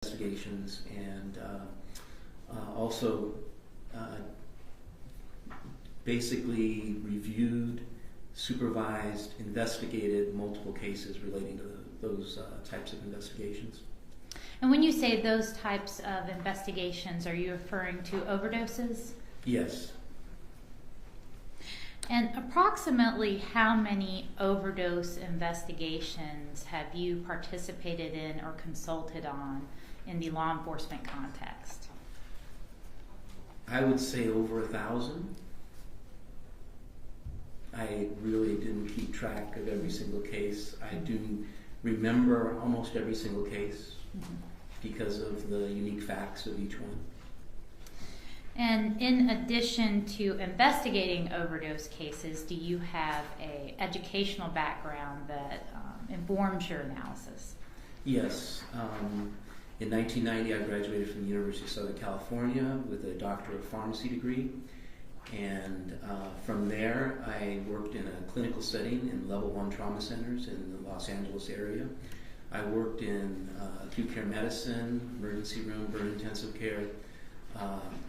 investigations, and also basically reviewed, supervised, investigated multiple cases relating to those types of investigations. And when you say those types of investigations, are you referring to overdoses? Yes. And approximately how many overdose investigations have you participated in or consulted on in the law enforcement context? I would say over 1,000. I really didn't keep track of every single case. I do remember almost every single case because of the unique facts of each one. And in addition to investigating overdose cases, do you have an educational background that informs your analysis? Yes. In 1990, I graduated from the University of Southern California with a Doctor of Pharmacy degree. And from there, I worked in a clinical setting in level 1 trauma centers in the Los Angeles area. I worked in acute care medicine, emergency room, burn intensive care,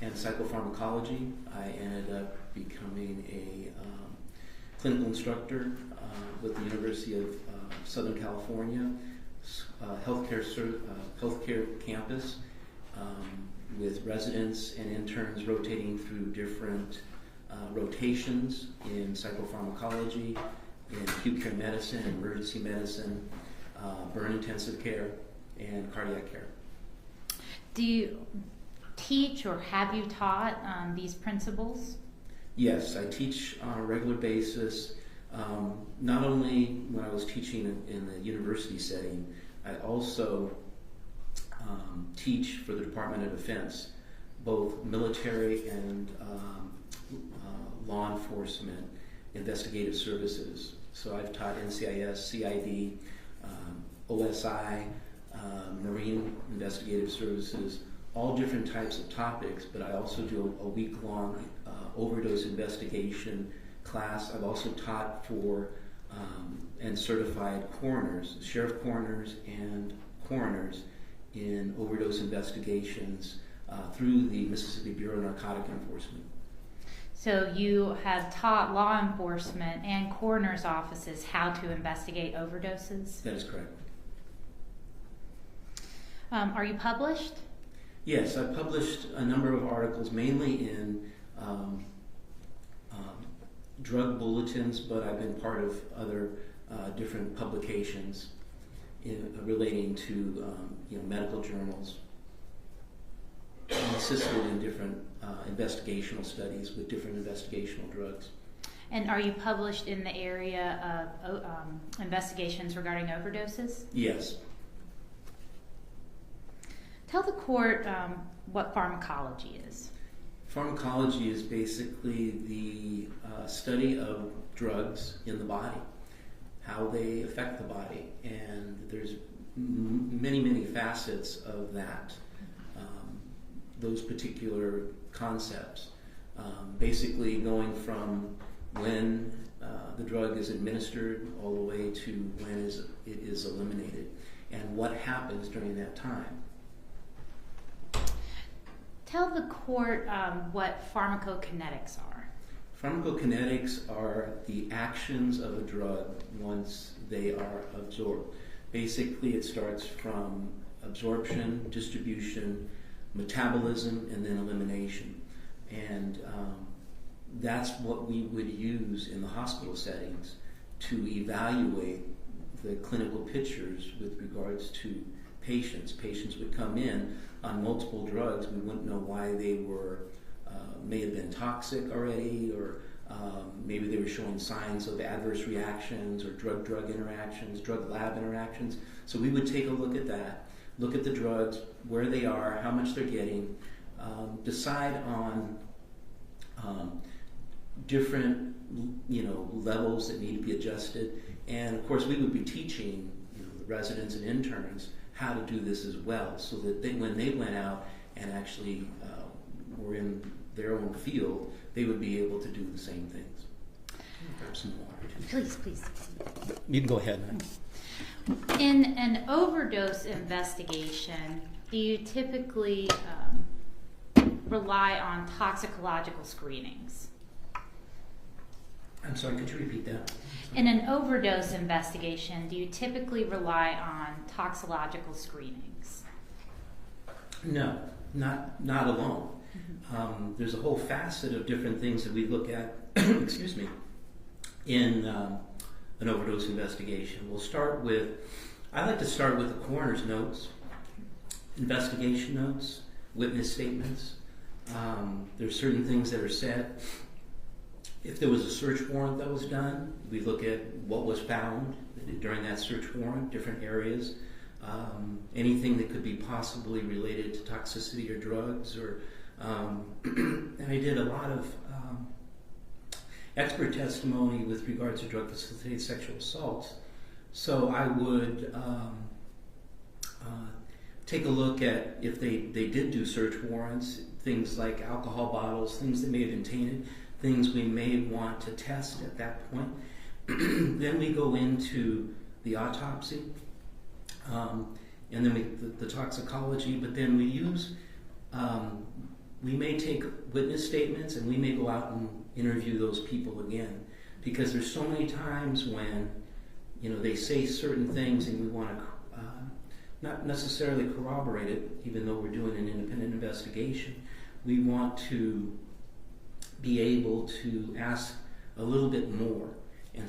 and psychopharmacology. I ended up becoming a clinical instructor with the University of Southern California, healthcare campus, with residents and interns rotating through different rotations in psychopharmacology, in acute care medicine, emergency medicine, burn intensive care, and cardiac care. Do you teach or have you taught these principles? Yes, I teach on a regular basis. Not only when I was teaching in the university setting, I also teach for the Department of Defense, both military and law enforcement investigative services. So I've taught NCIS, CID, OSI, Marine Investigative Services, all different types of topics, but I also do a week-long overdose investigation class. I've also taught for and certified coroners, sheriff coroners and coroners in overdose investigations through the Mississippi Bureau of Narcotic Enforcement. So you have taught law enforcement and coroners' offices how to investigate overdoses? That is correct. Are you published? Yes, I published a number of articles, mainly in drug bulletins, but I've been part of other different publications relating to medical journals, and assisted in different investigational studies with different investigational drugs. And are you published in the area of investigations regarding overdoses? Yes. Tell the court what pharmacology is. Pharmacology is basically the study of drugs in the body, how they affect the body, and there's many facets of that, those particular concepts. Basically going from when the drug is administered all the way to when it is eliminated, and what happens during that time. Tell the court what pharmacokinetics are. Pharmacokinetics are the actions of a drug once they are absorbed. Basically, it starts from absorption, distribution, metabolism, and then elimination. And that's what we would use in the hospital settings to evaluate the clinical pictures with regards to patients. Patients would come in on multiple drugs. We wouldn't know why they were, may have been toxic already, or maybe they were showing signs of adverse reactions or drug-drug interactions, drug-lab interactions. So we would take a look at that, look at the drugs, where they are, how much they're getting, decide on different levels that need to be adjusted. And of course we would be teaching the residents and interns how to do this as well, so that when they went out and actually were in their own field, they would be able to do the same things. Grab some water too. Please. You can go ahead. In an overdose investigation, do you typically rely on toxicological screenings? I'm sorry, could you repeat that? In an overdose investigation, do you typically rely on toxicological screenings? No, not alone. There's a whole facet of different things that we look at, excuse me, in an overdose investigation. I like to start with the coroner's notes, investigation notes, witness statements. There's certain things that are said. If there was a search warrant that was done, we look at what was found during that search warrant, different areas, anything that could be possibly related to toxicity or drugs. And I did a lot of expert testimony with regards to drug-facilitated sexual assaults. So I would take a look at if they did do search warrants, things like alcohol bottles, things that may have been tainted, things we may want to test at that point. Then we go into the autopsy, and then the toxicology, but then we use, we may take witness statements and we may go out and interview those people again, because there's so many times when, they say certain things and we want to not necessarily corroborate it, even though we're doing an independent investigation. We want to be able to ask a little bit more, it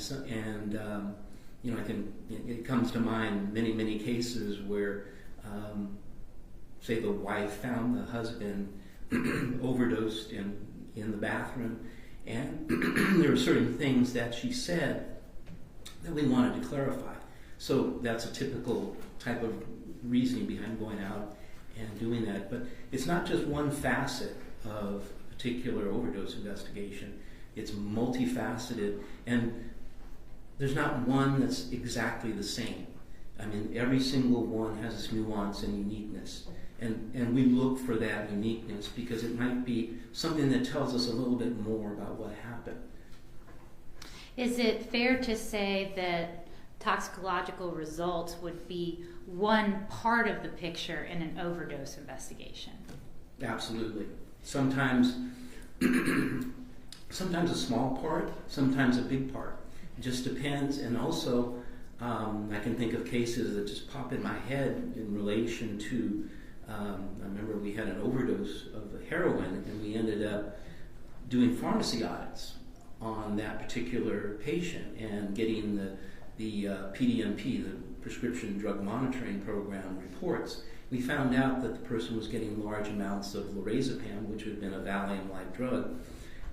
comes to mind many cases where, say, the wife found the husband overdosed in the bathroom, and there were certain things that she said that we wanted to clarify. So that's a typical type of reasoning behind going out and doing that. But it's not just one facet of a particular overdose investigation. It's multifaceted, and there's not one that's exactly the same. I mean, every single one has its nuance and uniqueness. And we look for that uniqueness because it might be something that tells us a little bit more about what happened. Is it fair to say that toxicological results would be one part of the picture in an overdose investigation? Absolutely. Sometimes a small part, sometimes a big part. It just depends. And also, I can think of cases that just pop in my head in relation to, I remember we had an overdose of heroin, and we ended up doing pharmacy audits on that particular patient and getting the PDMP, the Prescription Drug Monitoring Program reports. We found out that the person was getting large amounts of lorazepam, which would have been a Valium-like drug,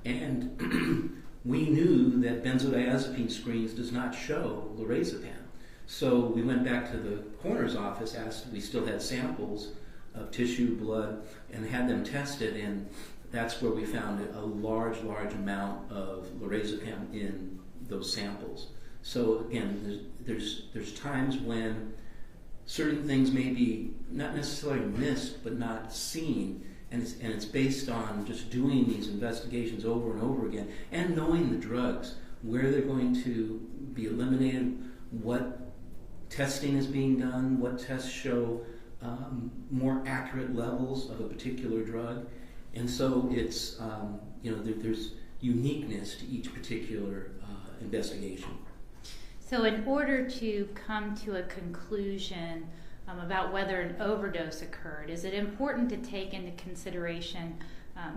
and we knew that benzodiazepine screens does not show lorazepam. So we went back to the coroner's office, asked if we still had samples of tissue, blood, and had them tested, and that's where we found a large amount of lorazepam in those samples. So again, there's times when certain things may be not necessarily missed, but not seen, and it's based on just doing these investigations over and over again, and knowing the drugs, where they're going to be eliminated, what testing is being done, what tests show more accurate levels of a particular drug, and so it's there's uniqueness to each particular investigation. So in order to come to a conclusion about whether an overdose occurred, is it important to take into consideration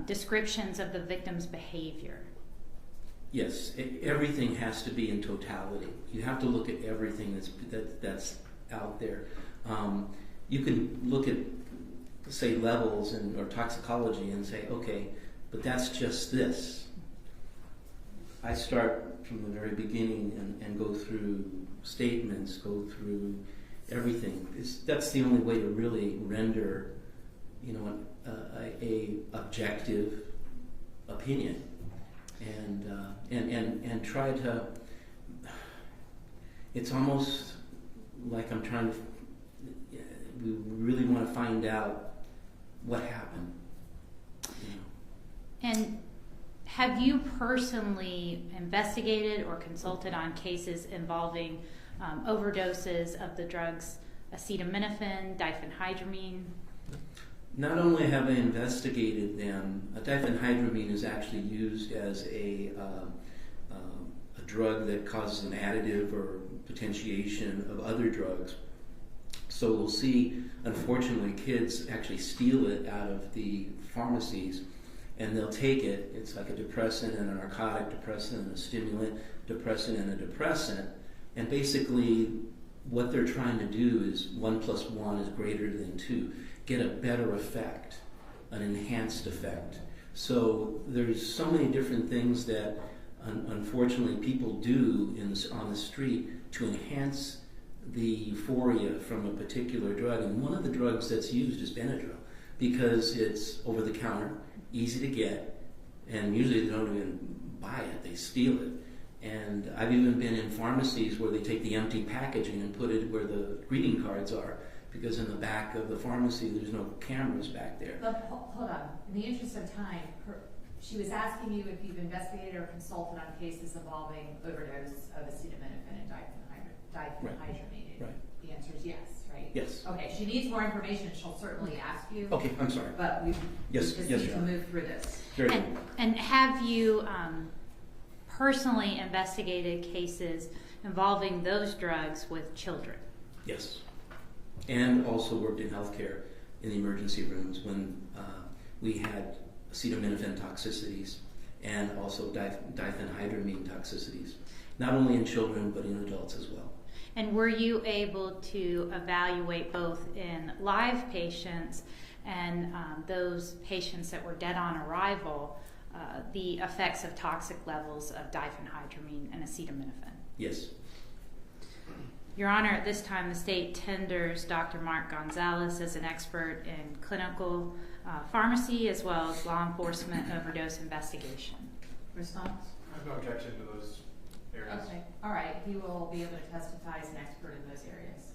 descriptions of the victim's behavior? Yes, everything has to be in totality. You have to look at everything that's out there. You can look at, say, levels or toxicology and say, okay, but that's just this. I start from the very beginning and go through statements, go through everything. That's the only way to really render, a objective opinion, and try to. It's almost like I'm trying to. We really want to find out what happened. And have you personally investigated or consulted on cases involving overdoses of the drugs acetaminophen, diphenhydramine? Not only have I investigated them, diphenhydramine is actually used as a drug that causes an additive or potentiation of other drugs. So we'll see, unfortunately, kids actually steal it out of the pharmacies, and they'll take it. It's like a depressant and a narcotic, depressant and a stimulant, depressant and a depressant. And basically, what they're trying to do is 1 + 1 is greater than 2. Get a better effect, an enhanced effect. So there's so many different things that unfortunately people do on the street to enhance the euphoria from a particular drug. And one of the drugs that's used is Benadryl, because it's over the counter, easy to get, and usually they don't even buy it, they steal it. And I've even been in pharmacies where they take the empty packaging and put it where the greeting cards are, because in the back of the pharmacy there's no cameras back there. But hold on, in the interest of time, she was asking you if you've investigated or consulted on cases involving overdose of acetaminophen and diphenhydramine. Right. The answer is yes, right? Yes. Okay, she needs more information, she'll certainly ask you. Okay, I'm sorry. But we just need to move through this. Very good. And have you personally investigated cases involving those drugs with children? Yes. And also worked in healthcare in the emergency rooms when we had acetaminophen toxicities and also diphenhydramine toxicities, not only in children but in adults as well. And were you able to evaluate both in live patients and those patients that were dead on arrival the effects of toxic levels of diphenhydramine and acetaminophen? Yes. Your Honor, at this time the state tenders Dr. Mark Gonzalez as an expert in clinical pharmacy as well as law enforcement overdose investigation. Response? I have no objection to those areas. Okay, all right, he will be able to testify as an expert in those areas.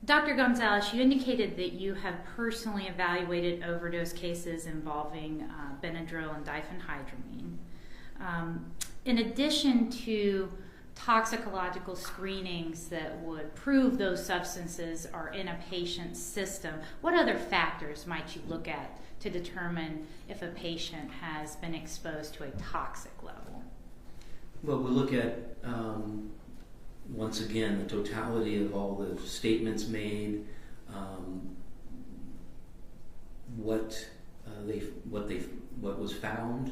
Dr. Gonzalez, you indicated that you have personally evaluated overdose cases involving Benadryl and diphenhydramine. In addition to toxicological screenings that would prove those substances are in a patient's system, what other factors might you look at to determine if a patient has been exposed to a toxic level? Well, we look at, once again, the totality of all the statements made, what was found,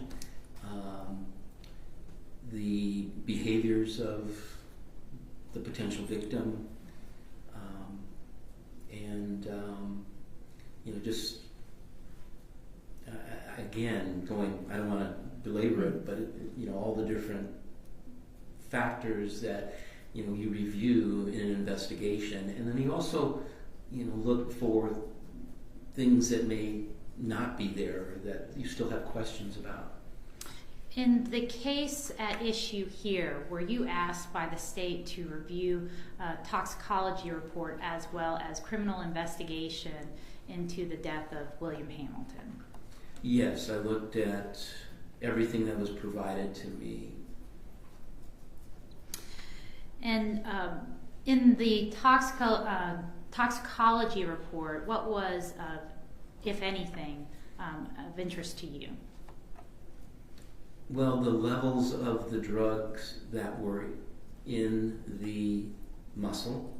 the behaviors of the potential victim, and just again, I don't want to belabor it, but all the different factors that you review in an investigation, and then you also look for things that may not be there that you still have questions about. In the case at issue here, were you asked by the state to review a toxicology report as well as criminal investigation into the death of William Hamilton? Yes, I looked at everything that was provided to me. And in the toxicology report, what was, if anything, of interest to you? Well, the levels of the drugs that were in the muscle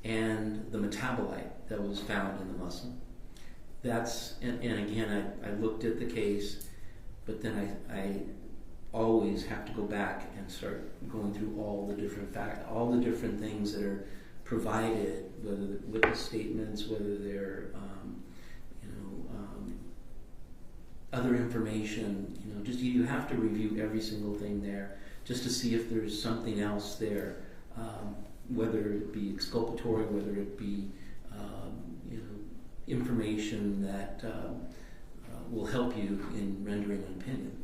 and the metabolite that was found in the muscle. And again, I looked at the case, but then I always have to go back and start going through all the different all the different things that are provided, whether the witness statements, whether they're other information. Just you have to review every single thing there just to see if there's something else there, whether it be exculpatory, whether it be information that will help you in rendering an opinion.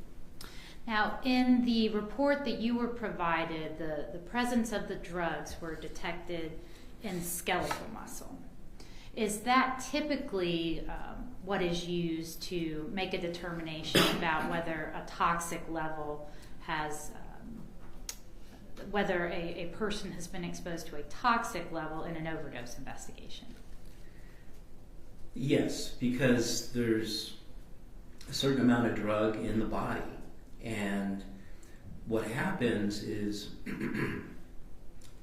Now, in the report that you were provided, the presence of the drugs were detected in skeletal muscle. Is that typically what is used to make a determination about whether a toxic level has whether a person has been exposed to a toxic level in an overdose investigation? Yes, because there's a certain amount of drug in the body, and what happens is,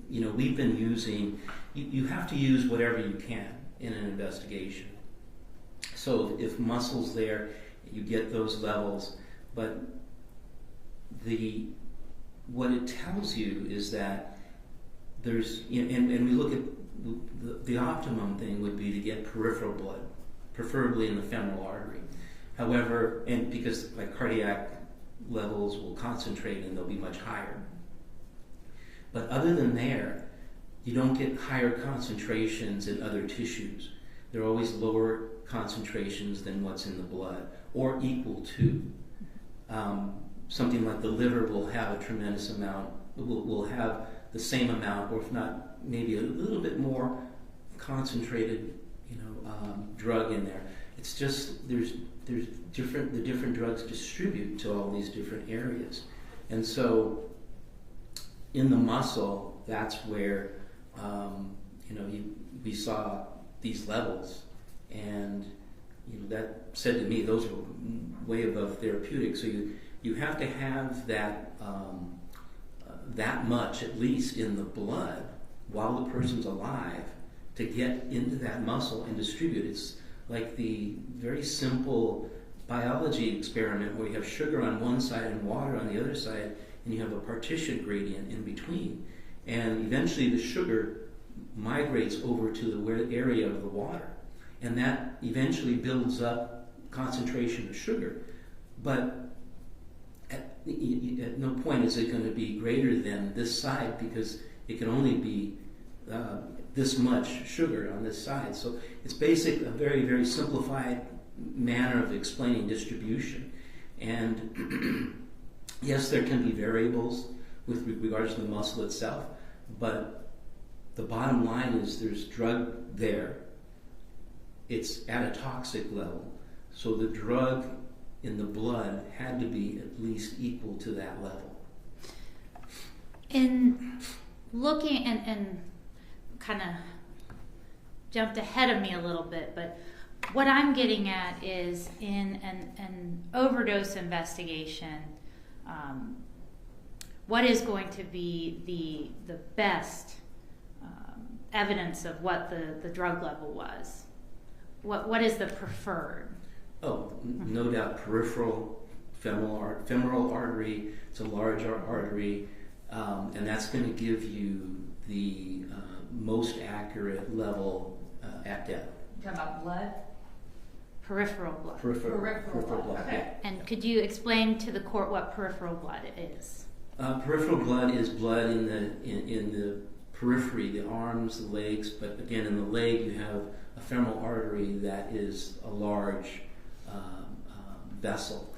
we've been using, you have to use whatever you can in an investigation. So if muscle's there, you get those levels, but what it tells you is that there's, and we look at the optimum thing would be to get peripheral blood, preferably in the femoral artery. However, and because cardiac levels will concentrate and they'll be much higher. But other than there, you don't get higher concentrations in other tissues. They're always lower concentrations than what's in the blood, or equal to. Something like the liver will have a tremendous amount, will have the same amount, or if not, maybe a little bit more concentrated, drug in there. It's just the different drugs distribute to all these different areas, and so in the muscle, that's where we saw these levels, and that said to me those were way above therapeutic. So you have to have that that much at least in the blood while the person's alive to get into that muscle and distribute. It's like the very simple biology experiment where you have sugar on one side and water on the other side, and you have a partition gradient in between. And eventually the sugar migrates over to the area of the water, and that eventually builds up concentration of sugar. But at no point is it going to be greater than this side, because it can only be this much sugar on this side. So it's a very, very simplified manner of explaining distribution. And yes, there can be variables with regards to the muscle itself, but the bottom line is there's drug there. It's at a toxic level. So the drug in the blood had to be at least equal to that level. In looking, and kind of jumped ahead of me a little bit, but what I'm getting at is in an overdose investigation, what is going to be the best evidence of what the drug level was? What is the preferred? Oh, no doubt peripheral femoral artery. It's a large artery, and that's going to give you the most accurate level at depth. You talking about blood? Peripheral blood. Peripheral blood. Okay. Yeah. And could you explain to the court what peripheral blood is? Peripheral blood is blood in the periphery, the arms, the legs. But again, in the leg, you have a femoral artery that is a large vessel.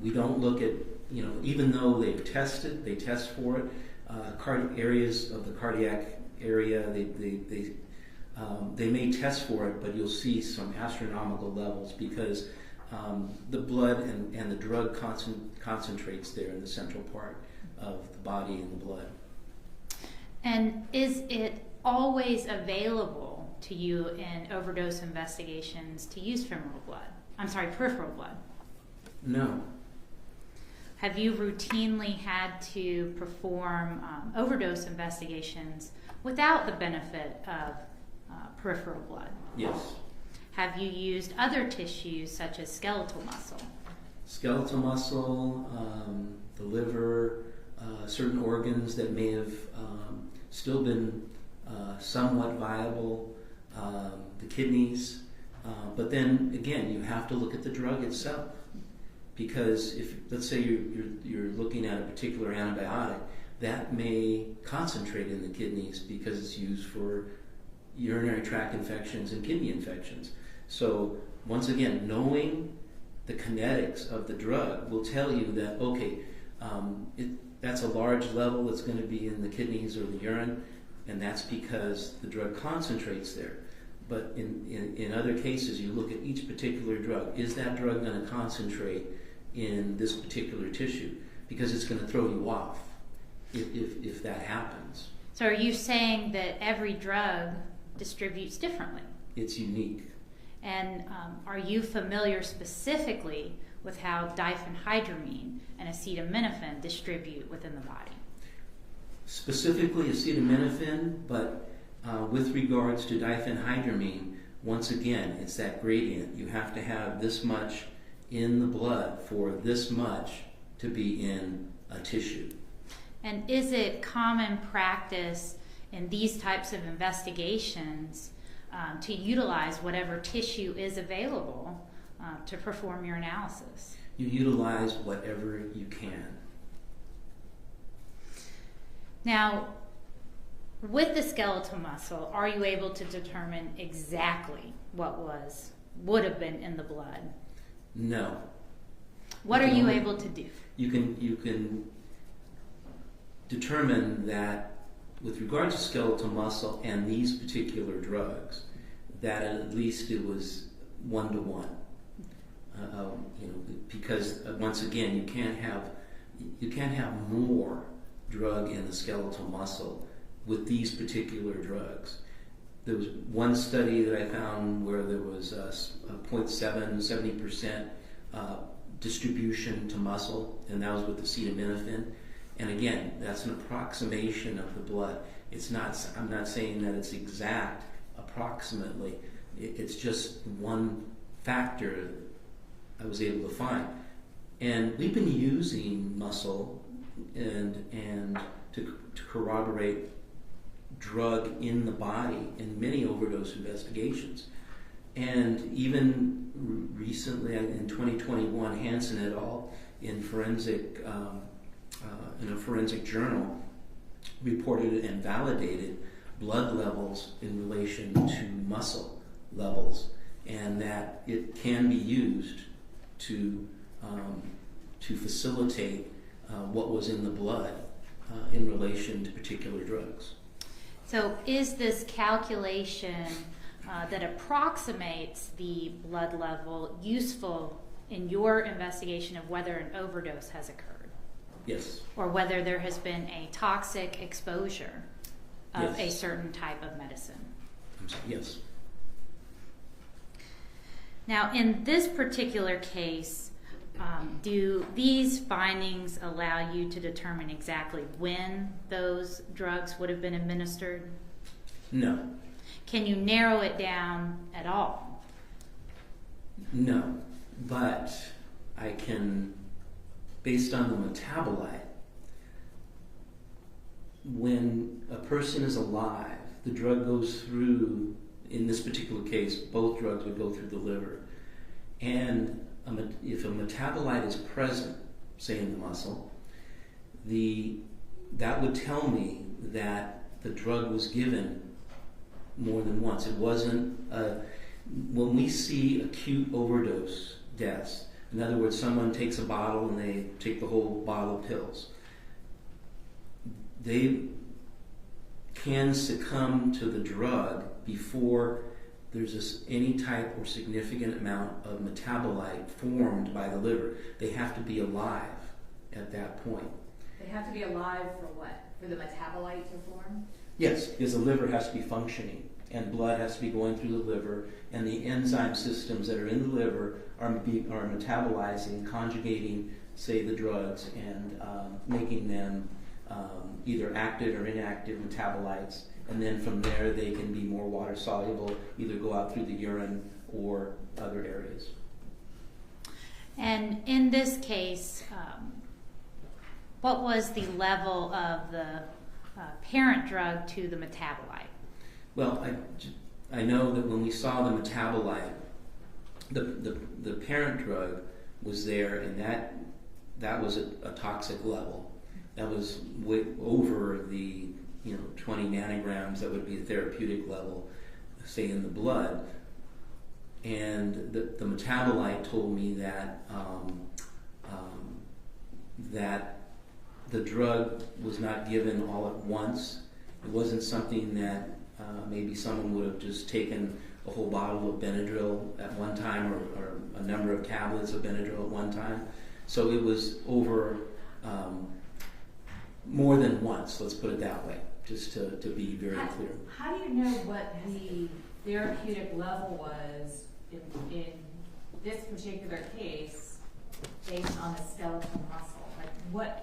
We don't look at, even though they test for it. Areas of the cardiac area, they may test for it, but you'll see some astronomical levels because the blood and the drug concentrates there in the central part of the body and the blood. And is it always available to you in overdose investigations to use peripheral blood? No. Have you routinely had to perform overdose investigations without the benefit of peripheral blood? Yes. Have you used other tissues such as skeletal muscle? Skeletal muscle, the liver, certain organs that may have still been somewhat viable, the kidneys. But then again, you have to look at the drug itself, because if, let's say, you're looking at a particular antibiotic, that may concentrate in the kidneys because it's used for urinary tract infections and kidney infections. So once again, knowing the kinetics of the drug will tell you that, okay, that's a large level that's going to be in the kidneys or the urine, and that's because the drug concentrates there. But in other cases, you look at each particular drug. Is that drug going to concentrate in this particular tissue? Because it's going to throw you off. if that happens. So are you saying that every drug distributes differently? It's unique. And are you familiar specifically with how diphenhydramine and acetaminophen distribute within the body? Specifically acetaminophen, but with regards to diphenhydramine, once again, it's that gradient. You have to have this much in the blood for this much to be in a tissue. And is it common practice in these types of investigations to utilize whatever tissue is available to perform your analysis? You utilize whatever you can. Now, with the skeletal muscle, are you able to determine exactly what would have been in the blood? No. What are you able to do? You can determine that with regard to skeletal muscle and these particular drugs, that at least it was 1-to-1. Because once again, you can't have more drug in the skeletal muscle with these particular drugs. There was one study that I found where there was a 70% distribution to muscle, and that was with acetaminophen. And again, that's an approximation of the blood. I'm not saying that it's exact approximately. It's just one factor I was able to find. And we've been using muscle and to corroborate drug in the body in many overdose investigations. And even recently, in 2021, Hansen et al. In a forensic journal reported and validated blood levels in relation to muscle levels, and that it can be used to facilitate what was in the blood in relation to particular drugs. So is this calculation that approximates the blood level useful in your investigation of whether an overdose has occurred? Yes. Or whether there has been a toxic exposure of Yes. a certain type of medicine? I'm sorry, yes. Now, in this particular case, do these findings allow you to determine exactly when those drugs would have been administered? No. Can you narrow it down at all? No. But I can, based on the metabolite, when a person is alive, the drug goes through, in this particular case, both drugs would go through the liver. And if a metabolite is present, say in the muscle, that would tell me that the drug was given more than once. It wasn't, when we see acute overdose deaths, in other words, someone takes a bottle and they take the whole bottle of pills, they can succumb to the drug before there's any type or significant amount of metabolite formed by the liver. They have to be alive at that point. They have to be alive for what? For the metabolite to form? Yes, because the liver has to be functioning and blood has to be going through the liver, and the enzyme systems that are in the liver are metabolizing, conjugating, say, the drugs and making them either active or inactive metabolites. And then from there, they can be more water soluble, either go out through the urine or other areas. And in this case, what was the level of the parent drug to the metabolite? Well, I know that when we saw the metabolite, the parent drug was there, and that was a toxic level. That was way over the 20 nanograms that would be a therapeutic level, say in the blood. And the metabolite told me that that the drug was not given all at once. It wasn't something that maybe someone would have just taken a whole bottle of Benadryl at one time, or a number of tablets of Benadryl at one time. So it was over more than once, let's put it that way, just to be very clear. How do you know what the therapeutic level was in this particular case based on the skeletal muscle? Like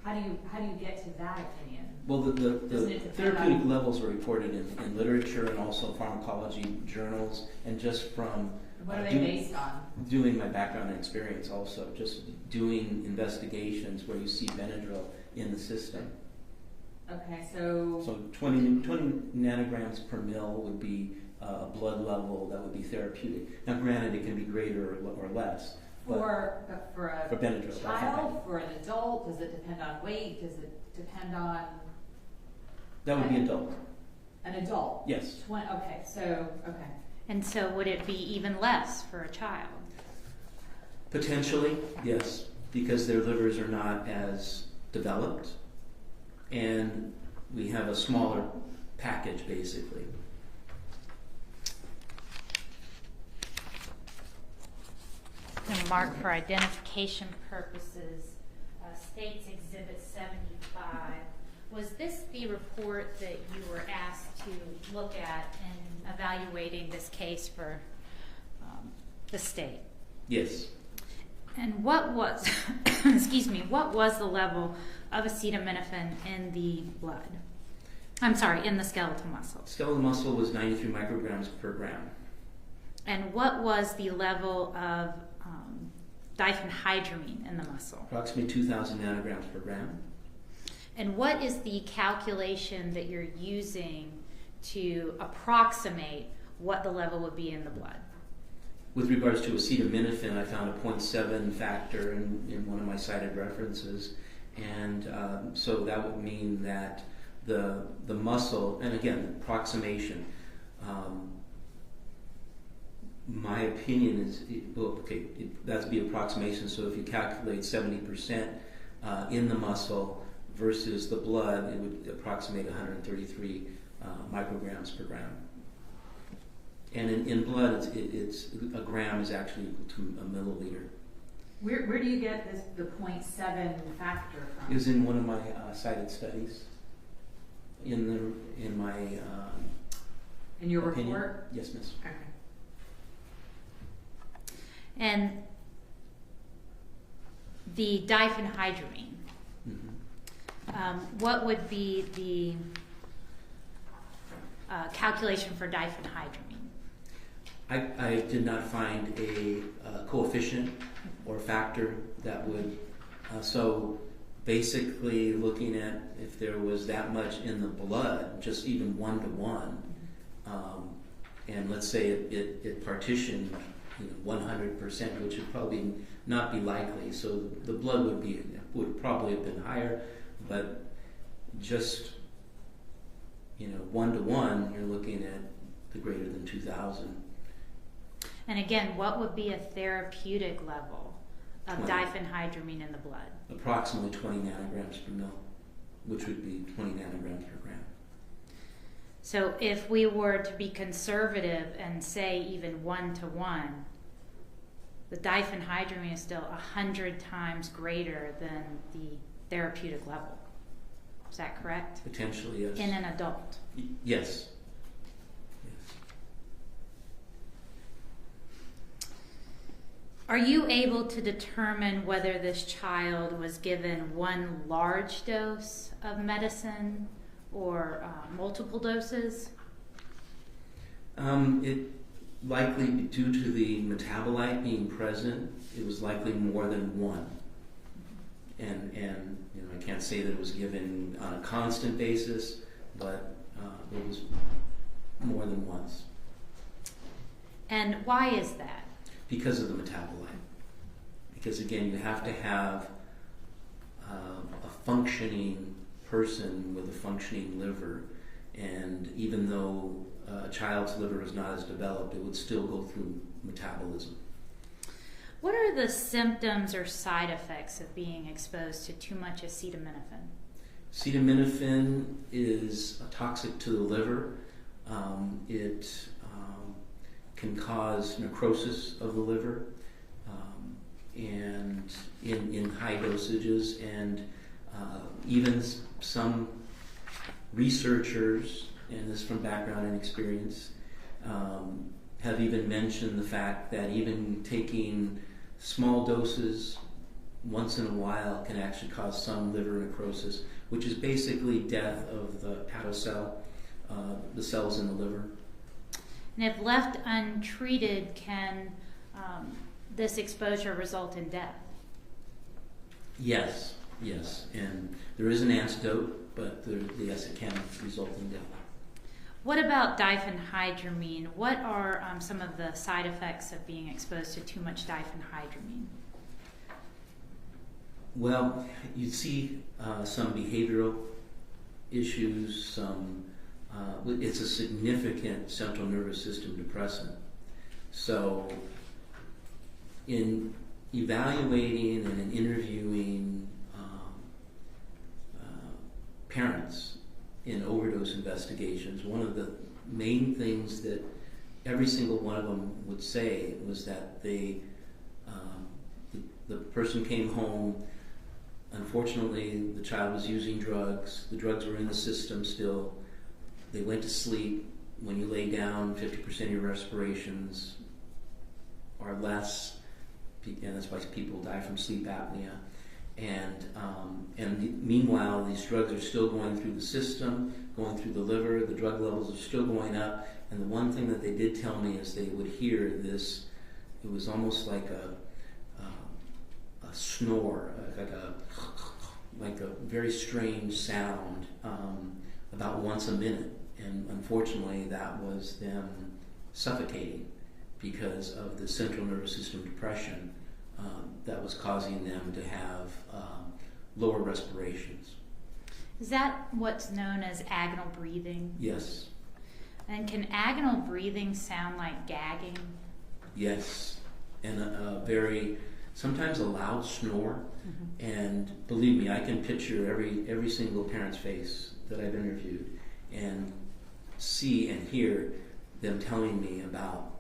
how do you get to that opinion? Well, the Doesn't it depend therapeutic on- levels are reported in literature and also pharmacology journals, and just from What are they based on? doing my background and experience also, just doing investigations where you see Benadryl in the system. Okay, so So 20 nanograms per mil would be a blood level that would be therapeutic. Now granted, it can be greater or less. But for a for Benadryl, child, for an adult, does it depend on weight? Does it depend on that would be adult. an adult? Yes. Okay, so okay. And so would it be even less for a child? Potentially, yes, because their livers are not as developed, and we have a smaller package basically. And mark for identification purposes, States Exhibit 75. Was this the report that you were asked to look at in evaluating this case for the state? Yes. And what was, excuse me, what was the level of acetaminophen in the blood? I'm sorry, in the skeletal muscle. Skeletal muscle was 93 micrograms per gram. And what was the level of diphenhydramine in the muscle? Approximately 2,000 nanograms per gram. And what is the calculation that you're using to approximate what the level would be in the blood? With regards to acetaminophen, I found a 0.7 factor in one of my cited references, and so that would mean that the muscle, and again, approximation. My opinion is, that's be approximation. So if you calculate 70% in the muscle versus the blood, it would approximate 133 micrograms per gram. And in blood, it's a gram is actually equal to a milliliter. Where do you get the 0.7 factor from? It was in one of my cited studies. In my in your opinion. report? Yes, miss. Okay. And the diphenhydramine, what would be the calculation for diphenhydramine? I did not find a coefficient or factor that would, so basically looking at if there was that much in the blood, just even 1-to-1, and let's say it partitioned 100%, which would probably not be likely. So the blood would probably have been higher, but just 1-to-1, you're looking at the greater than 2,000. And again, what would be a therapeutic level of 20. diphenhydramine in the blood? Approximately 20 nanograms per mil, which would be 20 nanograms per gram. So if we were to be conservative and say even 1-to-1, the diphenhydramine is still 100 times greater than the therapeutic level. Is that correct? Potentially, yes. In an adult. Yes. Are you able to determine whether this child was given one large dose of medicine or multiple doses? It likely, due to the metabolite being present, it was likely more than one. And I can't say that it was given on a constant basis, but it was more than once. And why is that? Because of the metabolite. Because again, you have to have a functioning person with a functioning liver, and even though a child's liver is not as developed, it would still go through metabolism. What are the symptoms or side effects of being exposed to too much acetaminophen? Acetaminophen is toxic to the liver. It can cause necrosis of the liver, and in high dosages, and Even some researchers, and this from background and experience, have even mentioned the fact that even taking small doses once in a while can actually cause some liver necrosis, which is basically death of the hepatocell, the cells in the liver. And if left untreated, can this exposure result in death? Yes, and there is an antidote, but yes, it can result in death. What about diphenhydramine? What are some of the side effects of being exposed to too much diphenhydramine? Well, you see some behavioral issues. It's a significant central nervous system depressant. So, in evaluating and in interviewing parents in overdose investigations, one of the main things that every single one of them would say was that the person came home. Unfortunately, the child was using drugs. The drugs were in the system still. They went to sleep. When you lay down, 50% of your respirations are less, and that's why people die from sleep apnea. And meanwhile, these drugs are still going through the system, going through the liver. The drug levels are still going up. And the one thing that they did tell me is they would hear this. It was almost like a snore, like a very strange sound, about once a minute. And unfortunately, that was them suffocating because of the central nervous system depression that was causing them to have lower respirations. Is that what's known as agonal breathing? Yes. And can agonal breathing sound like gagging? Yes. And sometimes a loud snore. Mm-hmm. And believe me, I can picture every single parent's face that I've interviewed and see and hear them telling me about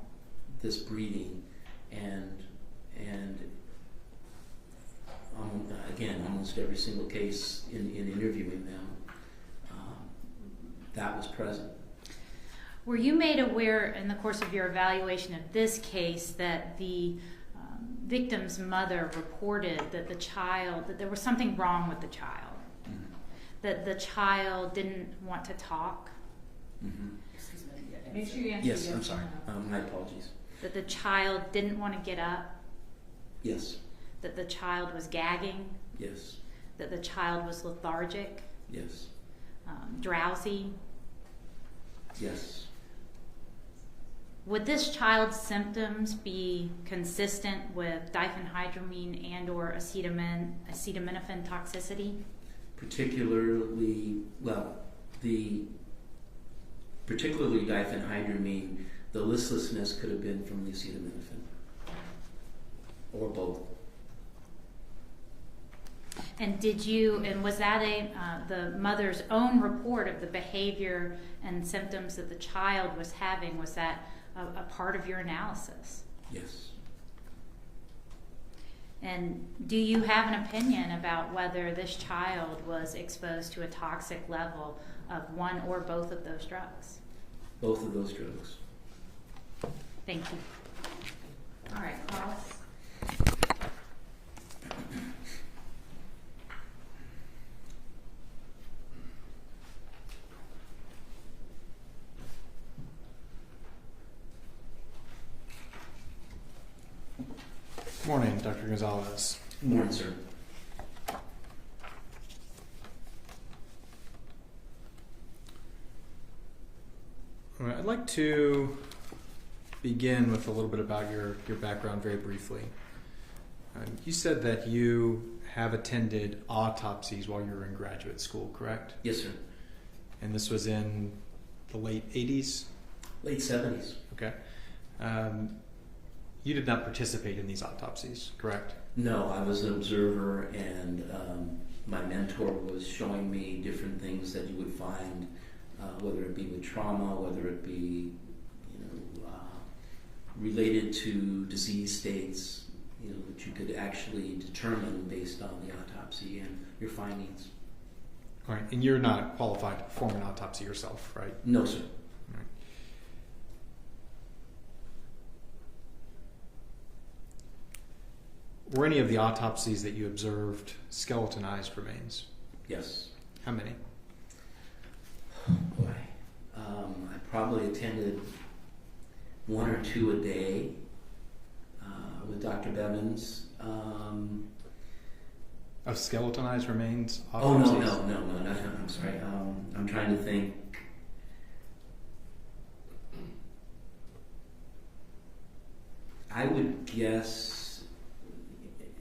this breathing, and again, almost every single case in interviewing them, that was present. Were you made aware in the course of your evaluation of this case that the victim's mother reported that that there was something wrong with the child, mm-hmm. that the child didn't want to talk? Mm-hmm. Excuse me. Make sure you answer. Yes, I'm sorry. My apologies. That the child didn't want to get up? Yes. That the child was gagging? Yes. That the child was lethargic? Yes. Drowsy? Yes. Would this child's symptoms be consistent with diphenhydramine and or acetaminophen toxicity? Particularly diphenhydramine, the listlessness could have been from the acetaminophen, or both. And was that the mother's own report of the behavior and symptoms that the child was having? Was that a part of your analysis? Yes. And do you have an opinion about whether this child was exposed to a toxic level of one or both of those drugs? Both of those drugs. Thank you. All right, Carlos. Good morning, Dr. Gonzalez. Good morning, sir. All right, I'd like to begin with a little bit about your background very briefly. You said that you have attended autopsies while you were in graduate school, correct? Yes, sir. And this was in the late 80s? Late 70s. Okay. You did not participate in these autopsies, correct? No, I was an observer, and my mentor was showing me different things that you would find, whether it be with trauma, whether it be related to disease states, that you could actually determine based on the autopsy and your findings. All right, and you're not qualified to perform an autopsy yourself, right? No, sir. All right. Were any of the autopsies that you observed skeletonized remains? Yes. How many? Boy, I probably attended 1 or 2 a day with Dr. Bevins. Of skeletonized remains? Oh, no, Autopsies? no, I'm sorry. I'm trying to think. I would guess,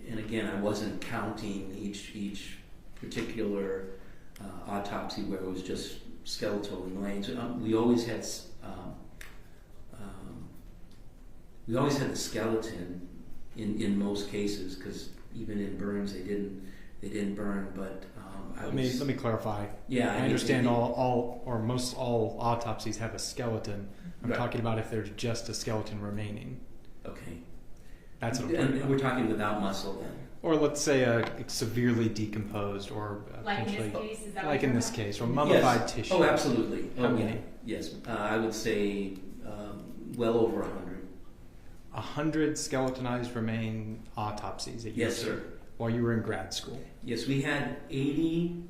and again, I wasn't counting each particular autopsy where it was just skeletal remains. We always had the skeleton in most cases, because even in burns they didn't burn. But Let me clarify. Yeah, I understand all or most all autopsies have a skeleton. I'm Right. talking about if there's just a skeleton remaining. Okay. That's what And we're talking without muscle then. or let's say a severely decomposed or Like in potentially this case, is that like what in you're this talking case, or mummified Yes. tissue. Oh, absolutely. How many? Yes. I would say well over 100. 100 skeletonized remain autopsies that you Yes, sir. observed while you were in grad school. Yes, we had 80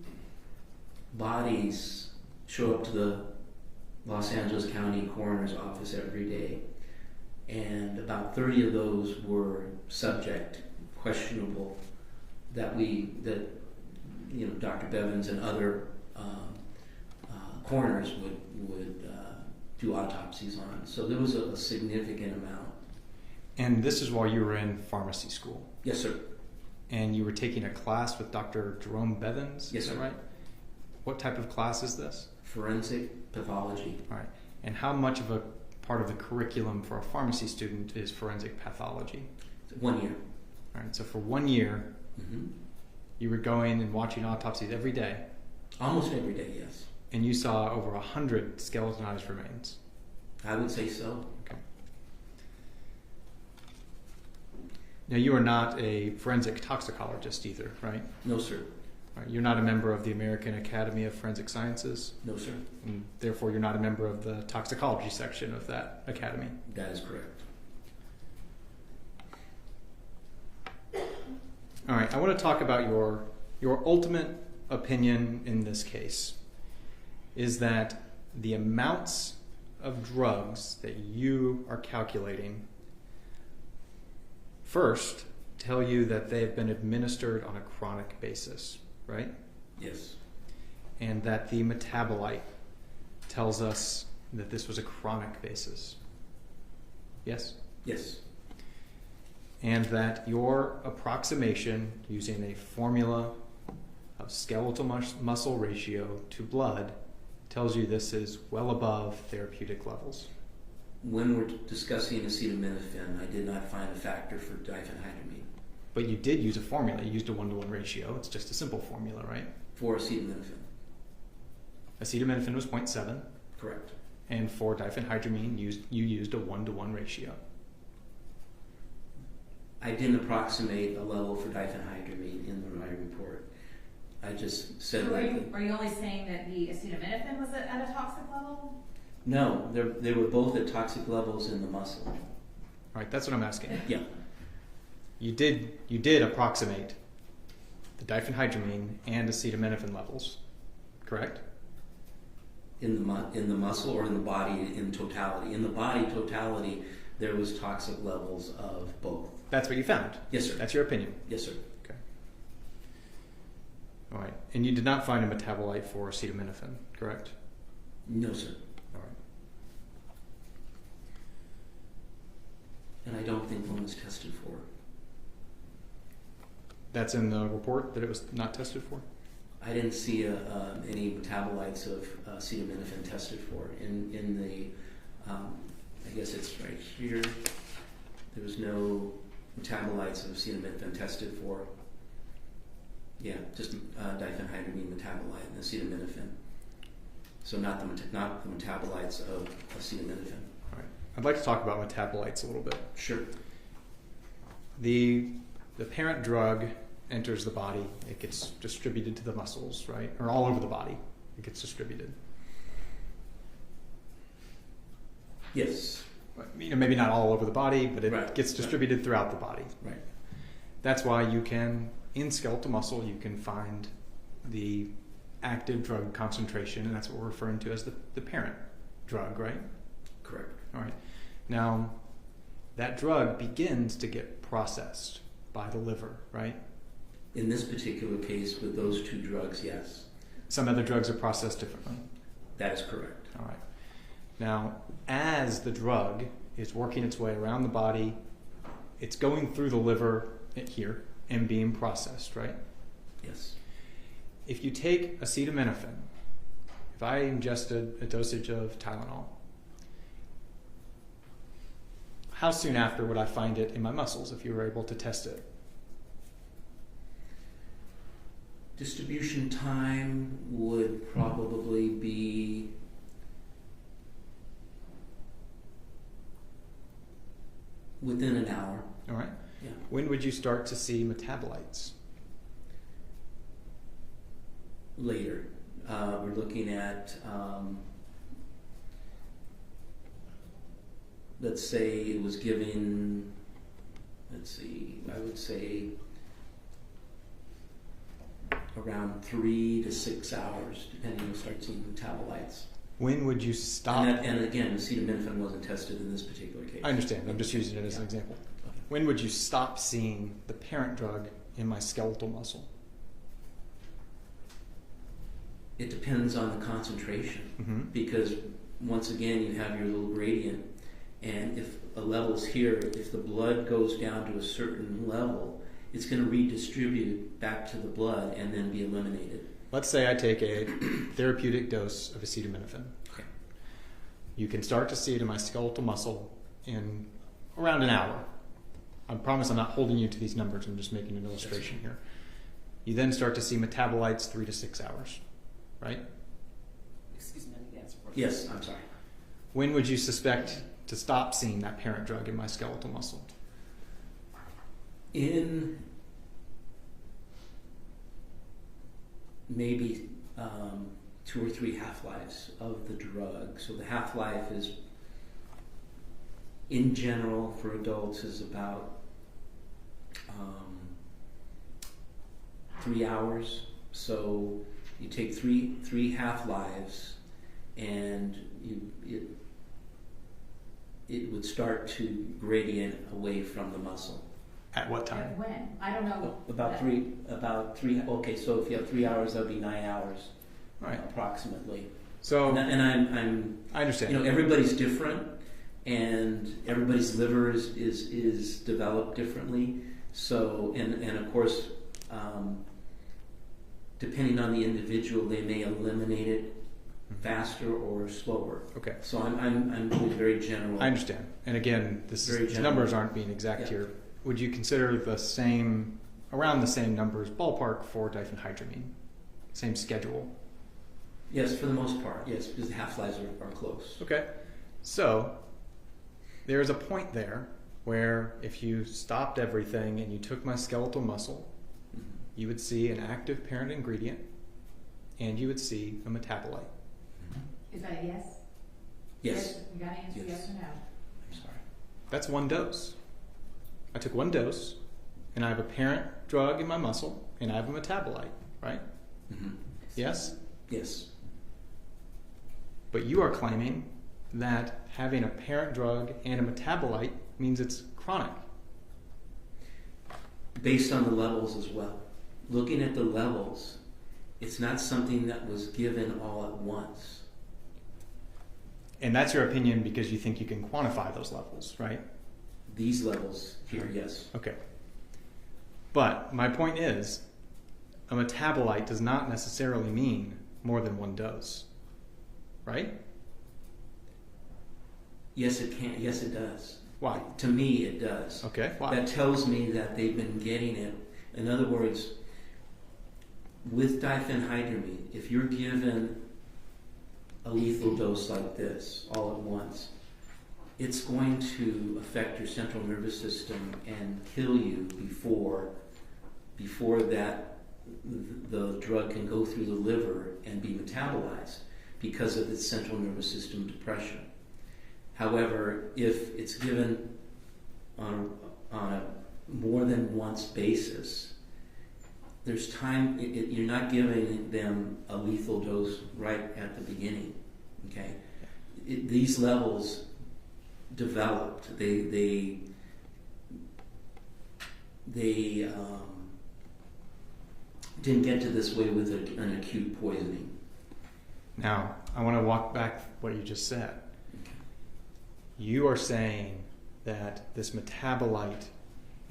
bodies show up to the Los Angeles County Coroner's Office every day, and about 30 of those were subject, questionable, that Dr. Bevins and other coroners would do autopsies on. So there was a significant amount. And this is while you were in pharmacy school. Yes, sir. And you were taking a class with Dr. Jerome Bevins. Yes, is that sir. right? What type of class is this? Forensic pathology. All right. And how much of a part of the curriculum for a pharmacy student is forensic pathology? 1 year. All right. So for 1 year, Hmm. you were going and watching autopsies every day, Almost every day, yes. and you saw over 100 skeletonized remains. I would say so. Okay. Now, you are not a forensic toxicologist either, right? No, sir. All right. You're not a member of the American Academy of Forensic Sciences, No, sir. and therefore you're not a member of the toxicology section of that academy. That is correct. All right, I want to talk about your ultimate opinion in this case is that the amounts of drugs that you are calculating first tell you that they have been administered on a chronic basis, right? Yes. And that the metabolite tells us that this was a chronic basis. Yes? Yes. And that your approximation using a formula of skeletal muscle ratio to blood tells you this is well above therapeutic levels. When we're discussing acetaminophen, I did not find a factor for diphenhydramine But you did use a formula. You used a 1-to-1 ratio. It's just a simple formula, right? for acetaminophen. Acetaminophen was 0.7, Correct. and for diphenhydramine, you used a 1-to-1 ratio. I didn't approximate a level for diphenhydramine in my report. I just said So that. are you only saying that the acetaminophen was at a toxic level? No, they were both at toxic levels in the muscle. All right, that's what I'm asking. Yeah. You did approximate the diphenhydramine and acetaminophen levels, correct? In the muscle or in the body in totality. In the body totality, there was toxic levels of both. That's what you found. Yes, sir. That's your opinion. Yes, sir. Okay. All right. And you did not find a metabolite for acetaminophen, correct? No, sir. All right. And I don't think one was tested for. That's in the report that it was not tested for? I didn't see any metabolites of acetaminophen tested for. In the, I guess it's right here, there was no metabolites of acetaminophen tested for. Yeah, just diphenhydramine metabolite and acetaminophen. So not the metabolites of acetaminophen. All right. I'd like to talk about metabolites a little bit. Sure. the parent drug enters the body. It gets distributed to the muscles, right? Or all over the body. It gets distributed. Yes. Maybe not all over the body, but it Right. gets distributed throughout the body. Right. That's why you can, in skeletal muscle, you can find the active drug concentration, and that's what we're referring to as the parent drug, right? Correct. All right. Now, that drug begins to get processed by the liver, right? In this particular case, with those two drugs, yes. Some other drugs are processed differently. That is correct. All right. Now, as the drug is working its way around the body, it's going through the liver here and being processed, right? Yes. If you take acetaminophen, if I ingested a dosage of Tylenol, how soon after would I find it in my muscles if you were able to test it? Distribution time would probably be within an hour. All right. Yeah. When would you start to see metabolites? Later. We're looking at, let's say it was given, I would say around 3 to 6 hours, depending on you start seeing metabolites. When would you stop? And again, acetaminophen wasn't tested in this particular case. I understand. I'm just using it as an example. Okay. When would you stop seeing the parent drug in my skeletal muscle? It depends on the concentration, Mm-hmm. because once again you have your little gradient, and if a level's here, if the blood goes down to a certain level, it's going to redistribute back to the blood and then be eliminated. Let's say I take a therapeutic dose of acetaminophen. Okay. You can start to see it in my skeletal muscle in around an hour. I promise I'm not holding you to these numbers. I'm just making an illustration here. You then start to see metabolites 3 to 6 hours, right? Excuse me, I need to answer first. Yes, I'm sorry. When would you suspect to stop seeing that parent drug in my skeletal muscle? In maybe 2 or 3 half-lives of the drug. So the half-life is, in general, for adults, is about 3 hours. So you take three half-lives, and it would start to gradient away from the muscle. At what time? At when? I don't know. About three. Okay, so if you have 3 hours, that would be 9 hours, Right. approximately. So And I'm I understand. everybody's different, and everybody's liver is developed differently. So and of course, depending on the individual, they may eliminate it faster or slower. Okay. So I'm doing very general. I understand. And again, Very the general. numbers aren't being exact Yeah. here. Would you consider around the same numbers, ballpark, for diphenhydramine? Same schedule? Yes, for the most part, yes, because the half-lives are close. Okay. So there is a point there where if you stopped everything and you took my skeletal muscle, Mhm. you would see an active parent ingredient and you would see a metabolite. Is that a yes? Yes. You gotta answer Yes. yes or no. I'm sorry. That's one dose. I took one dose and I have a parent drug in my muscle and I have a metabolite, right? Mm-hmm. Yes? Yes. But you are claiming that having a parent drug and a metabolite means it's chronic. Based on the levels as well. Looking at the levels, it's not something that was given all at once. And that's your opinion because you think you can quantify those levels, right? These levels here, yes. Okay. But my point is, a metabolite does not necessarily mean more than one dose, right? Yes, it can. Yes, it does. Why? To me, it does. Okay, why? That tells me that they've been getting it. In other words, with diphenhydramine, if you're given a lethal dose like this all at once, it's going to affect your central nervous system and kill you before that the drug can go through the liver and be metabolized because of its central nervous system depression. However, if it's given on a more than once basis, there's time. You're not giving them a lethal dose right at the beginning. Okay, these levels developed. They didn't get to this way with an acute poisoning. Now, I want to walk back what you just said. You are saying that this metabolite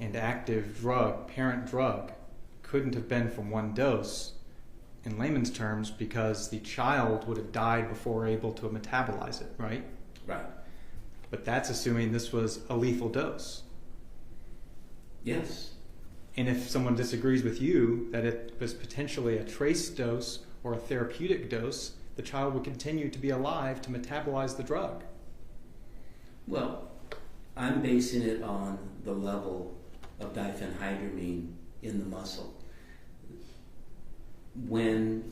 and active drug, parent drug, couldn't have been from one dose, in layman's terms, because the child would have died before able to metabolize it, right? Right. But that's assuming this was a lethal dose. Yes. And if someone disagrees with you that it was potentially a trace dose or a therapeutic dose, the child would continue to be alive to metabolize the drug. Well, I'm basing it on the level of diphenhydramine in the muscle. When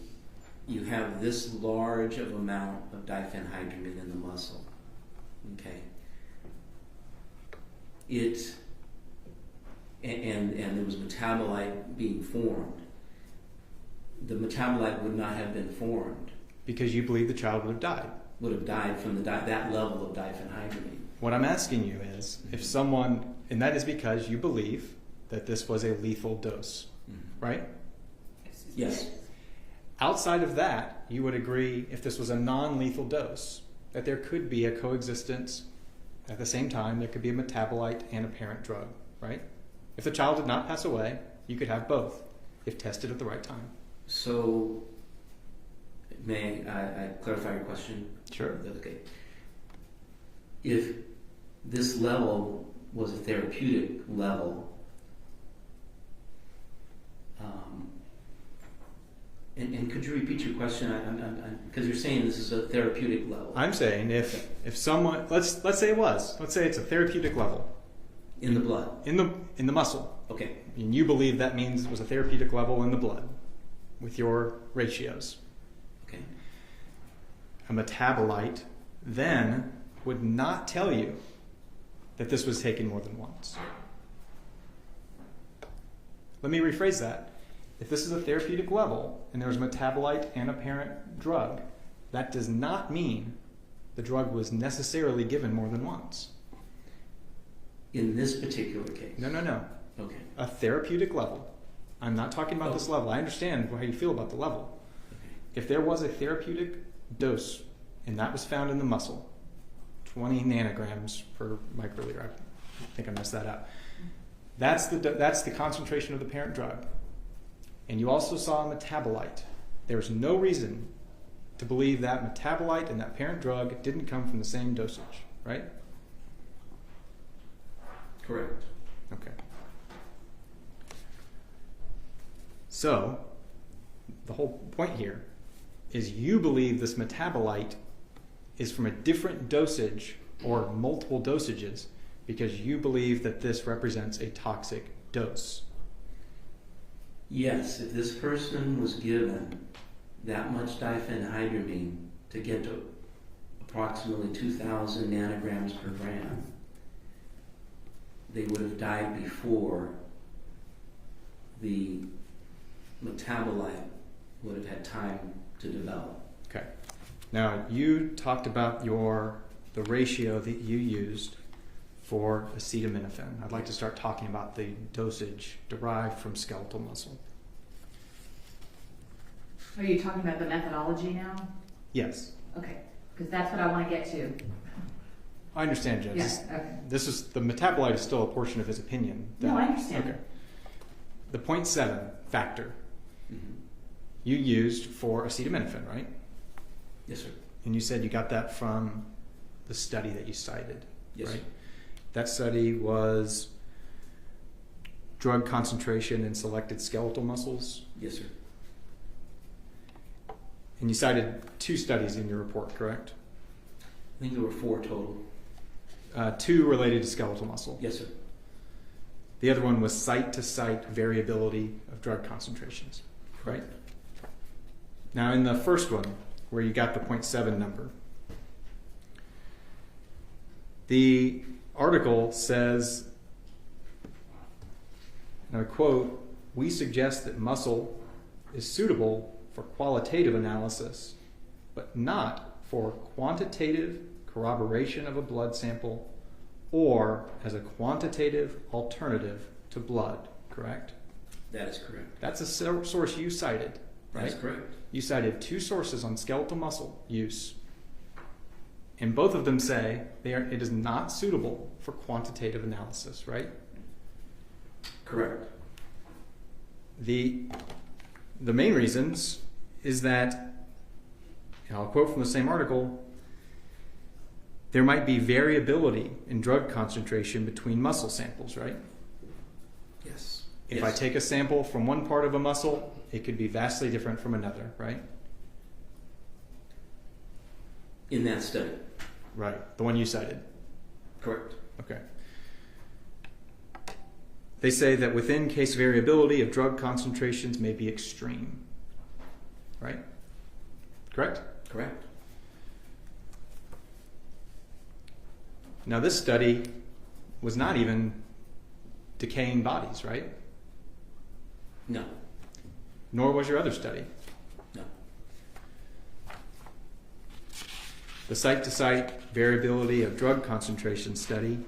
you have this large of amount of diphenhydramine in the muscle, okay, and there was metabolite being formed, the metabolite would not have been formed. Because you believe the child would have died. Would have died from that level of diphenhydramine. What I'm asking you is, if someone, and that is because you believe that this was a lethal dose, right? Yes. Outside of that, you would agree, if this was a non-lethal dose, that there could be a coexistence at the same time. There could be a metabolite and a parent drug, right? If the child did not pass away, you could have both if tested at the right time. So, may I clarify your question? Sure. Okay. If this level was a therapeutic level, and could you repeat your question? Because you're saying this is a therapeutic level. I'm saying if someone, let's say it's a therapeutic level in the blood. in the muscle. Okay. And you believe that means it was a therapeutic level in the blood with your ratios. Okay. A metabolite then would not tell you that this was taken more than once. Let me rephrase that. If this is a therapeutic level and there was a metabolite and a parent drug, that does not mean the drug was necessarily given more than once. In this particular case. No. Okay. A therapeutic level. I'm not talking about this level. I understand how you feel about the level. Okay. If there was a therapeutic dose and that was found in the muscle, 20 nanograms per microliter, I think I messed that up. That's the concentration of the parent drug. And you also saw a metabolite. There's no reason to believe that metabolite and that parent drug didn't come from the same dosage, right? Correct. Okay. So, the whole point here is you believe this metabolite is from a different dosage or multiple dosages because you believe that this represents a toxic dose. Yes, if this person was given that much diphenhydramine to get to approximately 2,000 nanograms per gram, they would have died before the metabolite would have had time to develop. Okay. Now, you talked about the ratio that you used for acetaminophen. I'd like to start talking about the dosage derived from skeletal muscle. Are you talking about the methodology now? Yes. Okay, because that's what I want to get to. I understand, Jess. Yes, okay. The metabolite is still a portion of his opinion. No, I understand. Okay. The 0.7 factor Mm-hmm. you used for acetaminophen, right? Yes, sir. And you said you got that from the study that you cited, Yes, right? sir. That study was drug concentration in selected skeletal muscles. Yes, sir. And you cited 2 studies in your report, correct? I think there were 4 total. two related to skeletal muscle. Yes, sir. The other one was site-to-site variability of drug concentrations, right? Now, in the first one, where you got the 0.7 number, the article says, and I quote, "We suggest that muscle is suitable for qualitative analysis, but not for quantitative corroboration of a blood sample or as a quantitative alternative to blood," correct? That is correct. That's a source you cited, right? That's correct. You cited two sources on skeletal muscle use, and both of them say it is not suitable for quantitative analysis, right? Correct. The main reasons is that, and I'll quote from the same article, there might be variability in drug concentration between muscle samples, right? Yes. If Yes. I take a sample from one part of a muscle, it could be vastly different from another, right? In that study. Right, the one you cited. Correct. Okay. They say that within case variability of drug concentrations may be extreme, right? Correct? Correct. Now, this study was not even decaying bodies, right? No. Nor was your other study. No. The site-to-site variability of drug concentration study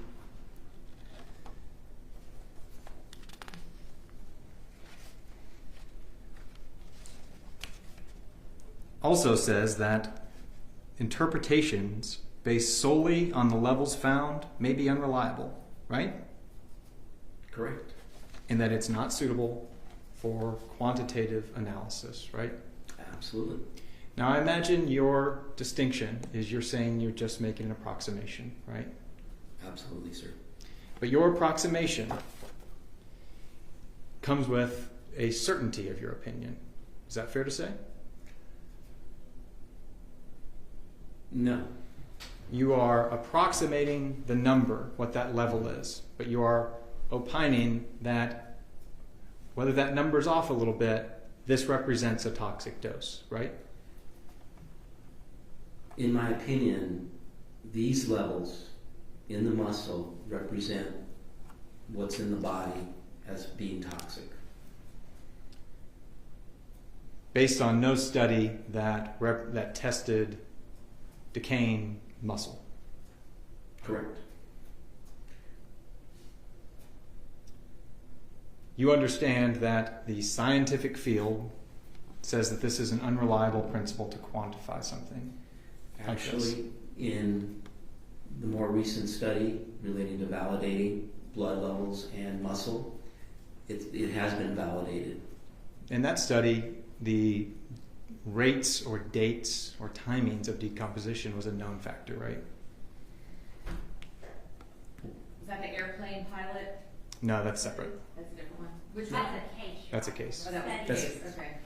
also says that interpretations based solely on the levels found may be unreliable, right? Correct. And that it's not suitable for quantitative analysis, right? Absolutely. Now, I imagine your distinction is you're saying you're just making an approximation, right? Absolutely, sir. But your approximation comes with a certainty of your opinion. Is that fair to say? No. You are approximating the number, what that level is, but you are opining that whether that number's off a little bit, this represents a toxic dose, right? In my opinion, these levels in the muscle represent what's in the body as being toxic. Based on no study that tested decaying muscle. Correct. You understand that the scientific field says that this is an unreliable principle to quantify something. Like this. Actually, in the more recent study relating to validating blood levels and muscle, it has been validated. In that study, the rates or dates or timings of decomposition was a known factor, right? Is that the airplane pilot? No, that's separate. That's a different one. Which That's one? a case. That's a case. Oh, that was the That's- case, okay.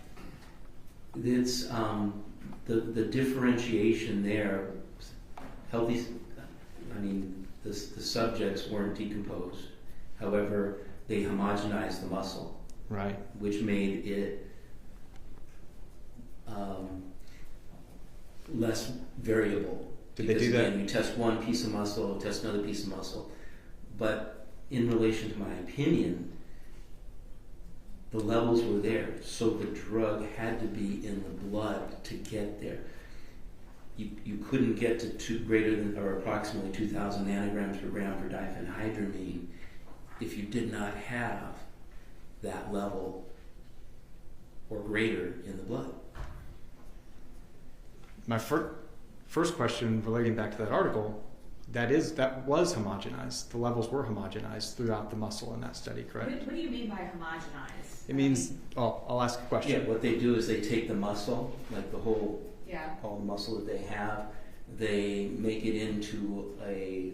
It's the differentiation there. Healthy. I mean, the subjects weren't decomposed. However, they homogenized the muscle, Right. which made it less variable. Did they Because do that? again, you test one piece of muscle, test another piece of muscle. But in relation to my opinion, the levels were there, so the drug had to be in the blood to get there. You couldn't get to greater than or approximately 2,000 nanograms per gram for diphenhydramine if you did not have that level or greater in the blood. My first question relating back to that article, that was homogenized. The levels were homogenized throughout the muscle in that study, correct? What do you mean by homogenized? It means, I'll ask a question. Yeah, what they do is they take the muscle, like Yeah. all the muscle that they have, they make it into a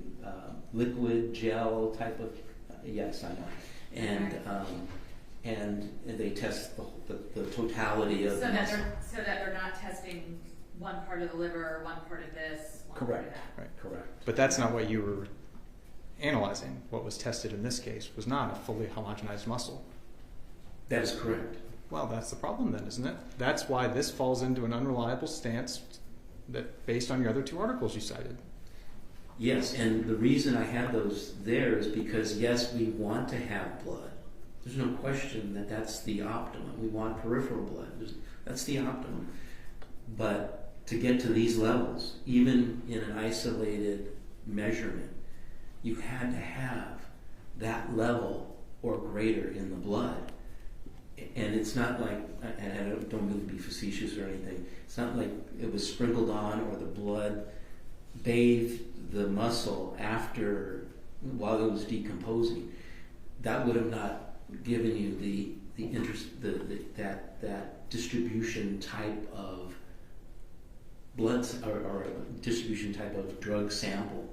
liquid gel type of. Yes, I know, and they test the totality of. So the that muscle. they're not testing one part of the liver, one part of this, one part of Correct. that. Right. Correct. But that's not what you were analyzing what was tested in this case was not a fully homogenized muscle. That is correct. Well, that's the problem then, isn't it? That's why this falls into an unreliable stance that based on your other two articles you cited. Yes, and the reason I have those there is because, yes, we want to have blood. There's no question that that's the optimum. We want peripheral blood. That's the optimum. But to get to these levels, even in an isolated measurement, you had to have that level or greater in the blood. And it's not like, and I don't mean to be facetious or anything, it's not like it was sprinkled on or the blood bathed the muscle while it was decomposing. That would have not given you the interest, that distribution type of blood or distribution type of drug sample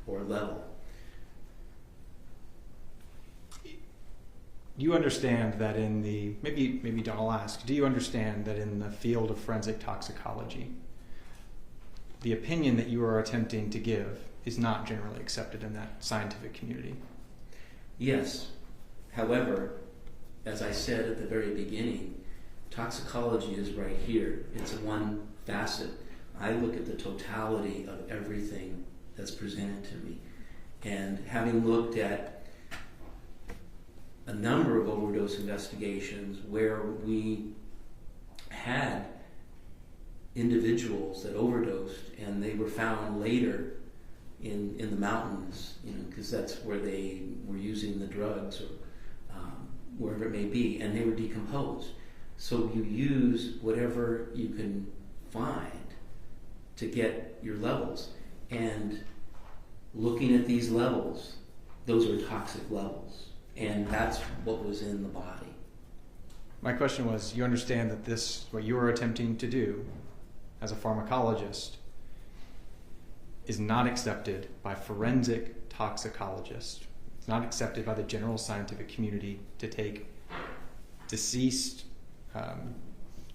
or level. You understand that in the, maybe Don will ask, do you understand that in the field of forensic toxicology, the opinion that you are attempting to give is not generally accepted in that scientific community? Yes. However, as I said at the very beginning, toxicology is right here. It's one facet. I look at the totality of everything that's presented to me. And having looked at a number of overdose investigations where we had individuals that overdosed and they were found later in the mountains, because that's where they were using the drugs or wherever it may be, and they were decomposed. So you use whatever you can find to get your levels. And looking at these levels, those are toxic levels. And that's what was in the body. My question was, you understand that this, what you are attempting to do as a pharmacologist, is not accepted by forensic toxicologists. It's not accepted by the general scientific community to take deceased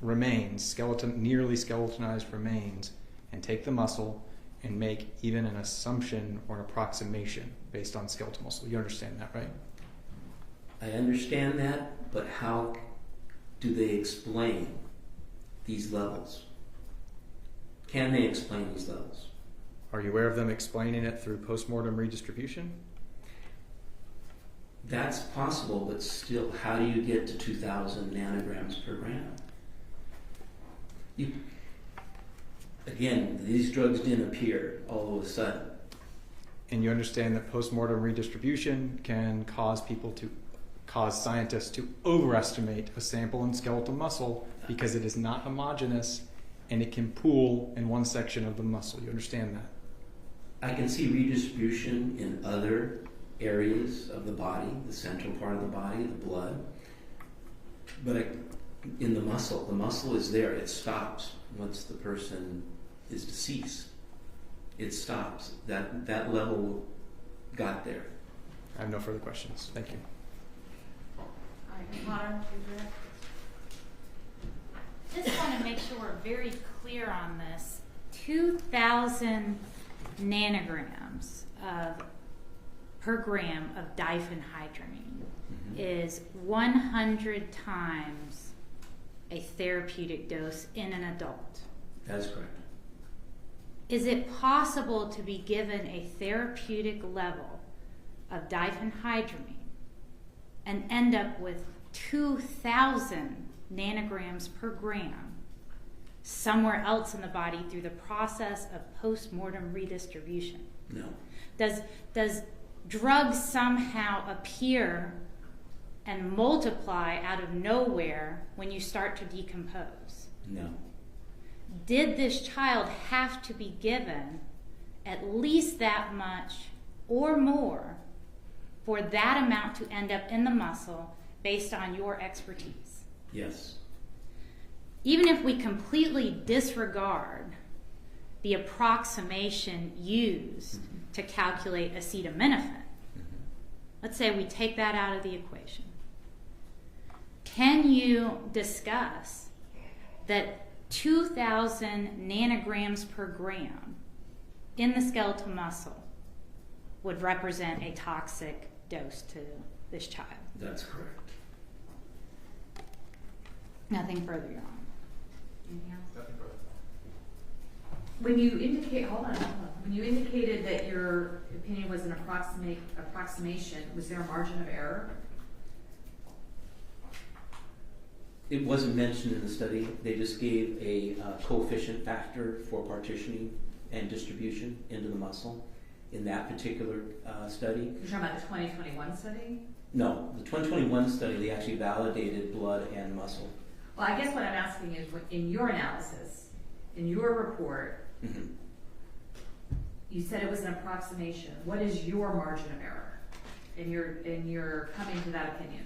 remains, nearly skeletonized remains, and take the muscle and make even an assumption or an approximation based on skeletal muscle. You understand that, right? I understand that, but how do they explain these levels? Can they explain these levels? Are you aware of them explaining it through postmortem redistribution? That's possible, but still, how do you get to 2,000 nanograms per gram? Again, these drugs didn't appear all of a sudden. And you understand that postmortem redistribution can cause scientists to overestimate a sample in skeletal muscle because it is not homogeneous and it can pool in one section of the muscle. You understand that? I can see redistribution in other areas of the body, the central part of the body, the blood. But in the muscle is there. It stops once the person is deceased. It stops. That level got there. I have no further questions. Thank you. All right, Connor, Just want to make sure we're very clear on this. 2,000 nanograms per gram of diphenhydramine is 100 times a therapeutic dose in an adult. That's correct. Is it possible to be given a therapeutic level of diphenhydramine and end up with 2,000 nanograms per gram somewhere else in the body through the process of post-mortem redistribution? No. Does drugs somehow appear and multiply out of nowhere when you start to decompose? No. Did this child have to be given at least that much or more for that amount to end up in the muscle based on your expertise? Yes. Even if we completely disregard the approximation used to calculate acetaminophen, let's say we take that out of the equation. Can you discuss that 2,000 nanograms per gram in the skeletal muscle would represent a toxic dose to this child. That's correct. Nothing further, Your Honor. Anything else? Nothing further. When you indicate, hold on. When you indicated that your opinion was an approximation, was there a margin of error? It wasn't mentioned in the study. They just gave a coefficient factor for partitioning and distribution into the muscle in that particular study. You're talking about the 2021 study? No, the 2021 study, they actually validated blood and muscle. Well, I guess what I'm asking is, in your analysis, in your report, Mm-hmm. you said it was an approximation. What is your margin of error in your coming to that opinion?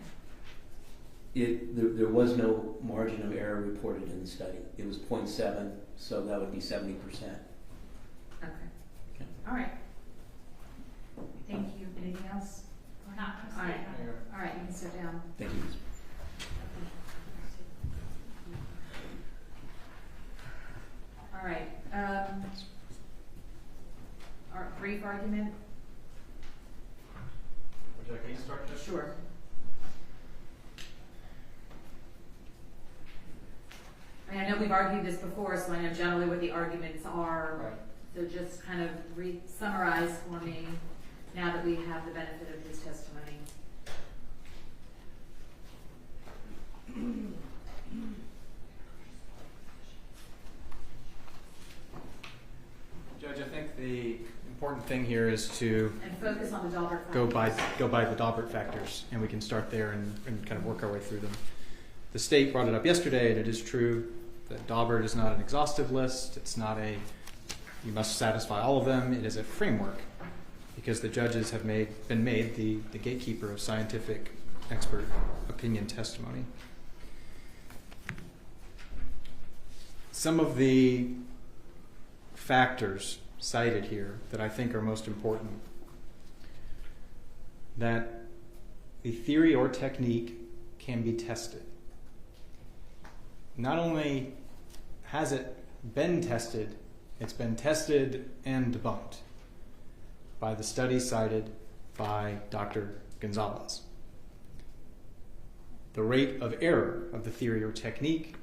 There was no margin of error reported in the study. It was 0.7, so that would be 70%. Okay. Okay. All right. Thank you. Anything else? Not All right. All right, you can sit down. Thank you. All right. Our brief argument? Would you like me to start, Judge? Sure. I mean, I know we've argued this before, so I know generally what the arguments are. Right. So just kind of summarize for me now that we have the benefit of his testimony. Judge, I think the important thing here is to And focus on the Daubert go factors. by the Daubert factors, and we can start there and kind of work our way through them. The state brought it up yesterday, and it is true that Daubert is not an exhaustive list. It's not you must satisfy all of them. It is a framework, because the judges have been made the gatekeeper of scientific expert opinion testimony. Some of the factors cited here that I think are most important: that the theory or technique can be tested. Not only has it been tested, it's been tested and debunked by the study cited by Dr. Gonzalez. The rate of error of the theory or technique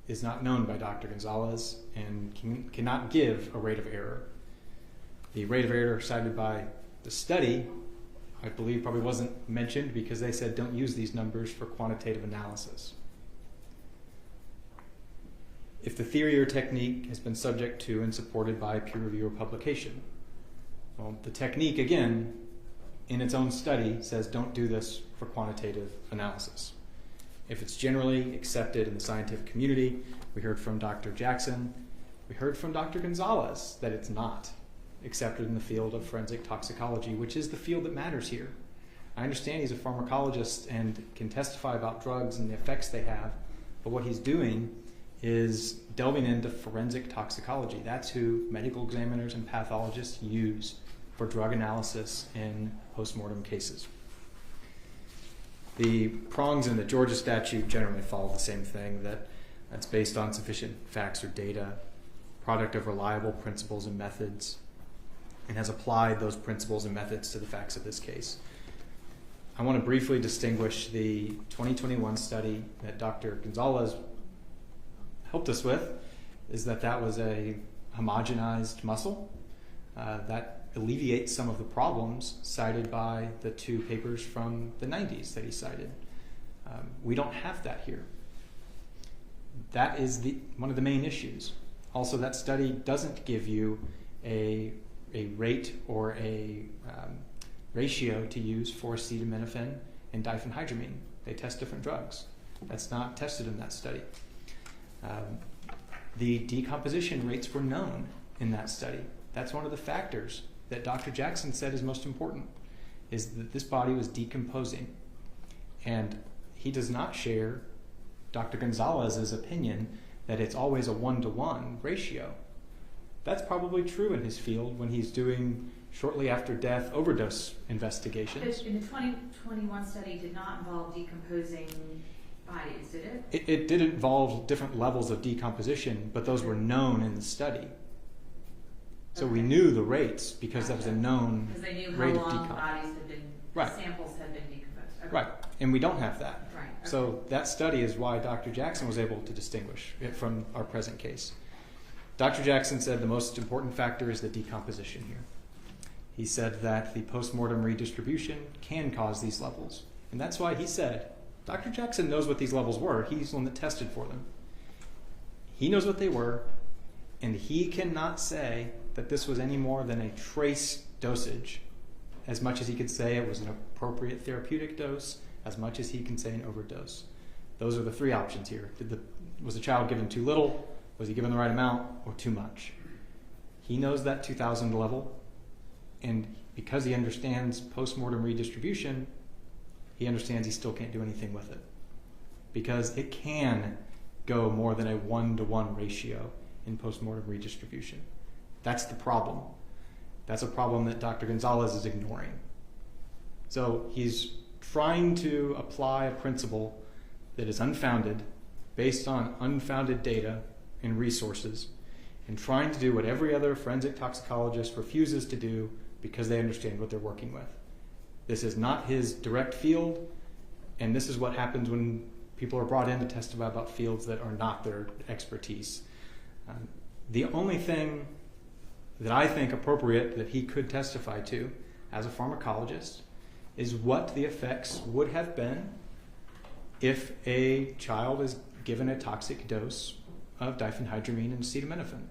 is not known by Dr. Gonzalez and cannot give a rate of error. The rate of error cited by the study, I believe, probably wasn't mentioned because they said don't use these numbers for quantitative analysis. If the theory or technique has been subject to and supported by peer review or publication, well, the technique, again, in its own study, says don't do this for quantitative analysis. If it's generally accepted in the scientific community, we heard from Dr. Jackson, we heard from Dr. Gonzalez that it's not accepted in the field of forensic toxicology, which is the field that matters here. I understand he's a pharmacologist and can testify about drugs and the effects they have, but what he's doing is delving into forensic toxicology. That's who medical examiners and pathologists use for drug analysis in postmortem cases. The prongs in the Georgia statute generally follow the same thing, that's based on sufficient facts or data, product of reliable principles and methods, and has applied those principles and methods to the facts of this case. I want to briefly distinguish the 2021 study that Dr. Gonzalez helped us with, is that was a homogenized muscle. That alleviates some of the problems cited by the two papers from the 90s that he cited. We don't have that here. That is one of the main issues. Also, that study doesn't give you a rate or a ratio to use for acetaminophen and diphenhydramine. They test different drugs. That's not tested in that study. The decomposition rates were known in that study. That's one of the factors that Dr. Jackson said is most important, is that this body was decomposing. And he does not share Dr. Gonzalez's opinion that it's always a 1-to-1 ratio. That's probably true in his field when he's doing shortly after death overdose investigations. In the 2021 study did not involve decomposing bodies, did it? It did involve different levels of decomposition, but those were known in the study. So we Okay. knew the rates because that was a known Because they knew how rate of long DeKalb. bodies had been, Right. samples had been decomposed. Okay. Right, and we don't have that. Right. Okay. So that study is why Dr. Jackson was able to distinguish it from our present case. Dr. Jackson said the most important factor is the decomposition here. He said that the postmortem redistribution can cause these levels. And that's why he said, Dr. Jackson knows what these levels were. He's the one that tested for them. He knows what they were, and he cannot say that this was any more than a trace dosage, as much as he could say it was an appropriate therapeutic dose, as much as he can say an overdose. Those are the three options here. Was the child given too little? Was he given the right amount, or too much? He knows that 2,000 level, and because he understands postmortem redistribution, he understands he still can't do anything with it. Because it can go more than a 1-to-1 ratio in postmortem redistribution. That's the problem. That's a problem that Dr. Gonzalez is ignoring. So he's trying to apply a principle that is unfounded, based on unfounded data and resources, and trying to do what every other forensic toxicologist refuses to do because they understand what they're working with. This is not his direct field, and this is what happens when people are brought in to testify about fields that are not their expertise. The only thing that I think appropriate that he could testify to as a pharmacologist is what the effects would have been if a child is given a toxic dose of diphenhydramine and acetaminophen.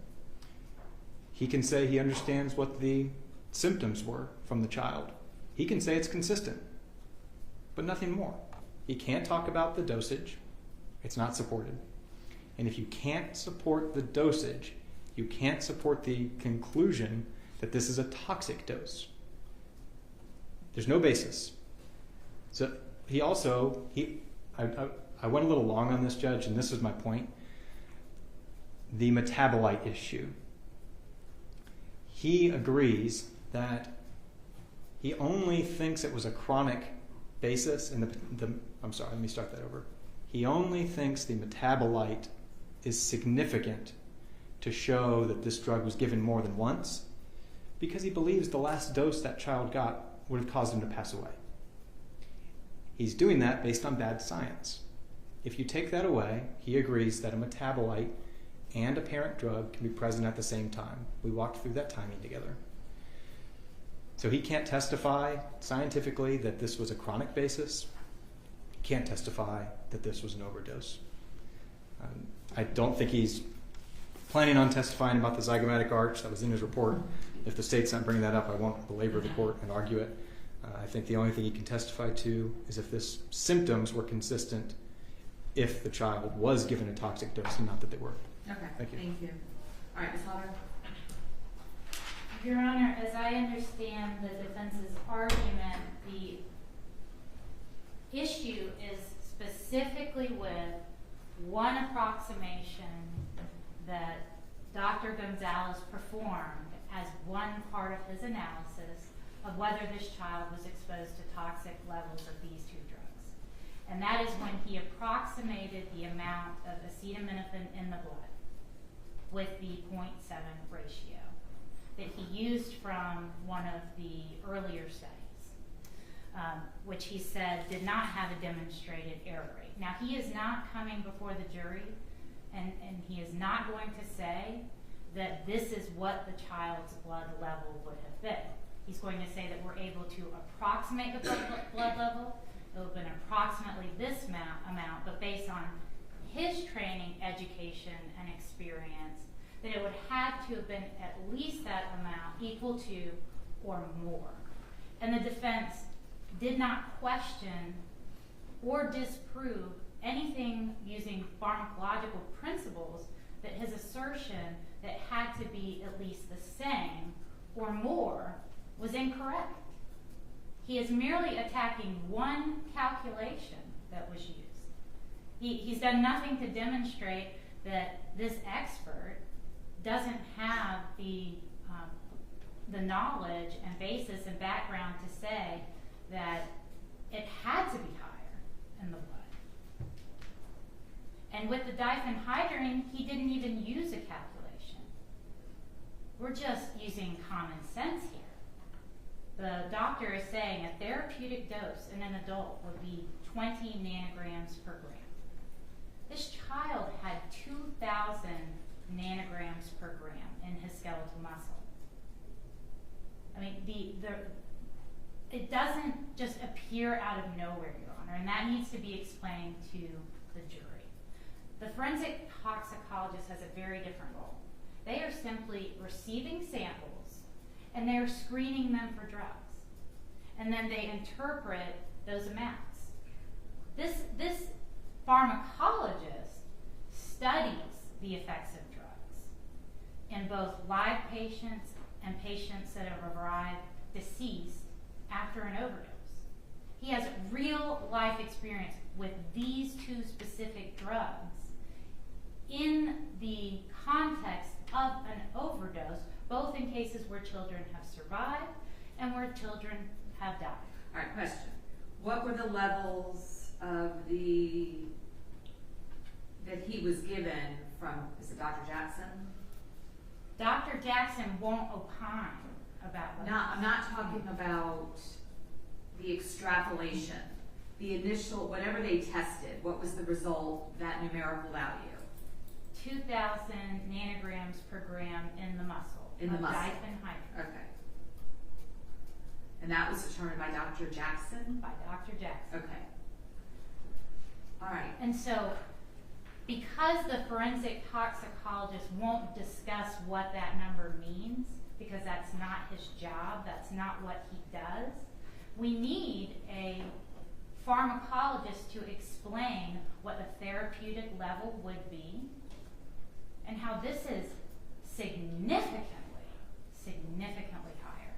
He can say he understands what the symptoms were from the child. He can say it's consistent, but nothing more. He can't talk about the dosage. It's not supported. And if you can't support the dosage, you can't support the conclusion that this is a toxic dose. There's no basis. So I went a little long on this, Judge, and this is my point. The metabolite issue. He agrees that he only thinks it was a chronic basis, and I'm sorry, let me start that over. He only thinks the metabolite is significant to show that this drug was given more than once because he believes the last dose that child got would have caused him to pass away. He's doing that based on bad science. If you take that away, he agrees that a metabolite and a parent drug can be present at the same time. We walked through that timing together. So he can't testify scientifically that this was a chronic basis. He can't testify that this was an overdose. I don't think he's planning on testifying about the zygomatic arch that was in his report. If the state's not bringing that up, I won't belabor the court and argue it. I think the only thing he can testify to is if this symptoms were consistent if the child was given a toxic dose, and not that they were. Okay, Thank you. All right, Ms. Hodder? Your Honor, as I understand the defense's argument, the issue is specifically with one approximation that Dr. Gonzalez performed as one part of his analysis of whether this child was exposed to toxic levels of these two drugs. And that is when he approximated the amount of acetaminophen in the blood with the 0.7 ratio that he used from one of the earlier studies, which he said did not have a demonstrated error rate. Now, he is not coming before the jury, and he is not going to say that this is what the child's blood level would have been. He's going to say that we're able to approximate the blood level. It would have been approximately this amount, but based on his training, education, and experience, that it would have to have been at least that amount, equal to or more. And the defense did not question or disprove anything using pharmacological principles that his assertion that had to be at least the same or more was incorrect. He is merely attacking one calculation that was used. He's done nothing to demonstrate that this expert doesn't have the knowledge and basis and background to say that it had to be higher in the blood. And with the diphenhydramine, he didn't even use a calculation. We're just using common sense here. The doctor is saying a therapeutic dose in an adult would be 20 nanograms per gram. This child had 2,000 nanograms per gram in his skeletal muscle. I mean, it doesn't just appear out of nowhere, Your Honor, and that needs to be explained to the jury. The forensic toxicologist has a very different role. They are simply receiving samples and they're screening them for drugs. And then they interpret those amounts. This pharmacologist studies the effects of drugs in both live patients and patients that have arrived deceased after an overdose. He has real life experience with these two specific drugs in the context of an overdose, both in cases where children have survived and where children have died. All right, question. What were the levels of that he was given from, is it Dr. Jackson? Dr. Jackson won't opine about what. I'm not talking about the extrapolation. The initial, whatever they tested, what was the result, that numerical value? 2,000 nanograms per gram in the muscle. In the muscle. Diphenhydramine. Okay. And that was determined by Dr. Jackson? By Dr. Jackson. Okay. All right. And so, because the forensic toxicologist won't discuss what that number means, because that's not his job, that's not what he does, we need a pharmacologist to explain what the therapeutic level would be and how this is significantly higher.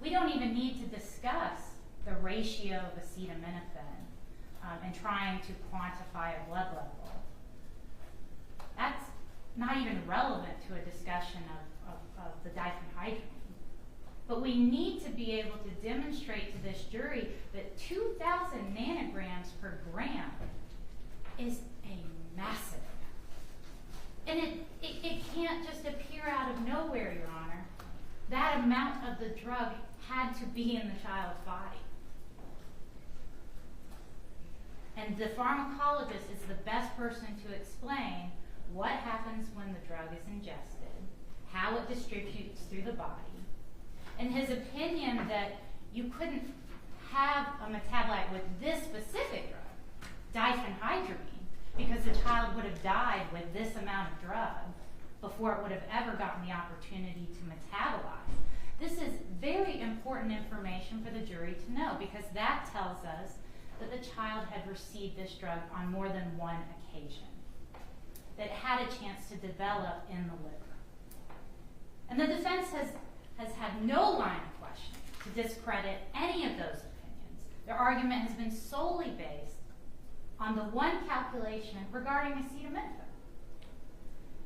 We don't even need to discuss the ratio of acetaminophen and trying to quantify a blood level. That's not even relevant to a discussion of the diphenhydramine. But we need to be able to demonstrate to this jury that 2,000 nanograms per gram is a massive amount. And it can't just appear out of nowhere, Your Honor. That amount of the drug had to be in the child's body. And the pharmacologist is the best person to explain what happens when the drug is ingested, how it distributes through the body, and his opinion that you couldn't have a metabolite with this specific drug, diphenhydramine, because the child would have died with this amount of drug before it would have ever gotten the opportunity to metabolize. This is very important information for the jury to know, because that tells us that the child had received this drug on more than one occasion, that it had a chance to develop in the liver. And the defense has had no line of questioning to discredit any of those opinions. Their argument has been solely based on the one calculation regarding acetaminophen.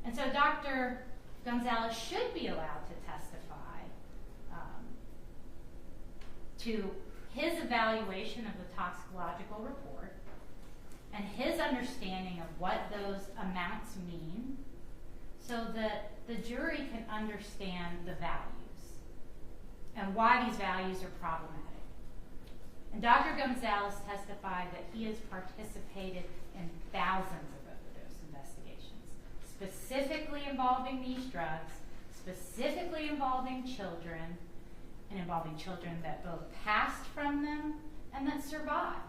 And so Dr. Gonzalez should be allowed to testify to his evaluation of the toxicological report and his understanding of what those amounts mean, so that the jury can understand the values and why these values are problematic. And Dr. Gonzalez testified that he has participated in thousands of overdose investigations, specifically involving these drugs, specifically involving children, and involving children that both passed from them and that survived.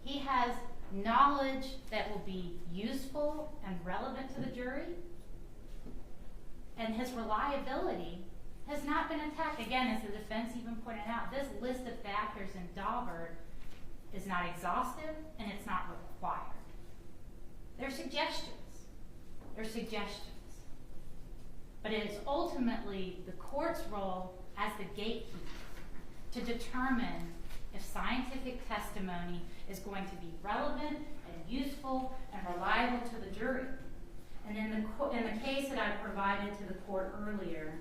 He has knowledge that will be useful and relevant to the jury, and his reliability has not been attacked. Again, as the defense even pointed out, this list of factors in Daubert is not exhaustive and it's not required. They're suggestions. They're suggestions. But it is ultimately the court's role as the gatekeeper to determine if scientific testimony is going to be relevant and useful and reliable to the jury. And in the case that I provided to the court earlier,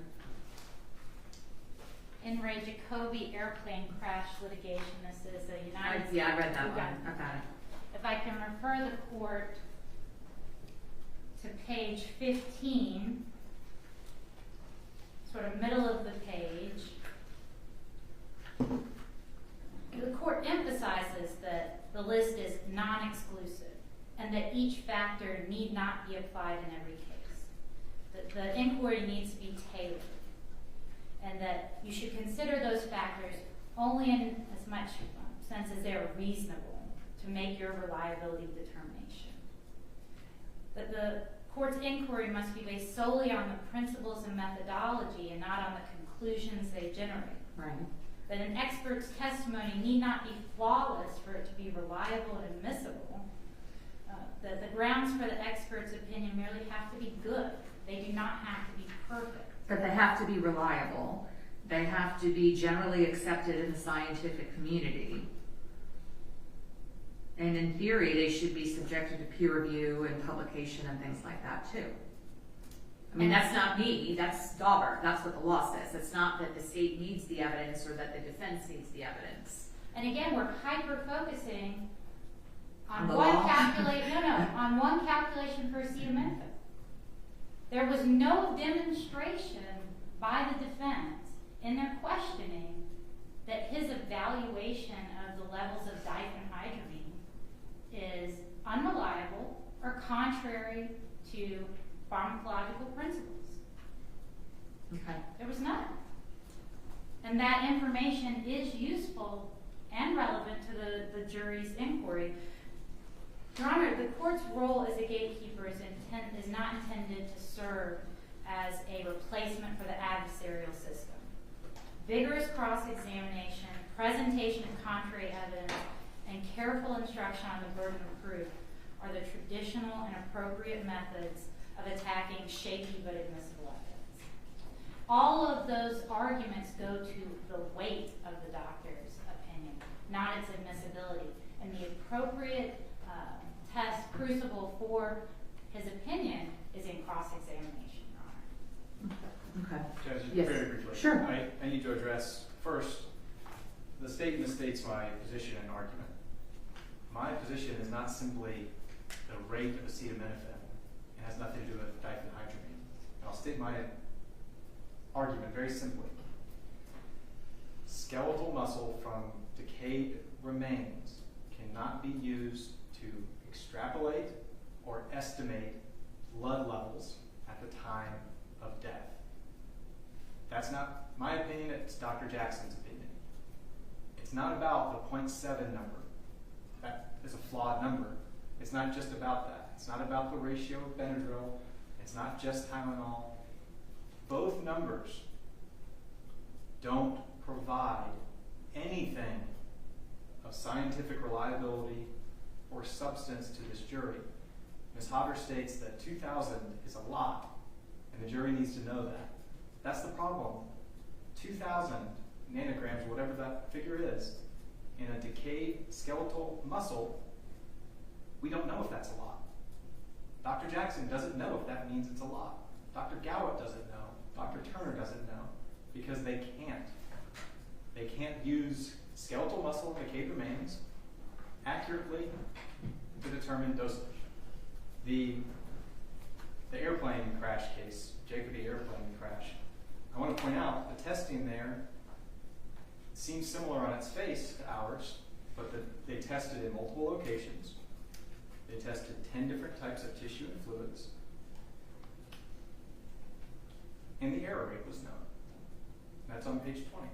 in Ray Jacoby airplane crash litigation, this is a United States. Yeah, I read that one. I got it. If I can refer the court to page 15 sort of middle of the page, the court emphasizes that the list is non-exclusive and that each factor need not be applied in every case. That the inquiry needs to be tailored, and that you should consider those factors only in as much sense as they are reasonable to make your reliability determination. That the court's inquiry must be based solely on the principles and methodology and not on the conclusions they generate. Right. That an expert's testimony need not be flawless for it to be reliable and admissible. That the grounds for the expert's opinion merely have to be good. They do not have to be perfect. But they have to be reliable. They have to be generally accepted in the scientific community. And in theory, they should be subjected to peer review and publication and things like that too. I mean, that's not me, that's Dauber. That's what the law says. It's not that the state needs the evidence or that the defense needs the evidence. And again, we're hyper-focusing on On the one law? on one calculation for acetaminophen. There was no demonstration by the defense in their questioning that his evaluation of the levels of diphenhydramine is unreliable or contrary to pharmacological principles. Okay. There was none. And that information is useful and relevant to the jury's inquiry. Your Honor, the court's role as a gatekeeper is not intended to serve as a replacement for the adversarial system. Vigorous cross-examination, presentation of contrary evidence, and careful instruction on the burden of proof are the traditional and appropriate methods of attacking shaky but admissible evidence. All of those arguments go to the weight of the doctor's opinion, not its admissibility. And the appropriate test crucible for his opinion is in cross-examination, Your Honor. Okay. Judge, Yes. very briefly. Sure. I need to address first the state misstates my position and argument. My position is not simply the rate of acetaminophen. It has nothing to do with diphenhydramine. And I'll state my argument very simply. Skeletal muscle from decayed remains cannot be used to extrapolate or estimate blood levels at the time of death. That's not my opinion, it's Dr. Jackson's opinion. It's not about the 0.7 number. That is a flawed number. It's not just about that. It's not about the ratio of Benadryl. It's not just Tylenol. Both numbers don't provide anything of scientific reliability or substance to this jury. Ms. Hodder states that 2,000 is a lot, and the jury needs to know that. That's the problem. 2,000 nanograms, whatever that figure is, in a decayed skeletal muscle, we don't know if that's a lot. Dr. Jackson doesn't know if that means it's a lot. Dr. Gowett doesn't know. Dr. Turner doesn't know, because they can't. They can't use skeletal muscle and decayed remains accurately to determine dosage. The airplane crash case, Jacoby airplane crash, I want to point out the testing there seems similar on its face to ours, but they tested in multiple locations. They tested 10 different types of tissue and fluids, and the error rate was known. That's on page 20.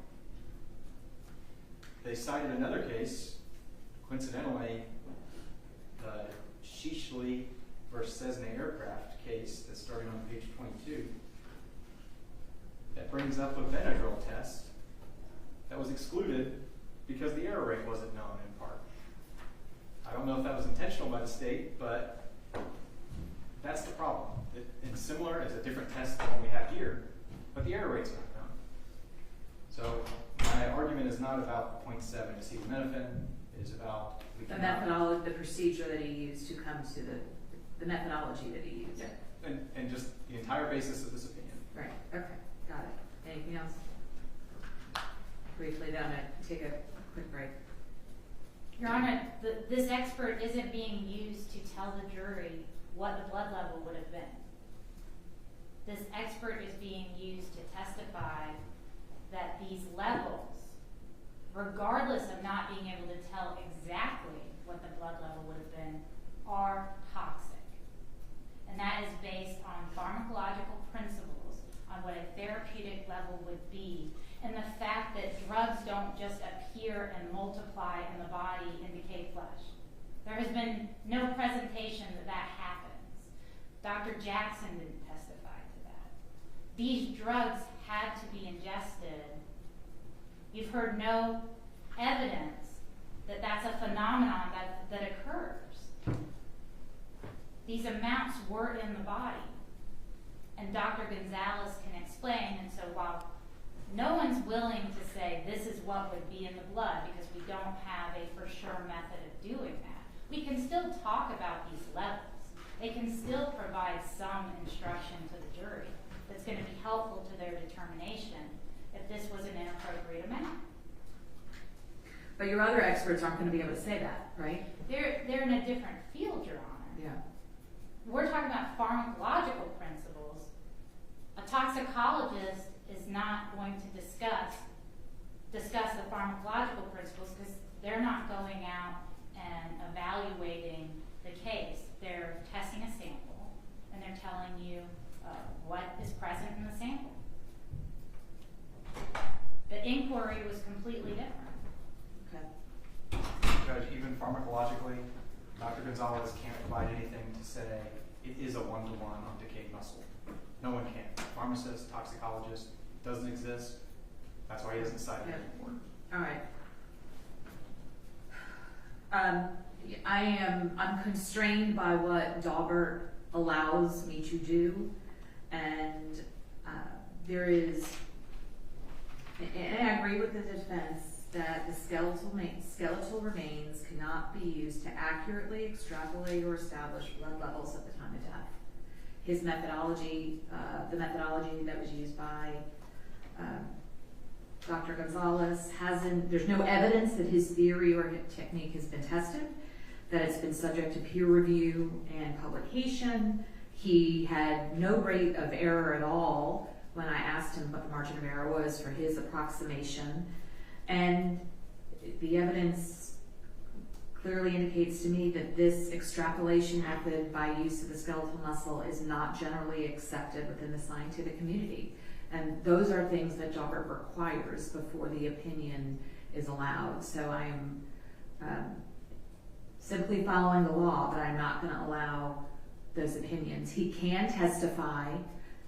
They cited another case, coincidentally, the Sheeshley versus Cessna aircraft case that's starting on page 22, that brings up a Benadryl test that was excluded because the error rate wasn't known in part. I don't know if that was intentional by the state, but that's the problem. It's similar, it's a different test than what we have here, but the error rate's not known. So my argument is not about 0.7 acetaminophen, it is about The methodology, the procedure that he used to come to the methodology that he used. Yeah, and just the entire basis of this opinion. Right, okay, got it. Anything else? Briefly, then I'm going to take a quick break. Your Honor, this expert isn't being used to tell the jury what the blood level would have been. this expert is being used to testify that these levels, regardless of not being able to tell exactly what the blood level would have been, are toxic. And that is based on pharmacological principles on what a therapeutic level would be, and the fact that drugs don't just appear and multiply in the body in decayed flesh. There has been no presentation that that happens. Dr. Jackson didn't testify to that. These drugs had to be ingested. You've heard no evidence that that's a phenomenon that occurs. These amounts were in the body, and Dr. Gonzalez can explain, and so while no one's willing to say this is what would be in the blood because we don't have a for sure method of doing that, we can still talk about these levels. They can still provide some instruction to the jury that's going to be helpful to their determination if this was an inappropriate amount. But your other experts aren't going to be able to say that, right? They're in a different field, Your Honor. Yeah. We're talking about pharmacological principles. A toxicologist is not going to discuss the pharmacological principles because they're not going out and evaluating the case. They're testing a sample and they're telling you what is present in the sample. The inquiry was completely different. Okay. Judge, even pharmacologically, Dr. Gonzalez can't provide anything to say it is a one-to-one on decayed muscle. No one can. Pharmacist, toxicologist, doesn't exist. That's why he doesn't cite it anymore. All right. I'm constrained by what Daubert allows me to do, and there is, and I agree with the defense that the skeletal remains cannot be used to accurately extrapolate or establish blood levels at the time of death. His methodology, the methodology that was used by Dr. Gonzalez there's no evidence that his theory or his technique has been tested, that it's been subject to peer review and publication. He had no rate of error at all when I asked him what the margin of error was for his approximation. And the evidence clearly indicates to me that this extrapolation method by use of the skeletal muscle is not generally accepted within the scientific community. And those are things that Daubert requires before the opinion is allowed. So I am simply following the law, but I'm not going to allow those opinions. He can testify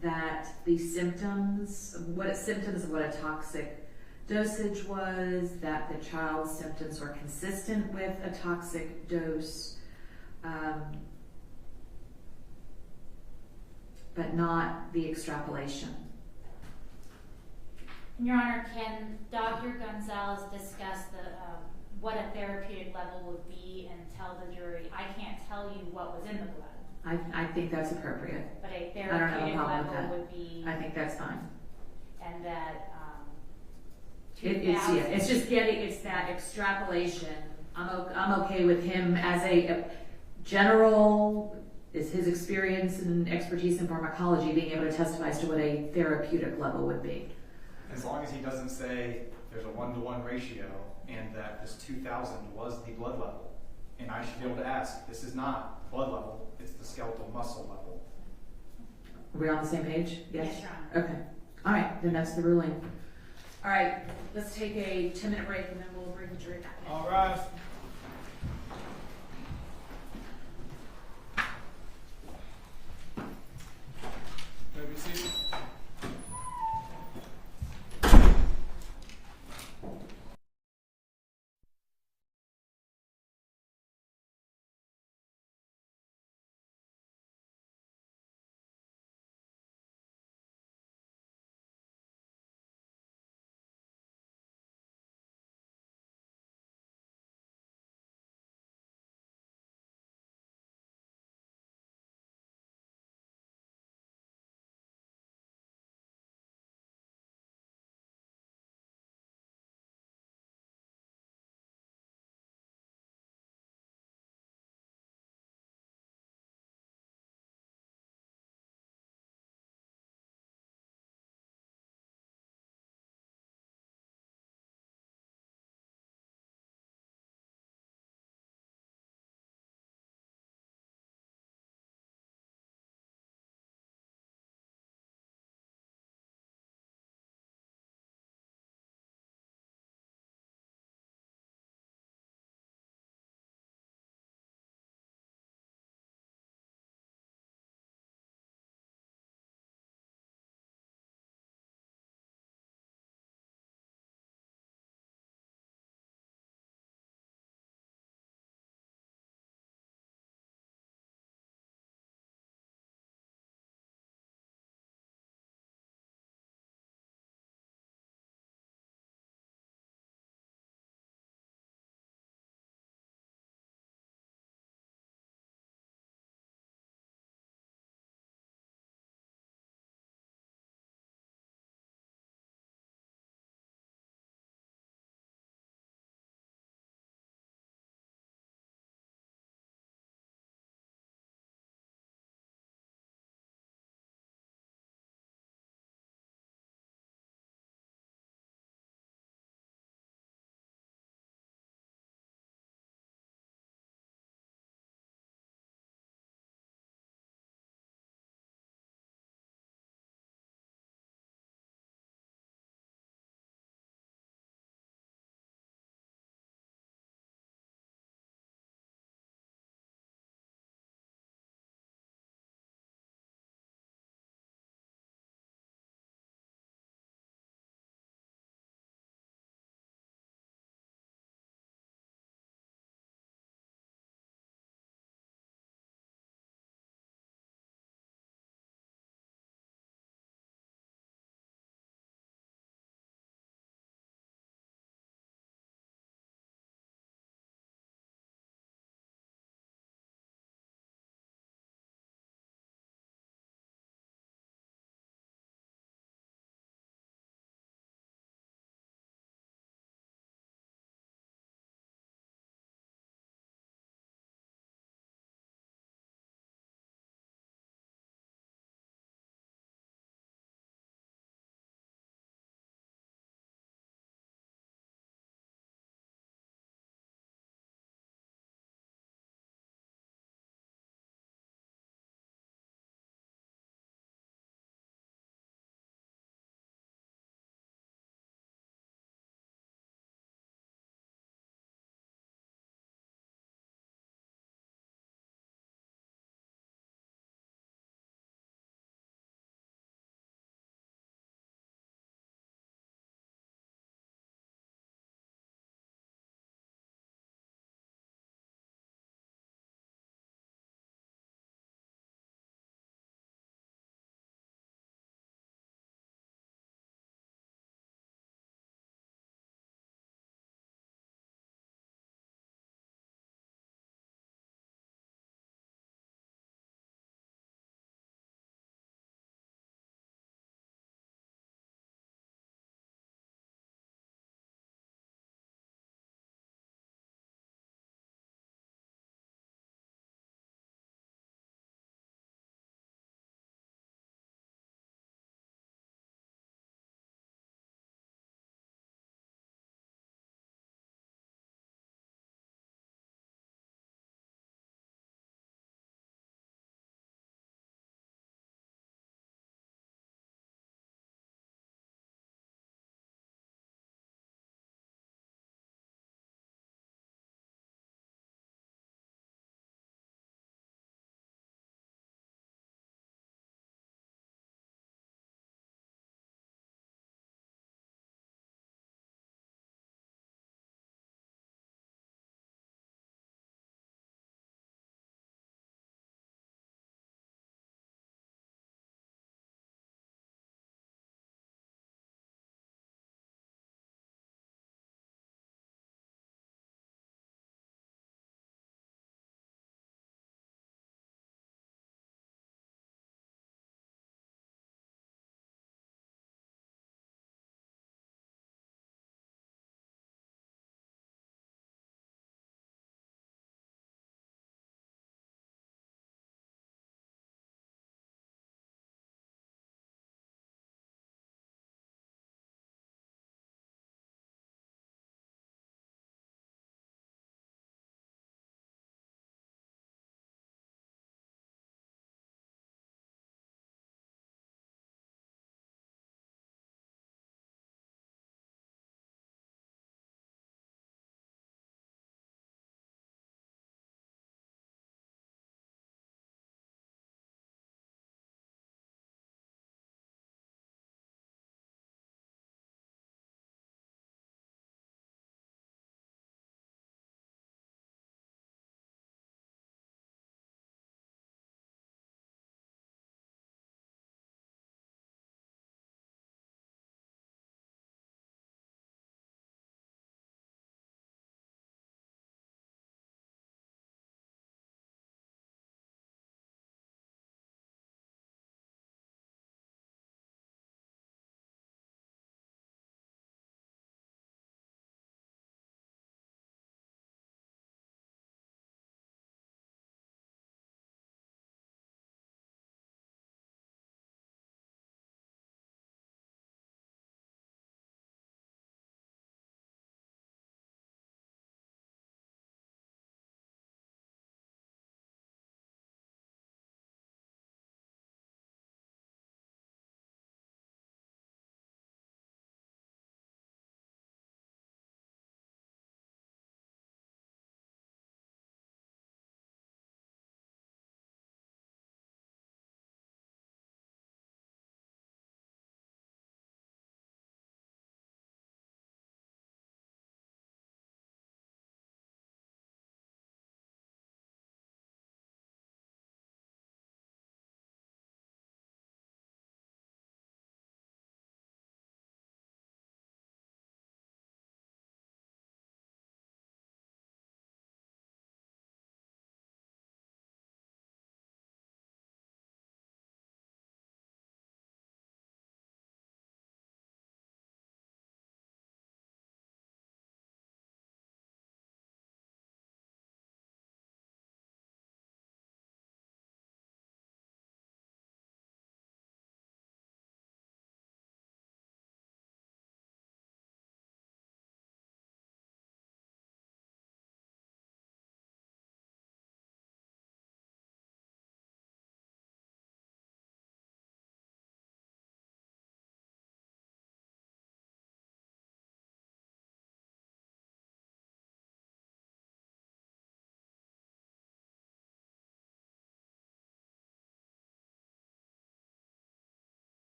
that the symptoms of what a toxic dosage was, that the child's symptoms were consistent with a toxic dose, but not the extrapolation. Your Honor, can Dr. Gonzalez discuss what a therapeutic level would be and tell the jury, I can't tell you what was in the blood? I think that's appropriate. But a I don't have a therapeutic problem with level that. would be, I think that's fine. and that It's just it's that extrapolation. I'm okay with him as a general, is his experience and expertise in pharmacology being able to testify as to what a therapeutic level would be. As long as he doesn't say there's a 1-to-1 ratio and that this 2,000 was the blood level, and I should be able to ask, this is not blood level, it's the skeletal muscle level. Are we on the same page? Yes, Your Honor. Okay. All right, then that's the ruling. All right, let's take a 10-minute break and then we'll bring the jury back in. All right. Maybe see.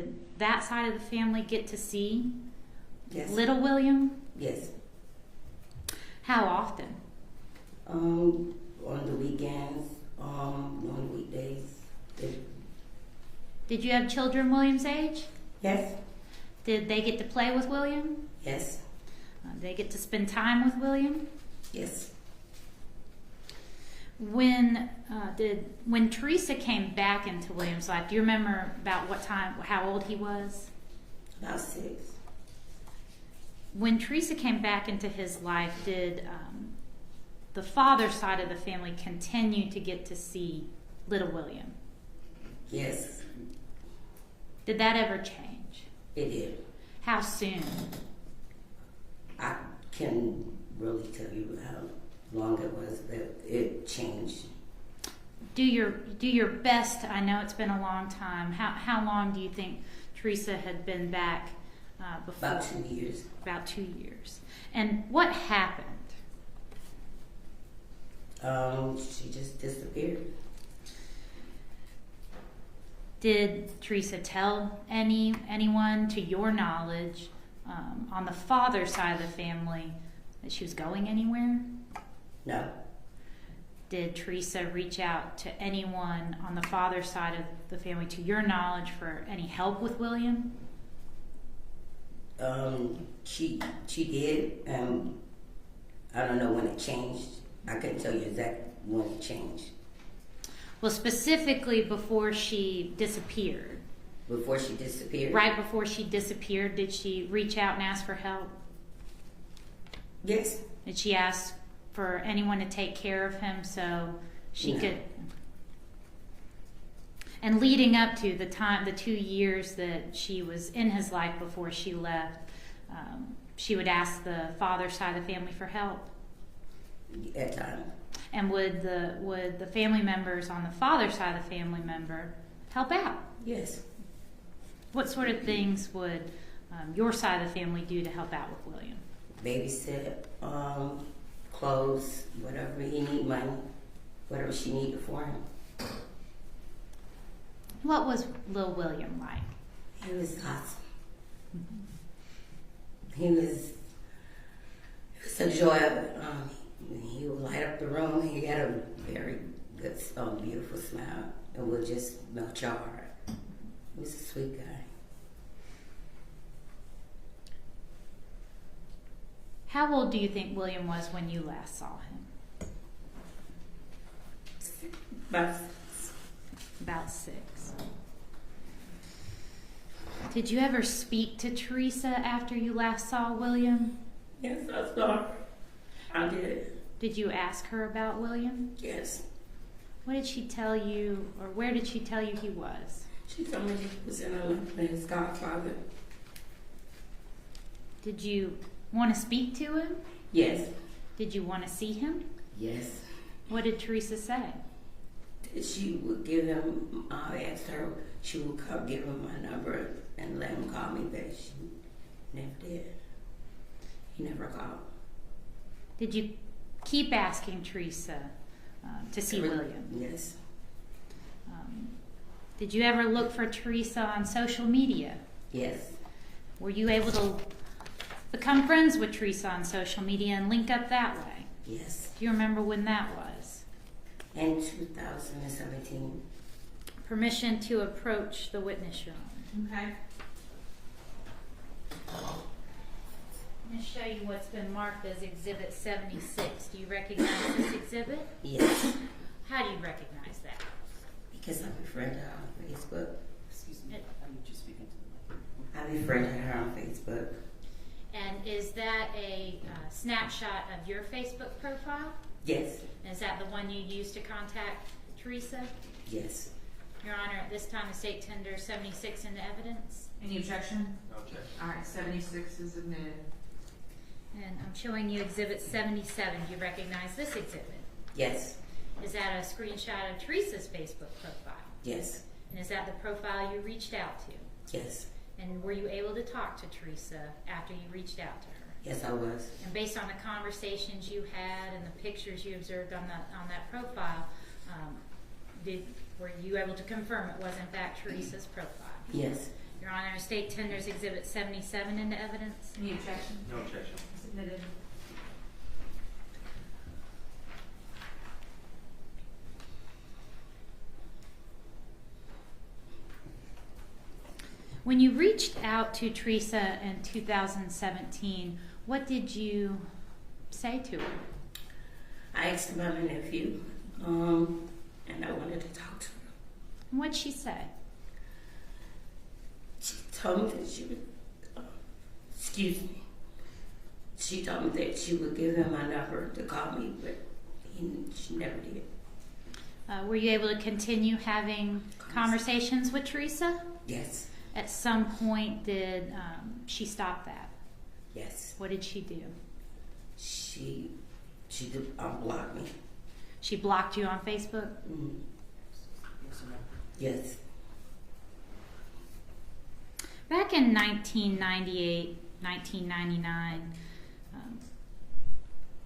Did that side of the family get to see Yes. little William? Yes. How often? On the weekends, on the weekdays. Did you have children William's age? Yes. Did they get to play with William? Yes. Did they get to spend time with William? Yes. When Teresa came back into William's life, do you remember about what time, how old he was? About 6. When Teresa came back into his life, did the father's side of the family continue to get to see little William? Yes. Did that ever change? It did. How soon? I can really tell you how long it was, but it changed. Do your best. I know it's been a long time. How long do you think Teresa had been back before? About 2 years. About 2 years. And what happened? She just disappeared. Did Teresa tell anyone, to your knowledge, on the father's side of the family, that she was going anywhere? No. Did Teresa reach out to anyone on the father's side of the family, to your knowledge, for any help with William? She did. I don't know when it changed. I couldn't tell you exactly when it changed. Well, specifically before she disappeared. Before she disappeared? Right before she disappeared, did she reach out and ask for help? Yes. Did she ask for anyone to take care of him so she could? And leading up to the 2 years that she was in his life before she left, she would ask the father's side of the family for help. At times. And would the family members on the father's side of the family member help out? Yes. What sort of things would your side of the family do to help out with William? Babysit, clothes, whatever he need, money, whatever she needed for him. What was Lil William like? He was awesome. He was a joy of it. He would light up the room. He had a very good, beautiful smile. It would just melt your heart. He was a sweet guy. How old do you think William was when you last saw him? About 6. Did you ever speak to Teresa after you last saw William? Yes, I saw her. I did. Did you ask her about William? Yes. What did she tell you, or where did she tell you he was? She told me he was in her life with his godfather. Did you want to speak to him? Yes. Did you want to see him? Yes. What did Teresa say? She would give him, I asked her, she would come give him my number and let him call me, but she never did. He never called. Did you keep asking Teresa to see William? Yes. Did you ever look for Teresa on social media? Yes. Were you able to become friends with Teresa on social media and link up that way? Yes. Do you remember when that was? In 2017. Permission to approach the witness, Your Honor. Okay. I'm going to show you what's been marked as Exhibit 76. Do you recognize this exhibit? Yes. How do you recognize that? Because I befriended her on Facebook. Excuse me, I need you speaking to the mic. I befriended her on Facebook. And is that a snapshot of your Facebook profile? Yes. And is that the one you used to contact Teresa? Yes. Your Honor, at this time, the state tenders 76 into evidence. Any objection? No objection. All right, 76 is admitted. And I'm showing you Exhibit 77. Do you recognize this exhibit? Yes. Is that a screenshot of Teresa's Facebook profile? Yes. And is that the profile you reached out to? Yes. And were you able to talk to Teresa after you reached out to her? Yes, I was. And based on the conversations you had and the pictures you observed on that profile, were you able to confirm it was in fact Teresa's profile? Yes. Your Honor, State tenders Exhibit 77 into evidence. Any objection? No objection. Submitted. When you reached out to Teresa in 2017, what did you say to her? I asked about my nephew, and I wanted to talk to her. What'd she say? She told me that she would, excuse me. She told me that she would give him my number to call me, but she never did. Were you able to continue having conversations with Teresa? Yes, At some point, did she stop that? yes. What did she do? She did unblock me. She blocked you on Facebook? Mm. Yes or no? Yes, Back in 1998, 1999,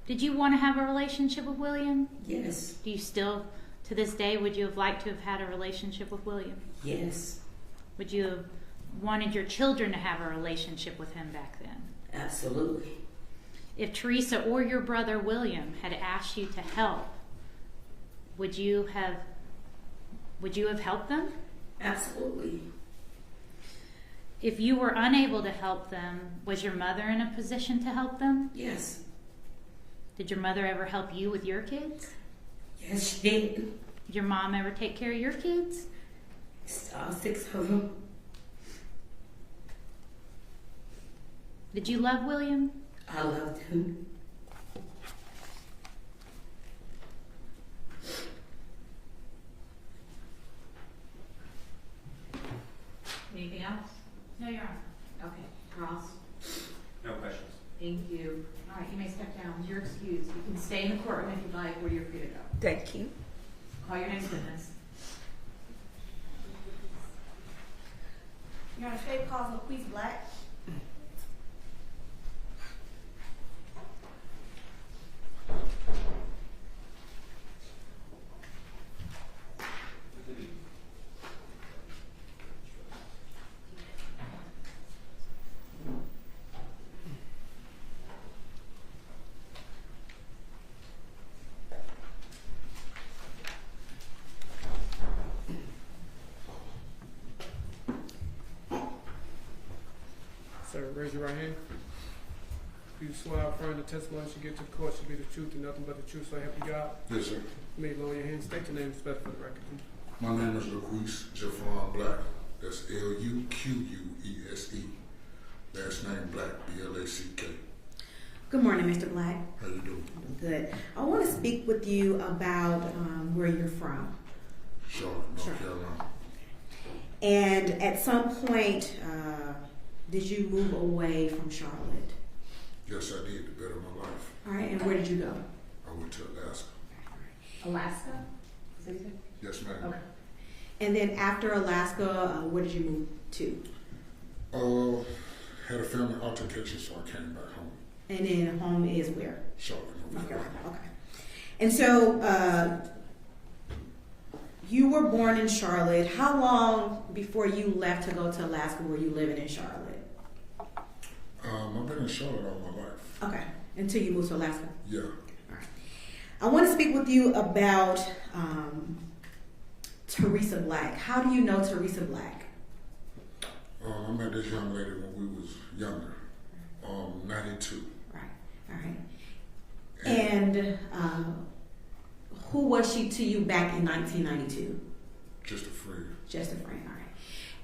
did you want to have a relationship with William? yes, Do you still, to this day, would you have liked to have had a relationship with William? yes, Would you have wanted your children to have a relationship with him back then? absolutely. If Teresa or your brother William had asked you to help, would you have helped them? Absolutely. If you were unable to help them, was your mother in a position to help them? Yes, Did your mother ever help you with your kids? yes, she did. Did your mom ever take care of your kids? All 6 of them. Did you love William? I loved him. Anything else? No, Your Honor. Okay, Ross, No questions. thank you. All right, you may step down. You're excused. You can stay in the courtroom if you'd like, or you're free to go. Thank you. Call your next witness. Your Honor, State calls Teresa Black. Sir, raise your right hand. Do you swear affirm the testimony you give to the court should be the truth and nothing but the truth, so help you God? Yes, sir. You may lower your hand, state your name and spell for the record. My name is Luquise Javon Black. That's Luquese. Last name Black, Black. Good morning, Mr. Black. How you doing? Good. I want to speak with you about where you're from. Charlotte, North Sure. Carolina. And at some point, did you move away from Charlotte? Yes, I did, to better my life. All right, and where did you go? I went to Alaska. Alaska? Is that what you said? Yes, ma'am. Okay. And then after Alaska, where did you move to? Had a family altercation, so I came back home. And then home is where? Charlotte, North North Carolina. Carolina. Okay. And so you were born in Charlotte. How long before you left to go to Alaska were you living in Charlotte? I've been in Charlotte all my life. Okay. Until you moved to Alaska? Yeah. All right. I want to speak with you about Teresa Black. How do you know Teresa Black? I met this young lady when we was younger. 92. Right. All right. And who was she to you back in 1992? Just a friend. Just a friend. All right.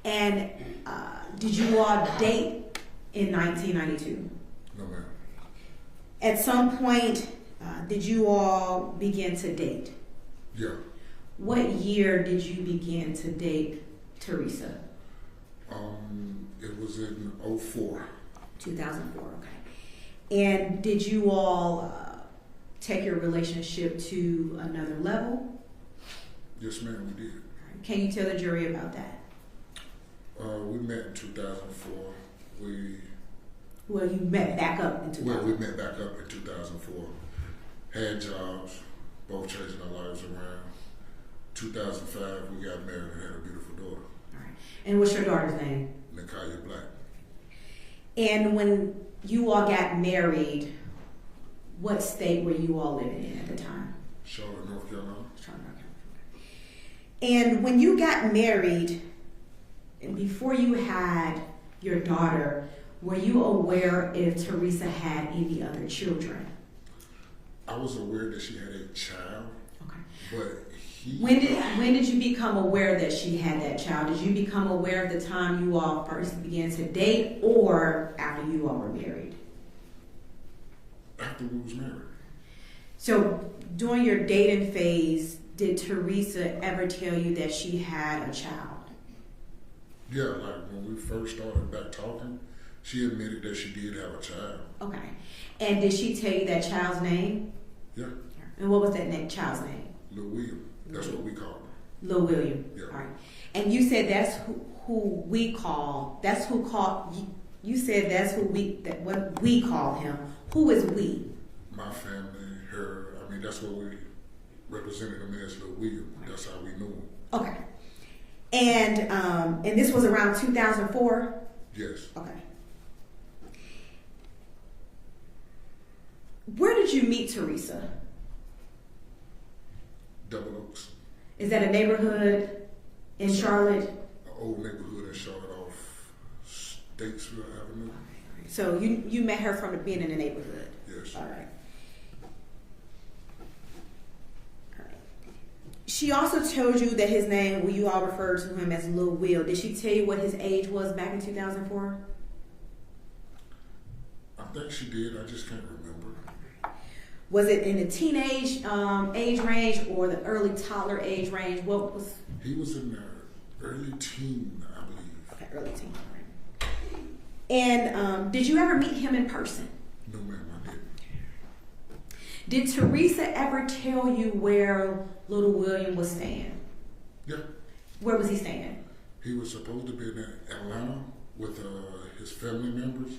And did you all date in 1992? No, ma'am. At some point, did you all begin to date? Yeah. What year did you begin to date Teresa? It was in 04. 2004, okay. And did you all take your relationship to another level? Yes, ma'am, we did. Can you tell the jury about that? We met in 2004. Well, you met back up in 2004. Well, we met back up in 2004. Had jobs, both chasing our lives around. 2005, we got married and had a beautiful daughter. All right. And what's your daughter's name? DeKalb Black. And when you all got married, what state were you all living in at the time? Charlotte, North Carolina. And when you got married, and before you had your daughter, were you aware if Teresa had any other children? I was aware that she had a child, Okay. but he... When did you become aware that she had that child? Did you become aware at the time you all first began to date, or after you all were married? After we was married. So during your dating phase, did Teresa ever tell you that she had a child? Yeah, like when we first started back talking, she admitted that she did have a child. Okay. And did she tell you that child's name? Yeah, And what was that child's name? Lil William. That's what we call him. Lil William. Yeah. All right. And you said that's who we call. That's who call. You said that's what we call him. Who is we? My family, her. I mean, that's what we represented him as, Lil William. That's how we knew him. Okay. And this was around 2004. Yes. Okay. Where did you meet Teresa? Double Oaks. Is that a neighborhood in Charlotte? An old neighborhood in Charlotte off Statesville Avenue. So you met her from being in the neighborhood. Yes. All right. All right. She also told you that his name, well, you all referred to him as Lil Will. Did she tell you what his age was back in 2004? I think she did. I just can't remember. Was it in the teenage age range or the early toddler age range? What was? He was in the early teen, I believe. Okay, early teen. Right. And did you ever meet him in person? No, ma'am, I didn't. Did Teresa ever tell you where little William was staying? Yeah. Where was he staying? He was supposed to be in Atlanta with his family members.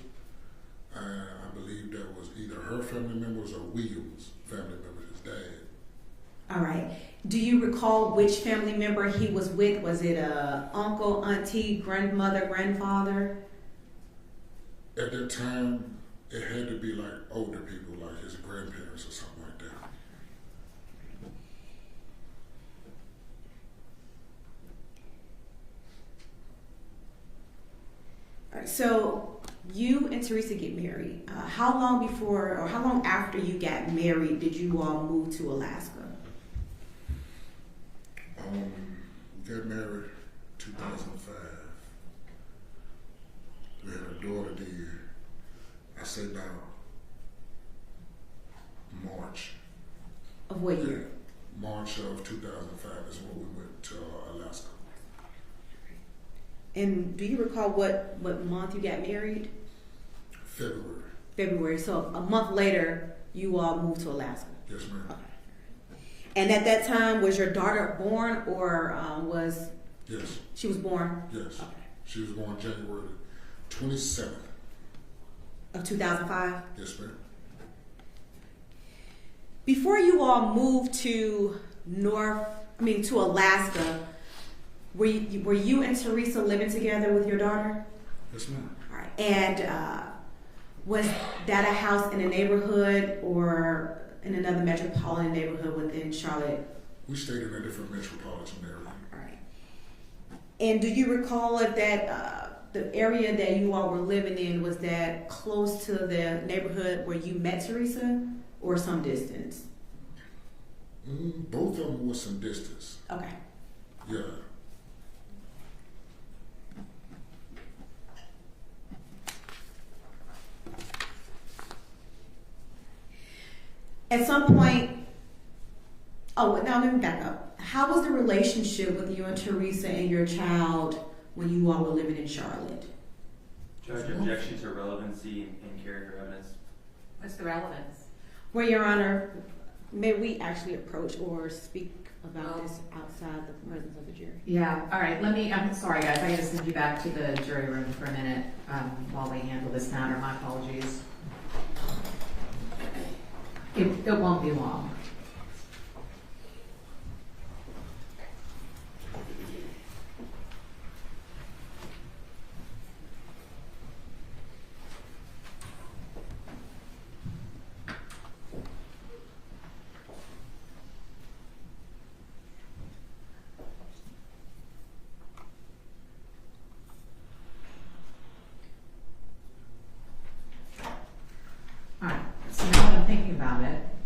I believe that was either her family members or William's family members, his dad. All right. Do you recall which family member he was with? Was it uncle, auntie, grandmother, grandfather? At that time, it had to be like older people, like his grandparents or something like that. All right. So you and Teresa get married. How long before or how long after you got married did you all move to Alaska? We got married 2005. We had a daughter there. I say now March. Of what year? March of 2005 is when we went to Alaska. And do you recall what month you got married? February. February. So a month later, you all moved to Alaska. Yes, ma'am. Okay. And at that time, was your daughter born or was... Yes. She was born? Yes. Okay. She was born January 27th. Of 2005? Yes, ma'am. Before you all moved to Alaska, were you and Teresa living together with your daughter? Yes, ma'am. All right. And was that a house in a neighborhood or in another metropolitan neighborhood within Charlotte? We stayed in a different metropolitan area. All right. And do you recall if that the area that you all were living in, was that close to the neighborhood where you met Teresa or some distance? Both of them was some distance. Okay. Yeah. At some point, now let me back up. How was the relationship with you and Teresa and your child when you all were living in Charlotte? Judge, objection to relevancy and character evidence. What's the relevance? Well, Your Honor, may we actually approach or speak about this outside the presence of the jury? Yeah, all right, I'm sorry guys, I gotta send you back to the jury room for a minute while we handle this matter. My apologies. It won't be long.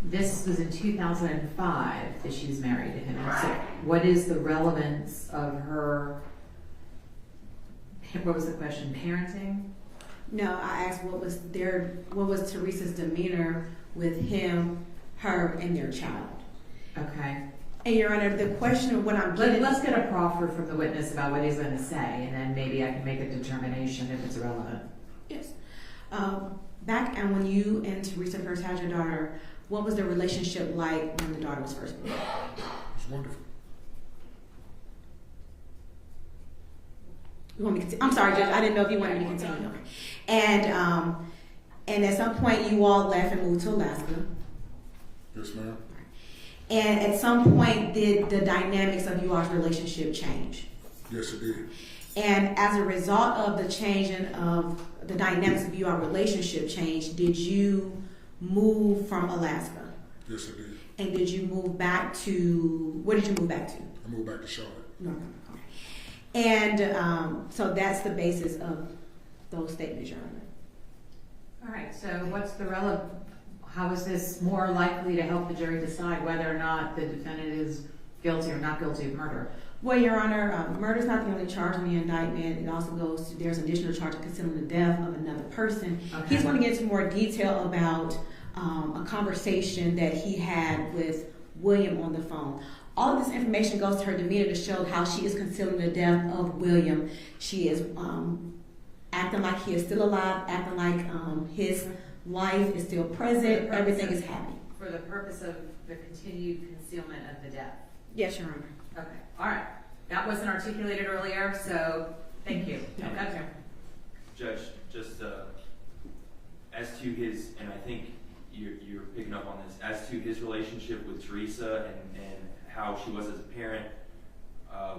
this was in 2005 that she was married to him. So what is the relevance of her, what was the question, parenting? No, I asked what was Teresa's demeanor with him, her, and their child. Okay. And Your Honor, the question of what I'm getting... Let's get a proffer from the witness about what he's going to say, and then maybe I can make a determination if it's relevant. Yes. Back and when you and Teresa first had your daughter, what was the relationship like when the daughter was first born? It's wonderful. You want me to I'm sorry, Judge. I didn't know if you wanted me to continue. Okay. And at some point, you all left and moved to Alaska. Yes, ma'am. And at some point, did the dynamics of you all's relationship change? Yes, it did. And as a result of the changing of the dynamics of your relationship change, did you move from Alaska? Yes, I did. And did you move back to, where did you move back to? I moved back to Charlotte. North Carolina. And so that's the basis of those statements, Your Honor. All right, so what's the relevant, how is this more likely to help the jury decide whether or not the defendant is guilty or not guilty of murder? Well, Your Honor, murder is not the only charge in the indictment. It also goes to, there's an additional charge of concealing the death of another person. Okay. He's going to get into more detail about a conversation that he had with William on the phone. All of this information goes to her demeanor to show how she is concealing the death of William. She is acting like he is still alive, acting like his life is still present, everything is happy. For the purpose of the continued concealment of the death? Yes, Your Honor. Okay, all right. That wasn't articulated earlier, so thank you. Okay. Judge, just as to his, and I think you're picking up on this, as to his relationship with Teresa and how she was as a parent,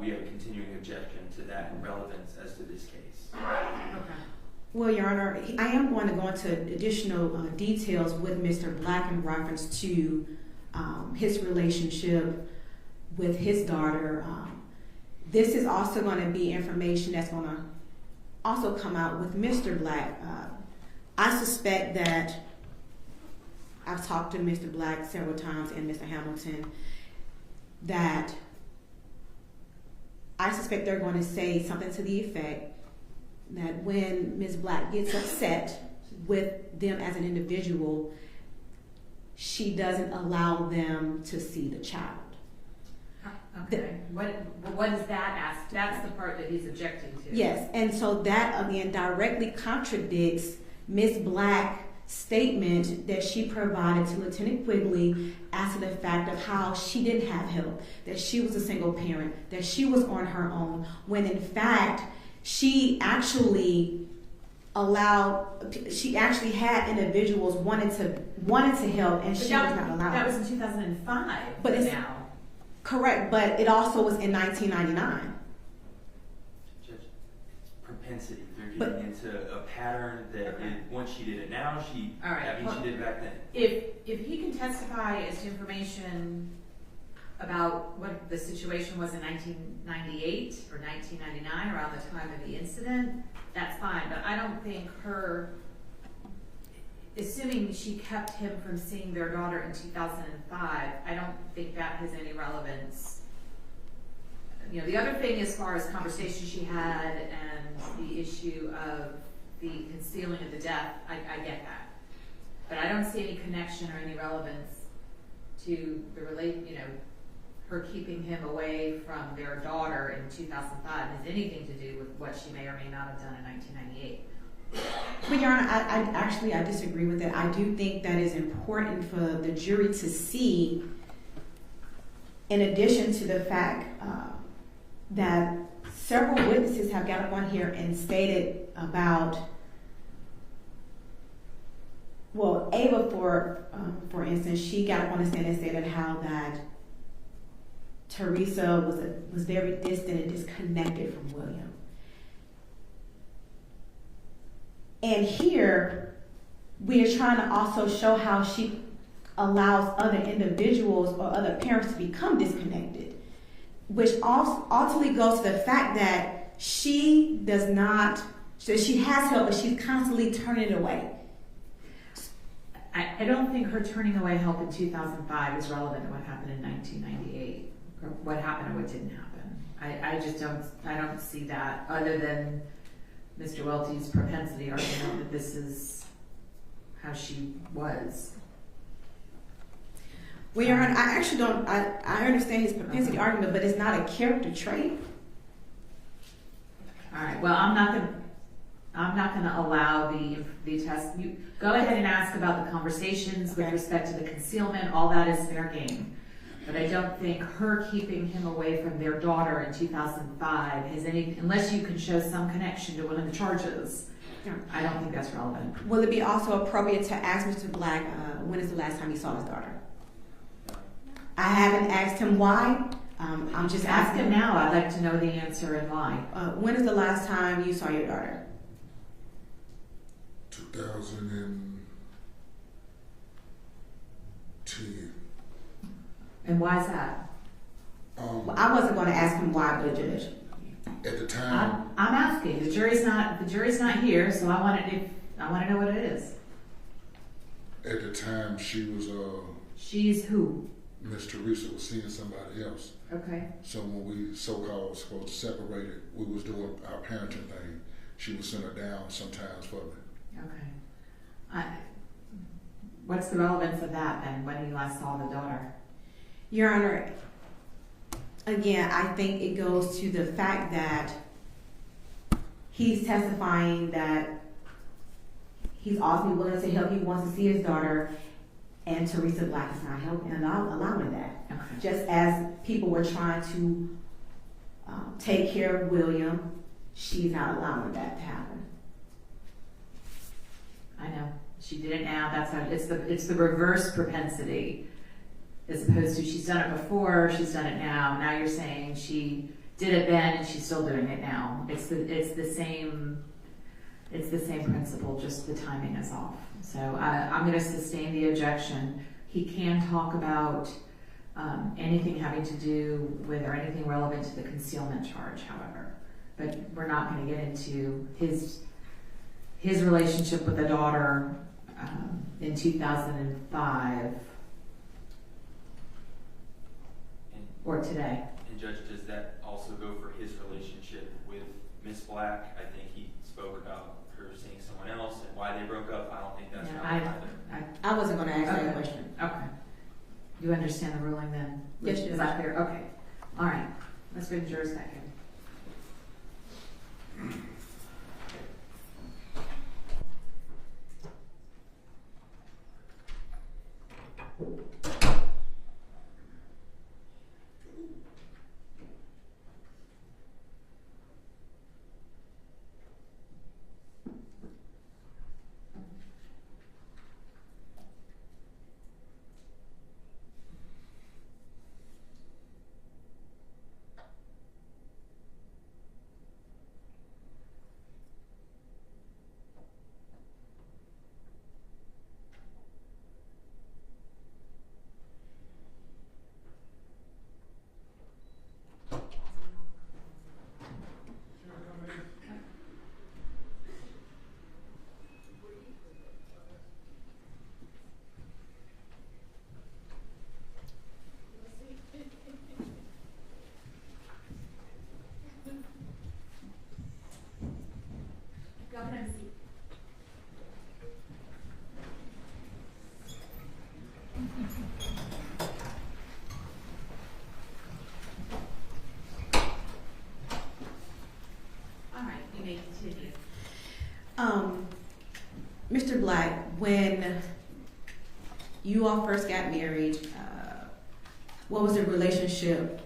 we have a continuing objection to that relevance as to this case. Okay. Well, Your Honor, I am going to go into additional details with Mr. Black in reference to his relationship with his daughter. This is also going to be information that's going to also come out with Mr. Black. I suspect that I've talked to Mr. Black several times and Mr. Hamilton that I suspect they're going to say something to the effect that when Ms. Black gets upset with them as an individual, she doesn't allow them to see the child. Okay. What is that asked? That's the part that he's objecting to. Yes, and so that again directly contradicts Ms. Black's statement that she provided to Lieutenant Quigley as to the fact of how she didn't have help, that she was a single parent, that she was on her own, when in fact she actually had individuals wanted to help, and she was not allowed. That was in 2005. But it's now. Correct, but it also was in 1999. Judge, it's propensity. They're getting into a pattern that once she did it now, she did it back then. If he can testify as to information about what the situation was in 1998 or 1999, around the time of the incident, that's fine. But I don't think assuming she kept him from seeing their daughter in 2005, I don't think that has any relevance. You know, the other thing as far as conversations she had and the issue of the concealing of the death, I get that. But I don't see any connection or any relevance to her keeping him away from their daughter in 2005 has anything to do with what she may or may not have done in 1998. But Your Honor, I disagree with that. I do think that is important for the jury to see, in addition to the fact that several witnesses have got up on here and stated about, well, Ava, for instance, she got up on the stand and stated how that Teresa was very distant and disconnected from William. And here, we are trying to also show how she allows other individuals or other parents to become disconnected, which ultimately goes to the fact that she has help, but she's constantly turning it away. I don't think her turning away help in 2005 is relevant to what happened in 1998, or what happened or what didn't happen. I just don't see that, other than Mr. Welty's propensity argument that this is how she was. Well, Your Honor, I actually don't, I understand his propensity argument, but it's not a character trait. All right, well, I'm not gonna allow the test. You go ahead and ask about the conversations with respect to the concealment. All that is fair game. But I don't think her keeping him away from their daughter in 2005 has any, unless you can show some connection to one of the charges, I don't think that's relevant. Will it be also appropriate to ask Mr. Black when is the last time he saw his daughter? I haven't asked him why. I'm just Ask asking him now. I'd like to know the answer and why. When is the last time you saw your daughter? 2010. And why is that? Well, I wasn't going to ask him why, but Judge. At the time, I'm asking. The jury's not here, so I want to know what it is. at the time she was, She's who? Miss Teresa was seeing somebody else. Okay. So when we so-called supposed to separate it, we was doing our parenting thing. She would send her down sometimes for me. Okay. What's the relevance of that then, when you last saw the daughter? Your Honor, again, I think it goes to the fact that he's testifying that he's also willing to help. He wants to see his daughter, and Teresa Black is not helping and allowing that. Okay. Just as people were trying to take care of William, she's not allowing that to happen. I know. She did it now. That's how it's the reverse propensity. As opposed to she's done it before, she's done it now. Now you're saying she did it then and she's still doing it now. It's the same principle, just the timing is off. So I'm going to sustain the objection. He can talk about anything having to do with or anything relevant to the concealment charge, however. But we're not going to get into his relationship with the daughter in 2005 or today. And Judge, does that also go for his relationship with Miss Black? I think he spoke about her seeing someone else and why they broke up. I don't think that's relevant either. I wasn't going to ask that question. Okay. You understand the ruling then? Yes, Is that clear? Okay. All right. Let's bring the jurors back in. Mr. Black, when you all first got married, what was the relationship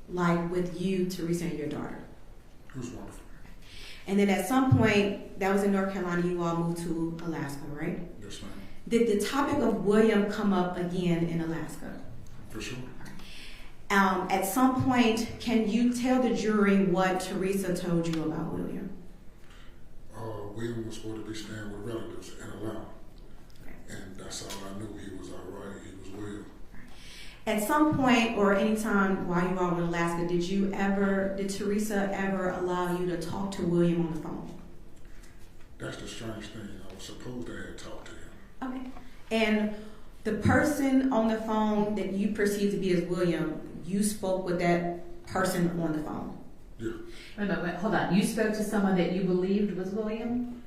like with you, Teresa, and your daughter? It was wonderful. And then at some point, that was in North Carolina, you all moved to Alaska, right? Yes, ma'am. Did the topic of William come up again in Alaska? For sure. At some point, can you tell the jury what Teresa told you about William? William was supposed to be staying with relatives in Atlanta. And that's all I knew. He was all right. He was well. At some point or any time while you were in Alaska, did Teresa ever allow you to talk to William on the phone? That's the strange thing. I was supposed to have talked to him. Okay. And the person on the phone that you perceive to be as William, you spoke with that person on the phone. Yeah. Wait, hold on. You spoke to someone that you believed was William?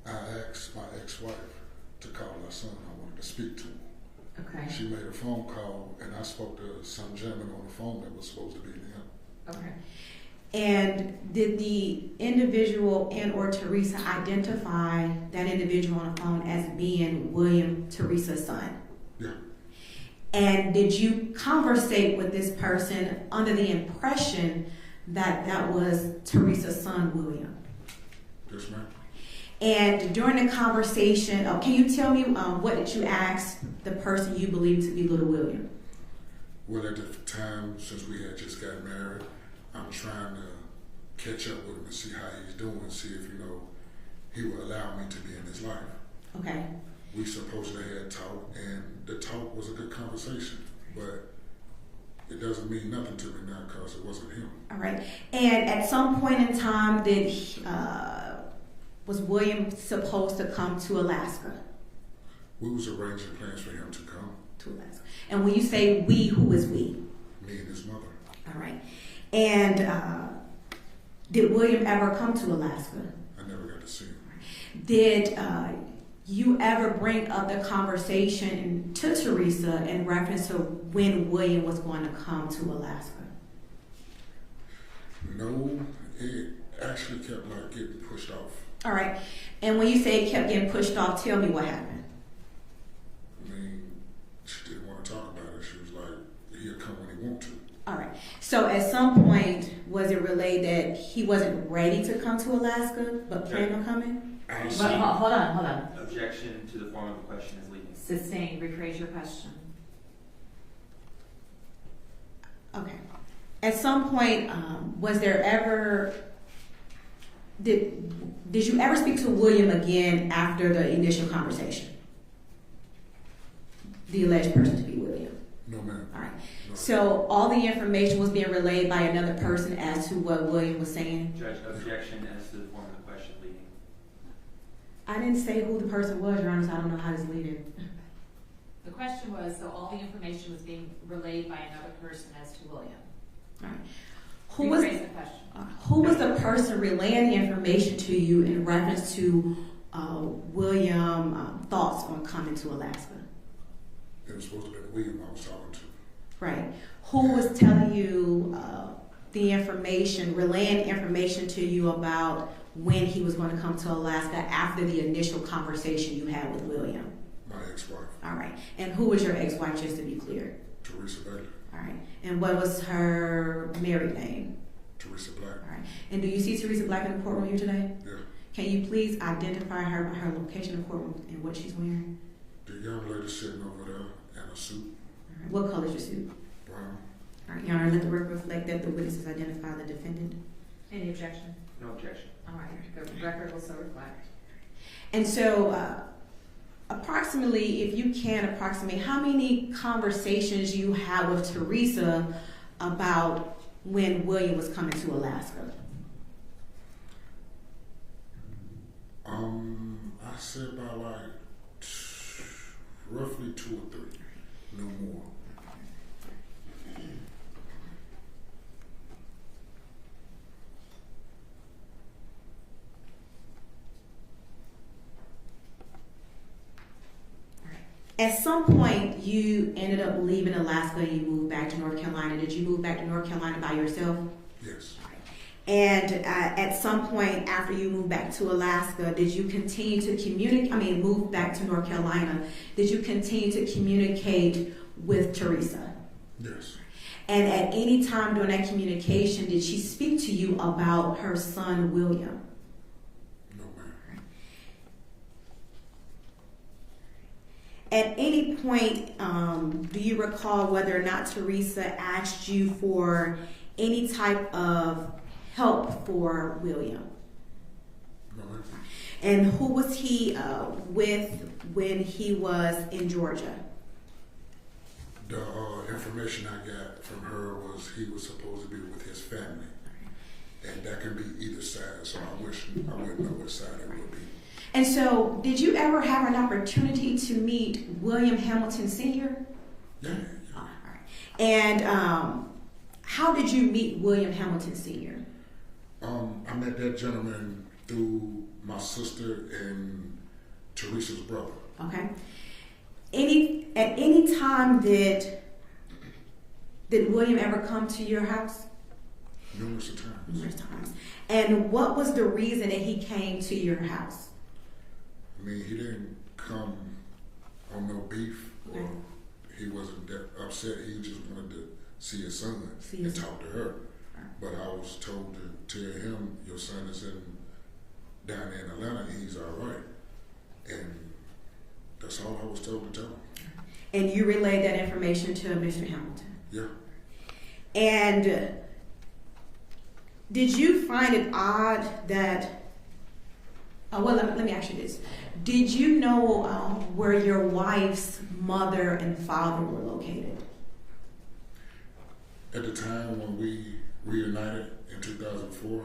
I asked my ex-wife to call my son. I wanted to speak to him. Okay. She made a phone call, and I spoke to some gentleman on the phone that was supposed to be him. Okay. And did the individual and or Teresa identify that individual on the phone as being William, Teresa's son? Yeah. And did you conversate with this person under the impression that that was Teresa's son, William? Yes, ma'am. And during the conversation, can you tell me what did you ask the person you believe to be little William? Well, at the time, since we had just got married, I'm trying to catch up with him and see how he's doing, see if, he will allow me to be in his life. Okay. We supposedly had talk, and the talk was a good conversation, but it doesn't mean nothing to me now because it wasn't him. All right. And at some point in time, was William supposed to come to Alaska? We was arranging plans for him to come. To Alaska. And when you say we, who is we? Me and his mother. All right. And did William ever come to Alaska? I never got to see him. Did you ever bring up the conversation to Teresa in reference to when William was going to come to Alaska? No, it actually kept getting pushed off. All right. And when you say it kept getting pushed off, tell me what happened. I mean, she didn't want to talk about it. She was like, he'll come when he wants to. All right. So at some point, was it relayed that he wasn't ready to come to Alaska, but planned on coming? Hold on. Objection to the form of the question is leading. Sustained. Rephrase your question. Okay. At some point, was there ever... Did you ever speak to William again after the initial conversation? The alleged person to be William. No, ma'am. All right. No. So all the information was being relayed by another person as to what William was saying? Judge, objection as to the form of the question leading. I didn't say who the person was, Your Honor, so I don't know how this leading. The question was, so all the information was being relayed by another person as to William. All right. Rephrase the question. Who was the person relaying the information to you in reference to William thoughts on coming to Alaska? It was supposed to be William I was talking to. Right. Who was telling you the information, relaying information to you about when he was going to come to Alaska after the initial conversation you had with William? My ex-wife. All right. And who was your ex-wife, just to be clear? Teresa Black. All right. And what was her married name? Teresa Black. All right. And do you see Teresa Black in the courtroom here today? Yeah. Can you please identify her by her location in the courtroom and what she's wearing? The young lady sitting over there in a suit. All right. What color is your suit? Brown. All right, Your Honor, let the record reflect that the witnesses identify the defendant. Any objection? No objection. All right, the record will so reflect. And so, approximately, if you can approximate, how many conversations you had with Teresa about when William was coming to Alaska? I said about roughly 2 or 3, no more. At some point, you ended up leaving Alaska and you moved back to North Carolina. Did you move back to North Carolina by yourself? Yes. And at some point after you moved back to Alaska, did you continue to communicate, move back to North Carolina, did you continue to communicate with Teresa? Yes. And at any time during that communication, did she speak to you about her son, William? No, ma'am. At any point, do you recall whether or not Teresa asked you for any type of help for William? No, ma'am. And who was he with when he was in Georgia? The information I got from her was he was supposed to be with his family. And that can be either side, so I wouldn't know which side it would be. And so, did you ever have an opportunity to meet William Hamilton Sr.? Yeah. All right. And how did you meet William Hamilton Sr.? I met that gentleman through my sister and Teresa's brother. Okay. At any time did William ever come to your house? Numerous times. Numerous times. And what was the reason that he came to your house? I mean, he didn't come on no beef, or Okay. he wasn't that upset. He just wanted to see his son See his and talk to her. Right. But I was told to tell him, your son is down in Atlanta, and he's all right. And that's all I was told to tell him. And you relayed that information to Mr. Hamilton? Yeah. And did you find it odd that, well, let me ask you this. Did you know where your wife's mother and father were located? At the time when we reunited in 2004,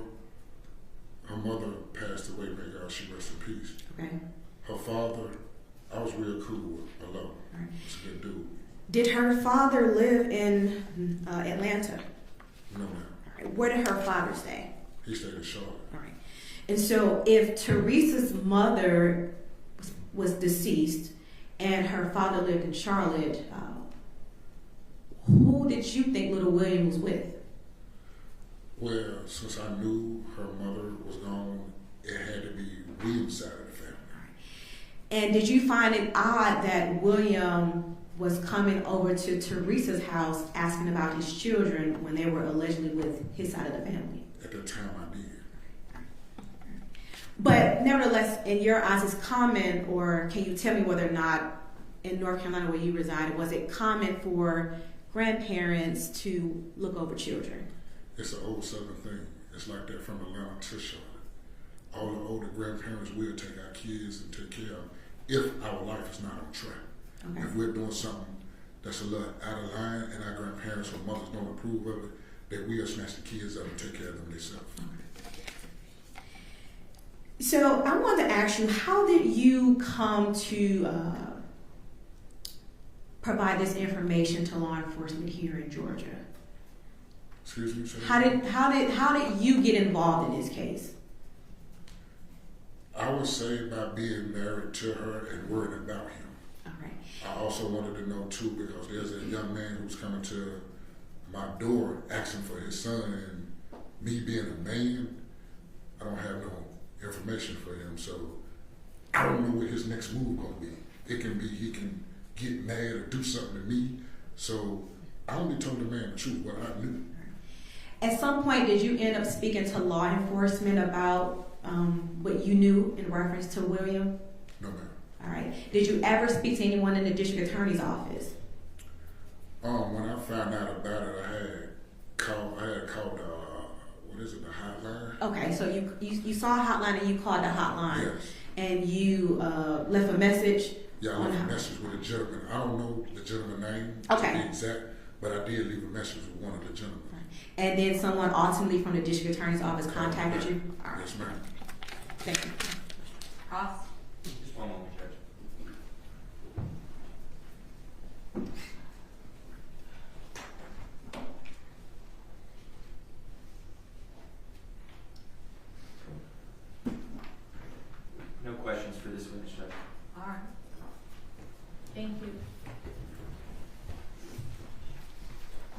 her mother passed away, may God she rest in peace. Okay. Her father, I was real cool with, alone. Right. He's a good dude. Did her father live in Atlanta? No, ma'am. All right. Where did her father stay? He stayed in Charlotte. All right. And so if Teresa's mother was deceased and her father lived in Charlotte, who did you think little William was with? Well, since I knew her mother was gone, it had to be William's side of the family. And did you find it odd that William was coming over to Teresa's house asking about his children when they were allegedly with his side of the family? At that time, I did. But nevertheless, in your eyes, is common, or can you tell me whether or not in North Carolina where you resided, was it common for grandparents to look over children? It's an old Southern thing. It's like that from Atlanta to Charlotte. All the older grandparents will take our kids and take care of them if our life is not on track. Okay. If we're doing something that's a little out of line and our grandparents or mothers don't approve of it, they will snatch the kids up and take care of them themselves. So I wanted to ask you, how did you come to provide this information to law enforcement here in Georgia? Excuse me, sir? How did you get involved in this case? I would say by being married to her and worried about him. All right. I also wanted to know too, because there's a young man who's coming to my door asking for his son, and me being a man, I don't have no information for him, so I don't know what his next move gonna be. It can be he can get mad or do something to me, so I only told the man the truth, what I knew. At some point, did you end up speaking to law enforcement about what you knew in reference to William? No, ma'am. All right. Did you ever speak to anyone in the district attorney's office? When I found out about it, I had called the hotline? Okay, so you saw a hotline and you called the hotline. Yes. And you left a message? Yeah, I left a message with a gentleman. I don't know the gentleman's name to be exact, but I did leave a message with one of the gentlemen. And then someone ultimately from the district attorney's office contacted you? All right. Yes, ma'am. Thank you. Ross? Just one moment, Judge. No questions for this witness, Judge. All right. Thank you.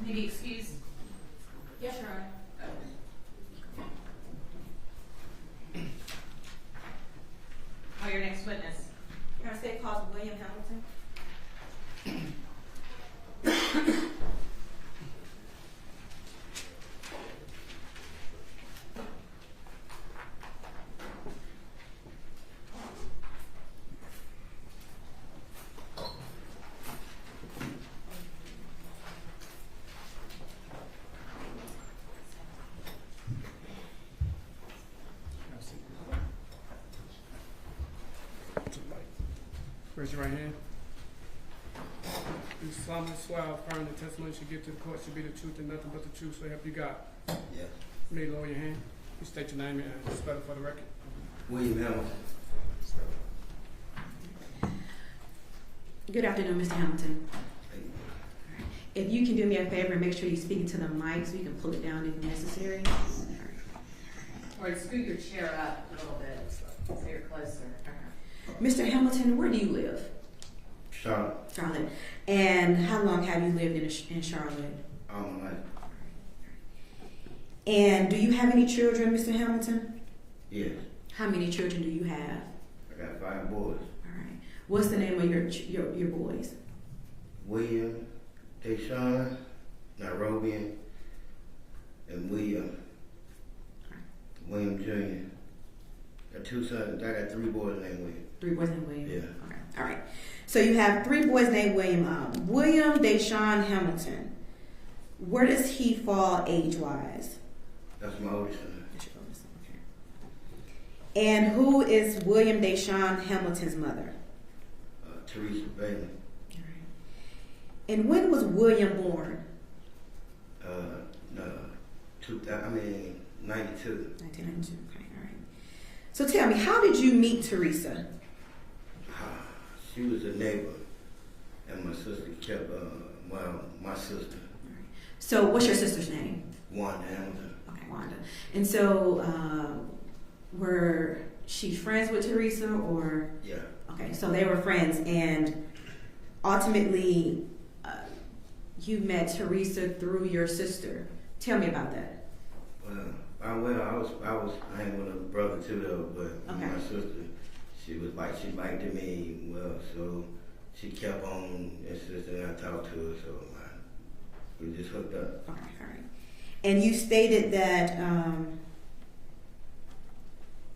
Maybe excuse? Yes, Your Honor. Oh, your next witness. Can I say call William Hamilton? Raise your right hand. You solemnly swear or affirm the testimony you give to the court should be the truth and nothing but the truth, so help you God. Yes. You may lower your hand. You state your name and spell it for the record. William Hamilton. Spell Good afternoon, Mr. Hamilton. If you can do me a favor and make sure you speak into the mic so you can pull it down if necessary. Or scoot your chair up a little bit so you're closer. Mr. Hamilton, where do you live? Charlotte. Charlotte. And how long have you lived in Charlotte? All my life. And do you have any children, Mr. Hamilton? Yes. How many children do you have? I got 5 boys. All right. What's the name of your boys? William, Deshaun, Nairobi, and William Jr. Got 2 sons. I got 3 boys named William. 3 boys named William? Yeah. Okay. All right. So you have 3 boys named William. William Deshaun Hamilton. Where does he fall age-wise? That's my oldest son. Okay. And who is William Deshaun Hamilton's mother? Teresa Black. All right. And when was William born? 92. 1992. Okay. All right. So tell me, how did you meet Teresa? She was a neighbor, and my sister kept, my sister. So what's your sister's name? Wanda Hamilton. Okay, Wanda. And so, were she friends with Teresa, or? Yeah. Okay, so they were friends, and ultimately, you met Teresa through your sister. Tell me about that. I was hanging with a brother too though, but Okay. my sister, she liked me well, so she kept on insisting I talked to her, so we just hooked up. Okay, all right. And you stated that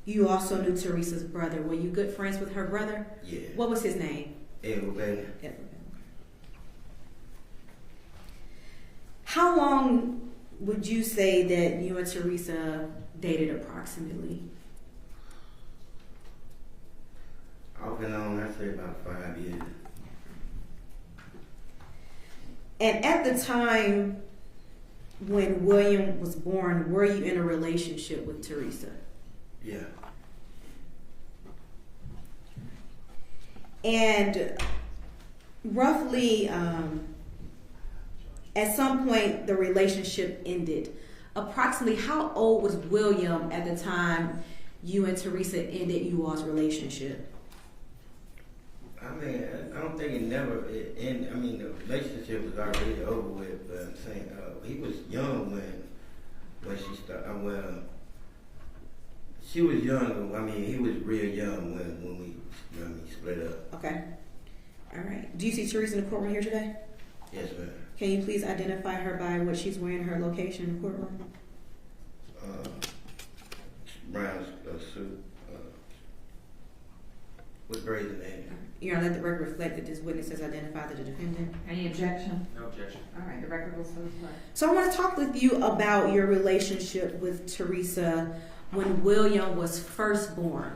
you also knew Teresa's brother. Were you good friends with her brother? Yeah. What was his name? Edward Bailey. Edward. How long would you say that you and Teresa dated approximately? Off and on, I'd say about 5 years. And at the time when William was born, were you in a relationship with Teresa? Yeah. And roughly, at some point, the relationship ended. Approximately how old was William at the time you and Teresa ended you all's relationship? I mean, I don't think it ended. I mean, the relationship was already over with, but I'm saying he was young when she started. Well, she was young. I mean, he was real young when we split up. Okay. All right. Do you see Teresa in the courtroom here today? Yes, ma'am. Can you please identify her by what she's wearing, her location in the courtroom? Brown suit with braids in the hair. You're gonna let the record reflect that this witness has identified the defendant. Any objection? No objection. All right, the record will so reflect. So I want to talk with you about your relationship with Teresa when William was first born.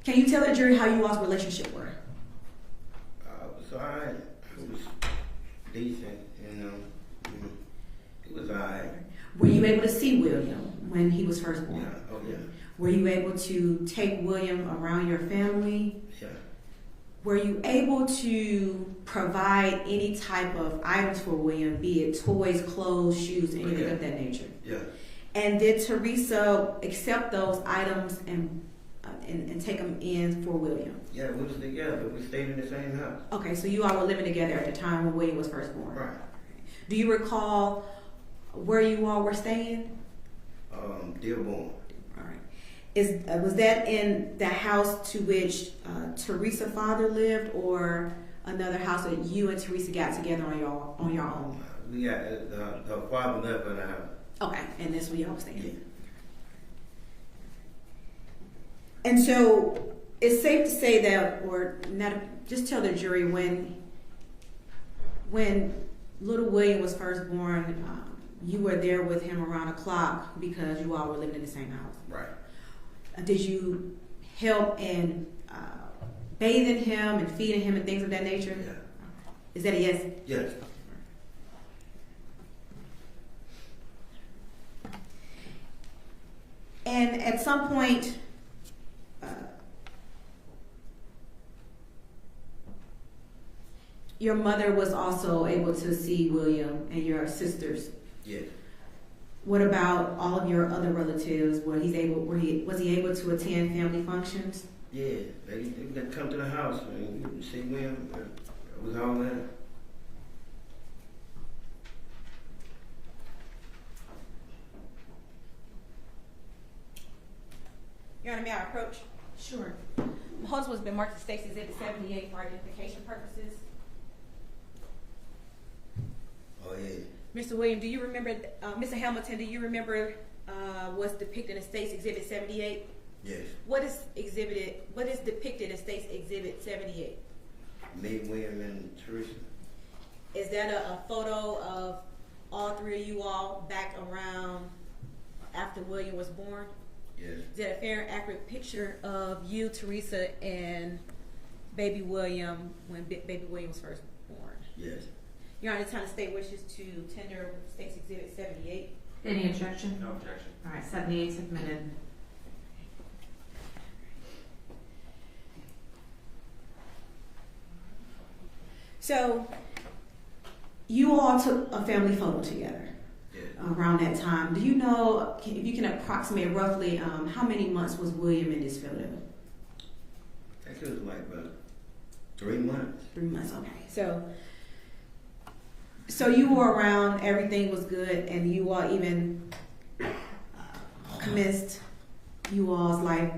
Can you tell the jury how you all's relationship were? So it was decent, you know. It was alright. Were you able to see William when he was first born? Yeah. Oh yeah. Were you able to take William around your family? Yeah. Were you able to provide any type of items for William, be it toys, clothes, shoes, anything of that nature? Yeah. And did Teresa accept those items and take them in for William? Yeah, we was together. We stayed in the same house. Okay, so you all were living together at the time when William was first born. Right. Do you recall where you all were staying? Dearborn. All right. Was that in the house to which Teresa's father lived, or another house that you and Teresa got together on your own? We got her father left in the house. Okay, and that's where y'all was staying. Yeah. And so it's safe to say that, or not, just tell the jury when little William was first born, you were there with him around the clock because you all were living in the same house. Right. Did you help in bathing him and feeding him and things of that nature? Yeah. Is that a yes? Yes. And at some point, your mother was also able to see William and your sisters. Yes. What about all of your other relatives? Was he able to attend family functions? Yeah, they come to the house and you see William. It was all that. Your Honor, may I approach? Sure. My husband's been marked as State's Exhibit 78 for identification purposes. Oh yeah. Mr. William, do you remember, Mr. Hamilton, do you remember what's depicted in State's Exhibit 78? Yes. What is depicted in State's Exhibit 78? Me, William, and Teresa. Is that a photo of all three of you all back around after William was born? Yes. Is that a fair and accurate picture of you, Teresa, and baby William when baby William was first born? Yes. Your Honor, the time the state wishes to tender State's Exhibit 78. Any objection? No objection. All right, 78 submitted. So you all took a family photo together around that time. Do you know, if you can approximate roughly, how many months was William in this photo? I think it was like about 3 months. 3 months, okay. So you were around, everything was good, and you all even commenced you all's life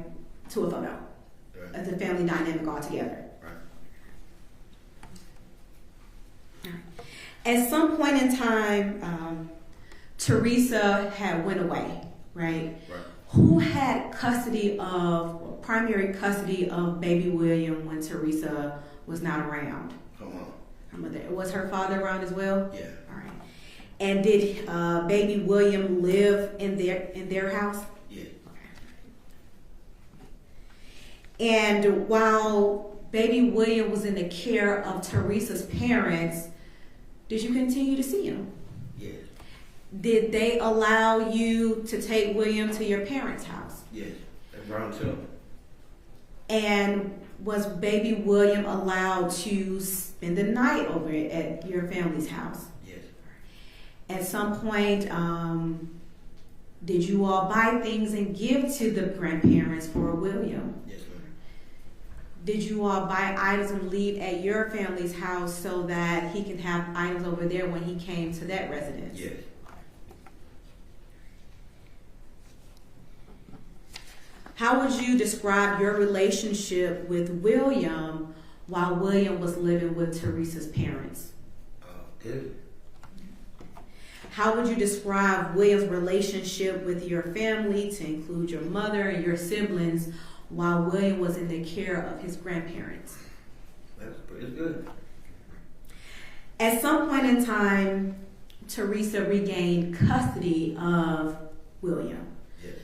to a photo as a family dynamic all together. Right. At some point in time, Teresa had went away, right? Right. Who had primary custody of baby William when Teresa was not around? Come on. Her mother. Was her father around as well? Yeah. All right. And did baby William live in their house? Yeah. Okay. And while baby William was in the care of Teresa's parents, did you continue to see him? Yes. Did they allow you to take William to your parents' house? Yes. At Brown too. And was baby William allowed to spend the night over at your family's house? Yes. At some point, did you all buy things and give to the grandparents for William? Yes, ma'am. Did you all buy items and leave at your family's house so that he can have items over there when he came to that residence? Yes. How would you describe your relationship with William while William was living with Teresa's parents? Good. How would you describe William's relationship with your family, to include your mother and your siblings, while William was in the care of his grandparents? That's pretty good. At some point in time, Teresa regained custody of William. Yes.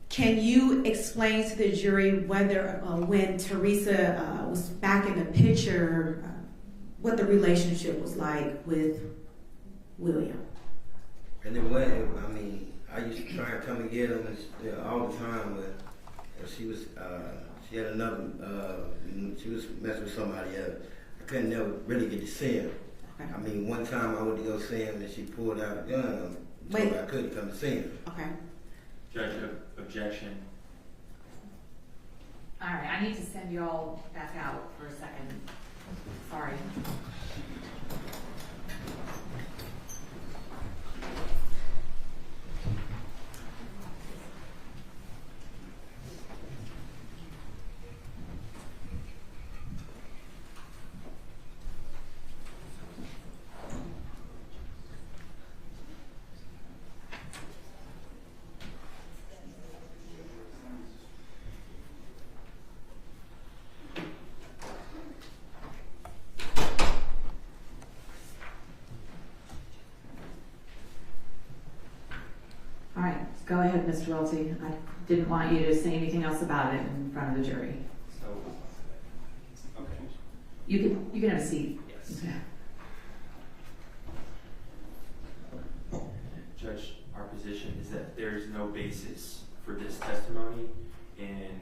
Can you explain to the jury whether, when Teresa was back in the picture, what the relationship was like with William? And it was, I mean, I used to try and come and get him all the time, but she was, she had another, she was messing with somebody else. I couldn't never really get to see him. Okay. I mean, one time I went to go see him and she pulled out a gun and told me I couldn't come to see him. Okay. Judge, objection. All right, I need to send you all back out for a second. Sorry. All right, go ahead, Mr. Welty. I didn't want you to say anything else about it in front of the jury. So, okay. You can have a seat. Yes. Okay. Judge, our position is that there is no basis for this testimony in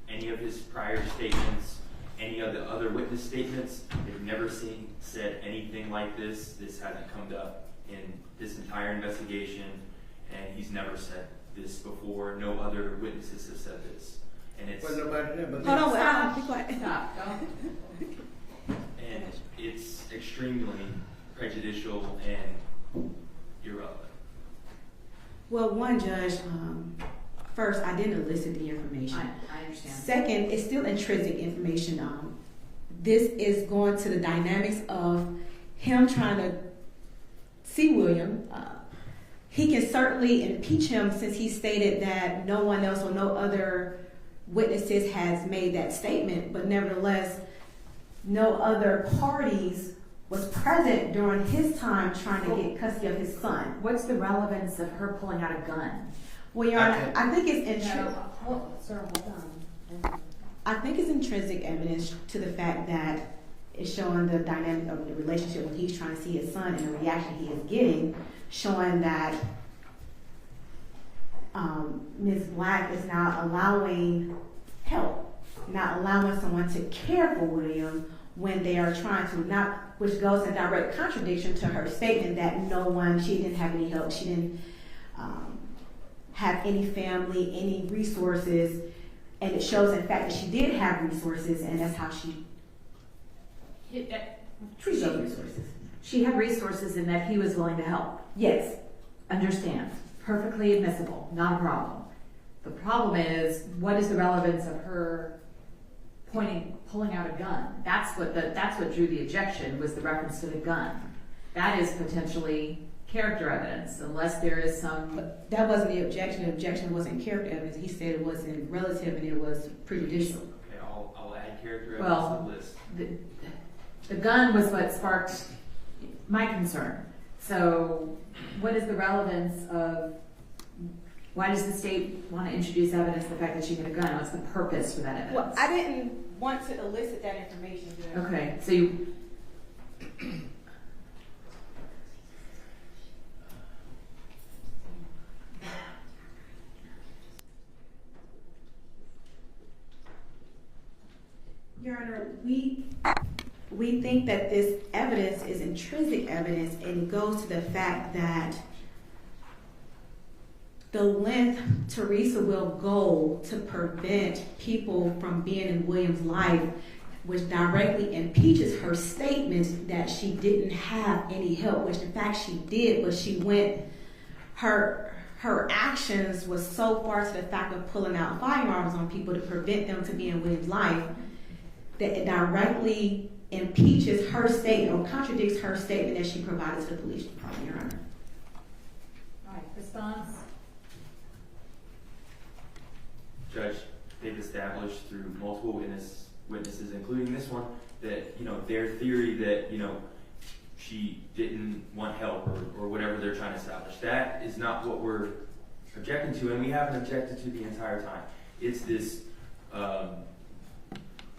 any of his prior statements, any of the other witnesses statements. They've never said anything like this. This hasn't come up in this entire investigation, and he's never said this before. No other witnesses have said this. And it's But nobody there, but Hold on, Stop. be quiet. Stop, don't. and it's extremely prejudicial and irrelevant. Well, one judge, first, I didn't elicit the information. I understand. Second, it's still intrinsic information. This is going to the dynamics of him trying to see William. He can certainly impeach him since he stated that no one else or no other witnesses has made that statement, but nevertheless, no other parties was present during his time trying to get custody of his son. What's the relevance of her pulling out a gun? Well, Your Honor, I think it's intrinsic. Sir, hold on. I think it's intrinsic evidence to the fact that it's showing the dynamic of the relationship when he's trying to see his son and the reaction he is getting, showing that Ms. Black is not allowing help, not allowing someone to care for William when they are trying to, not, which goes in direct contradiction to her statement that she didn't have any help, she didn't have any family, any resources, and it shows in fact that she did have resources, and that's how she treats those resources. She had resources in that he was willing to help. Yes. Understand. Perfectly admissible. Not a problem. The problem is, what is the relevance of her pulling out a gun? That's what drew the objection, was the reference to the gun. That is potentially character evidence, unless there is some... But that wasn't the objection. The objection wasn't character evidence. He said it wasn't relative and it was prejudicial. Okay, I'll add character evidence to the list. The gun was what sparked my concern. So what is the relevance of... Why does the state want to introduce evidence of the fact that she had a gun? What's the purpose for that evidence? Well, I didn't want to elicit that information, Judge. Okay, so you... Your Honor, we think that this evidence is intrinsic evidence, and it goes to the fact that the length Teresa will go to prevent people from being in William's life, which directly impeaches her statement that she didn't have any help, which in fact she did, but she went, her actions was so far to the fact of pulling out firearms on people to prevent them to be in William's life, that it directly impeaches her statement or contradicts her statement that she provided to the police department, Your Honor. All right, response? Judge, they've established through multiple witnesses, including this one, that, their theory that, she didn't want help or whatever they're trying to establish. That is not what we're objecting to, and we haven't objected to the entire time. It's this,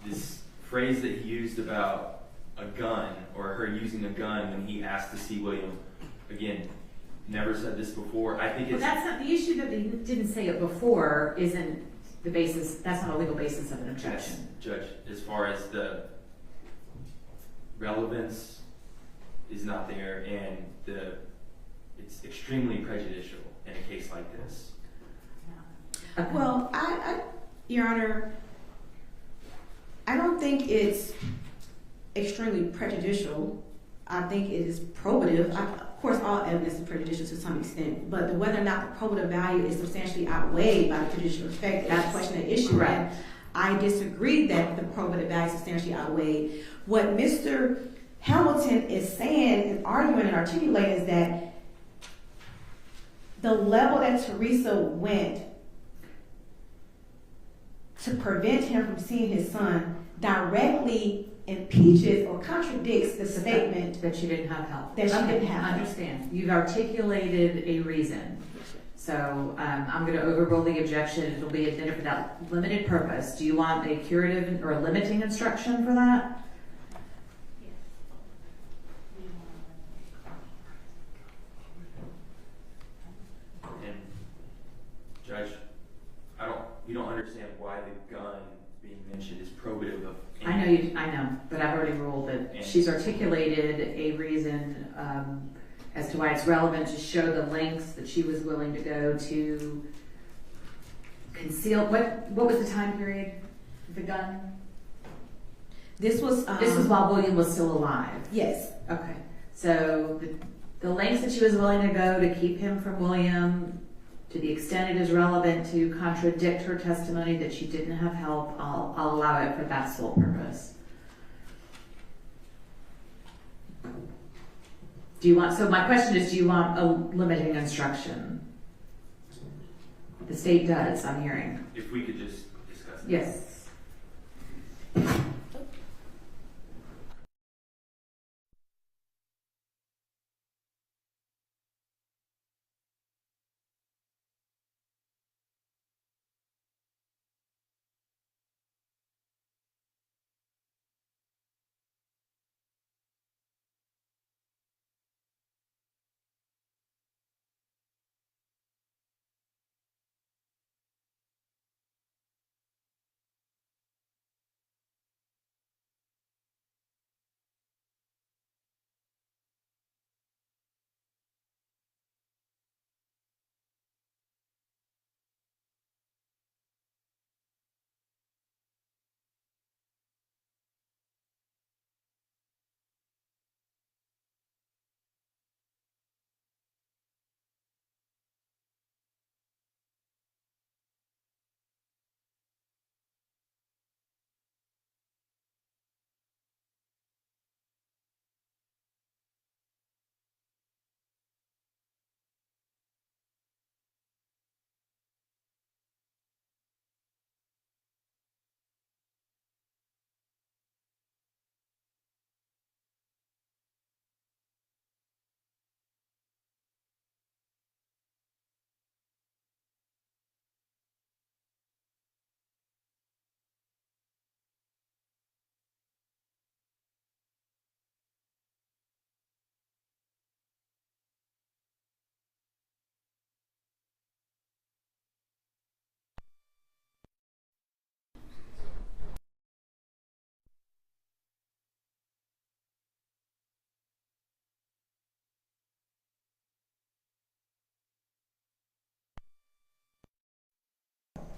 this phrase that he used about a gun, or her using a gun when he asked to see William. Again, never said this before. I think it's... Well, that's not the issue, that they didn't say it before isn't the basis, that's not a legal basis of an objection. Yes, Judge, as far as the relevance is not there, and it's extremely prejudicial in a case like this. Okay. Well, I Your Honor, I don't think it's extremely prejudicial. I think it is probative. Of course, all evidence is prejudicial to some extent, but whether or not the probative value is substantially outweighed by the prejudicial effect, that's a question of issue. Correct. And I disagree that the probative value is substantially outweighed. What Mr. Hamilton is saying and arguing and articulating is that the level that Teresa went to prevent him from seeing his son directly impeaches or contradicts the statement that she didn't have help. That she didn't have help. Understand. You've articulated a reason. So I'm going to overrule the objection. It'll be admitted for that limited purpose. Do you want a curative or a limiting instruction for that? And Judge, you don't understand why the gun being mentioned is probative of anything. I know I know, but I've already ruled that she's articulated a reason as to why it's relevant to show the lengths that she was willing to go to conceal. What was the time period of the gun? This was while William was still alive. yes. Okay, so the lengths that she was willing to go to keep him from William, to the extent it is relevant to contradict her testimony that she didn't have help, I'll allow it for that sole purpose. So my question is, do you want a limiting instruction? The state does, I'm hearing. If we could just discuss that. Yes.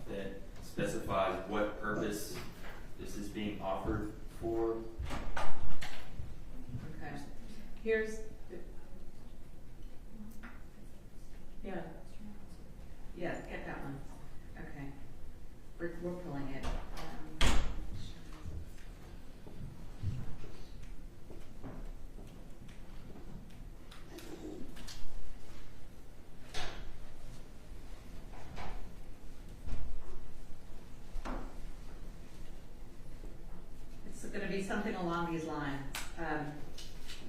That specifies what purpose this is being offered for. Okay. Here's. Yeah. Yeah, get that one. Okay. We're pulling it. It's going to be something along these lines.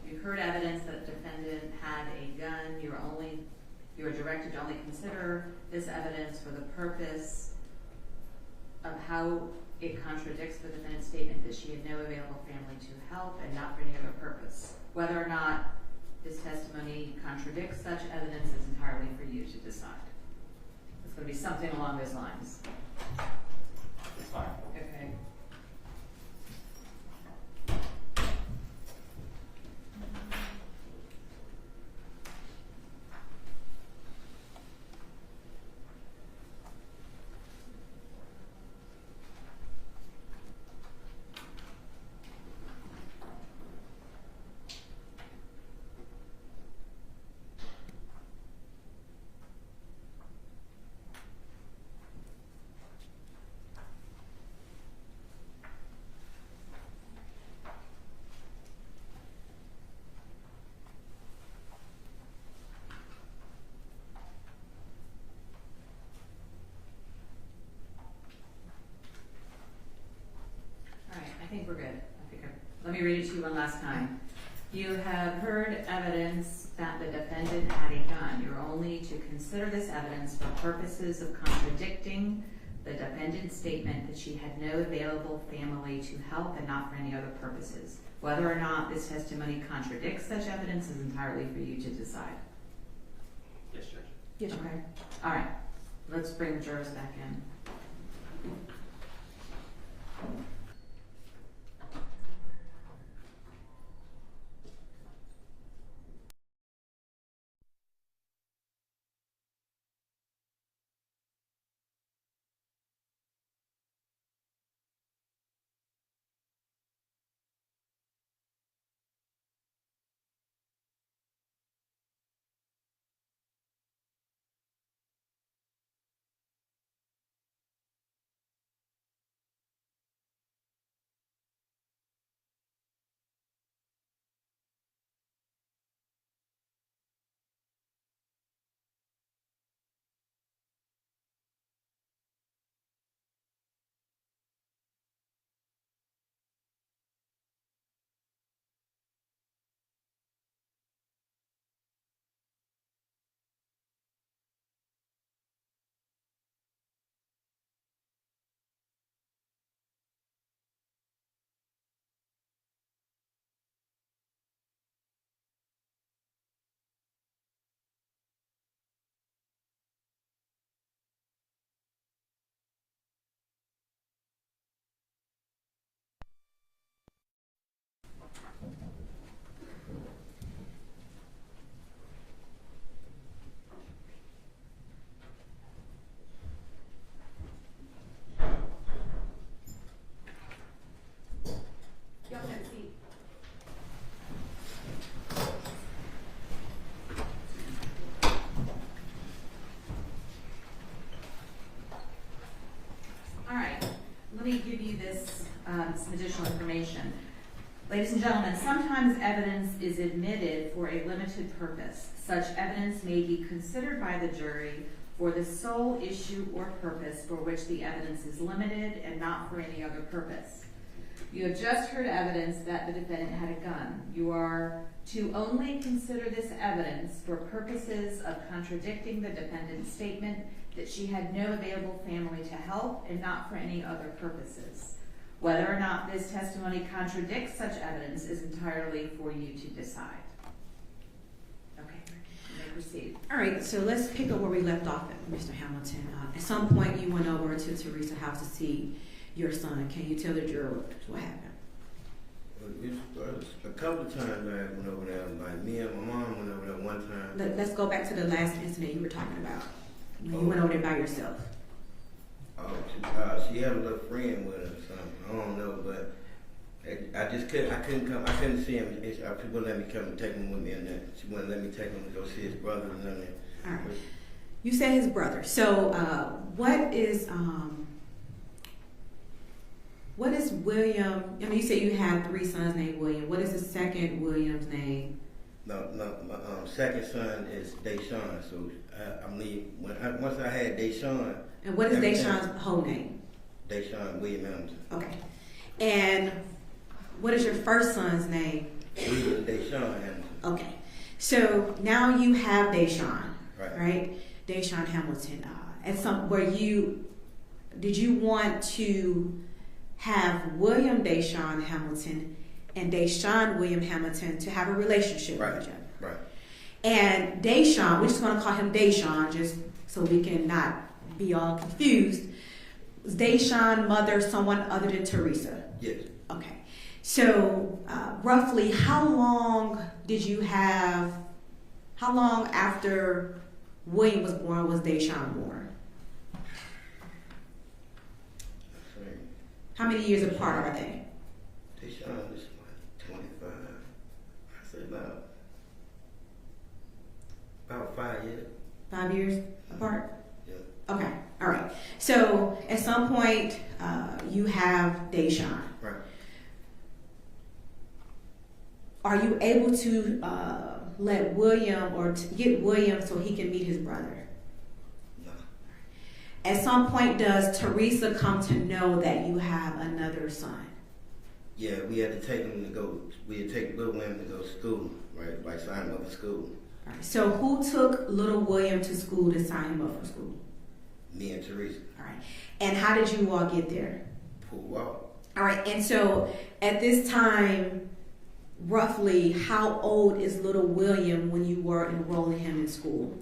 You've heard evidence that the defendant had a gun. You are directed to only consider this evidence for the purpose of how it contradicts the defendant's statement that she had no available family to help and not for any other purpose. Whether or not this testimony contradicts such evidence is entirely for you to decide. It's going to be something along those lines. It's fine. Okay. I think we're good. Let me read it to you one last time. You have heard evidence that the defendant had a gun. You're only to consider this evidence for purposes of contradicting the defendant's statement that she had no available family to help and not for any other purposes. Whether or not this testimony contradicts such evidence is entirely for you to decide. Yes, Judge. Yes, Okay. All right. Let's bring the jurors back in. gentlemen, sometimes evidence is admitted for a limited purpose. Such evidence may be considered by the jury for the sole issue or purpose for which the evidence is limited and not for any other purpose. You have just heard evidence that the defendant had a gun. You are to only consider this evidence for purposes of contradicting the defendant's statement that she had no available family to help and not for any other purposes. Whether or not this testimony contradicts such evidence is entirely for you to decide. Okay, you may proceed. All right, so let's pick up where we left off at, Mr. Hamilton. At some point, you went over to Teresa's house to see your son. Can you tell the juror what happened? A couple of times I went over there. Like me and my mom went over there one time. Let's go back to the last incident you were talking about. When you went over there by yourself. Oh, she had a little friend with her or something. I don't know, but I just couldn't. I couldn't come. I couldn't see him. She wouldn't let me come and take him with me, and then she wouldn't let me take him to go see his brother and nothing. All right. You said his brother. So, what is William? I mean, you said you had 3 sons named William. What is the second William's name? No. My second son is Deshaun. So I'm leaving. Once I had Deshaun. And what is Deshaun's whole name? Deshaun William Hamilton. Okay. And what is your first son's name? William Deshaun Hamilton. Okay. So now you have Deshaun, Right. right? Deshaun Hamilton. Did you want to have William Deshaun Hamilton and Deshaun William Hamilton to have a relationship with each other? Right. And Deshaun, we're just going to call him Deshaun just so we can not be all confused. Was Deshaun mother someone other than Teresa? Yes. Okay. So roughly how long after William was born was Deshaun born? How many years apart are they? Deshaun is like 25. I say about 5 years. 5 years apart? Yeah. Okay. All right. So at some point, you have Deshaun. Right. Are you able to let William or get William so he can meet his brother? No. At some point, does Teresa come to know that you have another son? Yeah, we had to take him to go. We had to take little William to go to school, right? Like sign him up for school. All right. So who took little William to school to sign him up for school? Me and Teresa. All right. And how did you all get there? Pool walk. All right. And so at this time, roughly, how old is little William when you were enrolling him in school?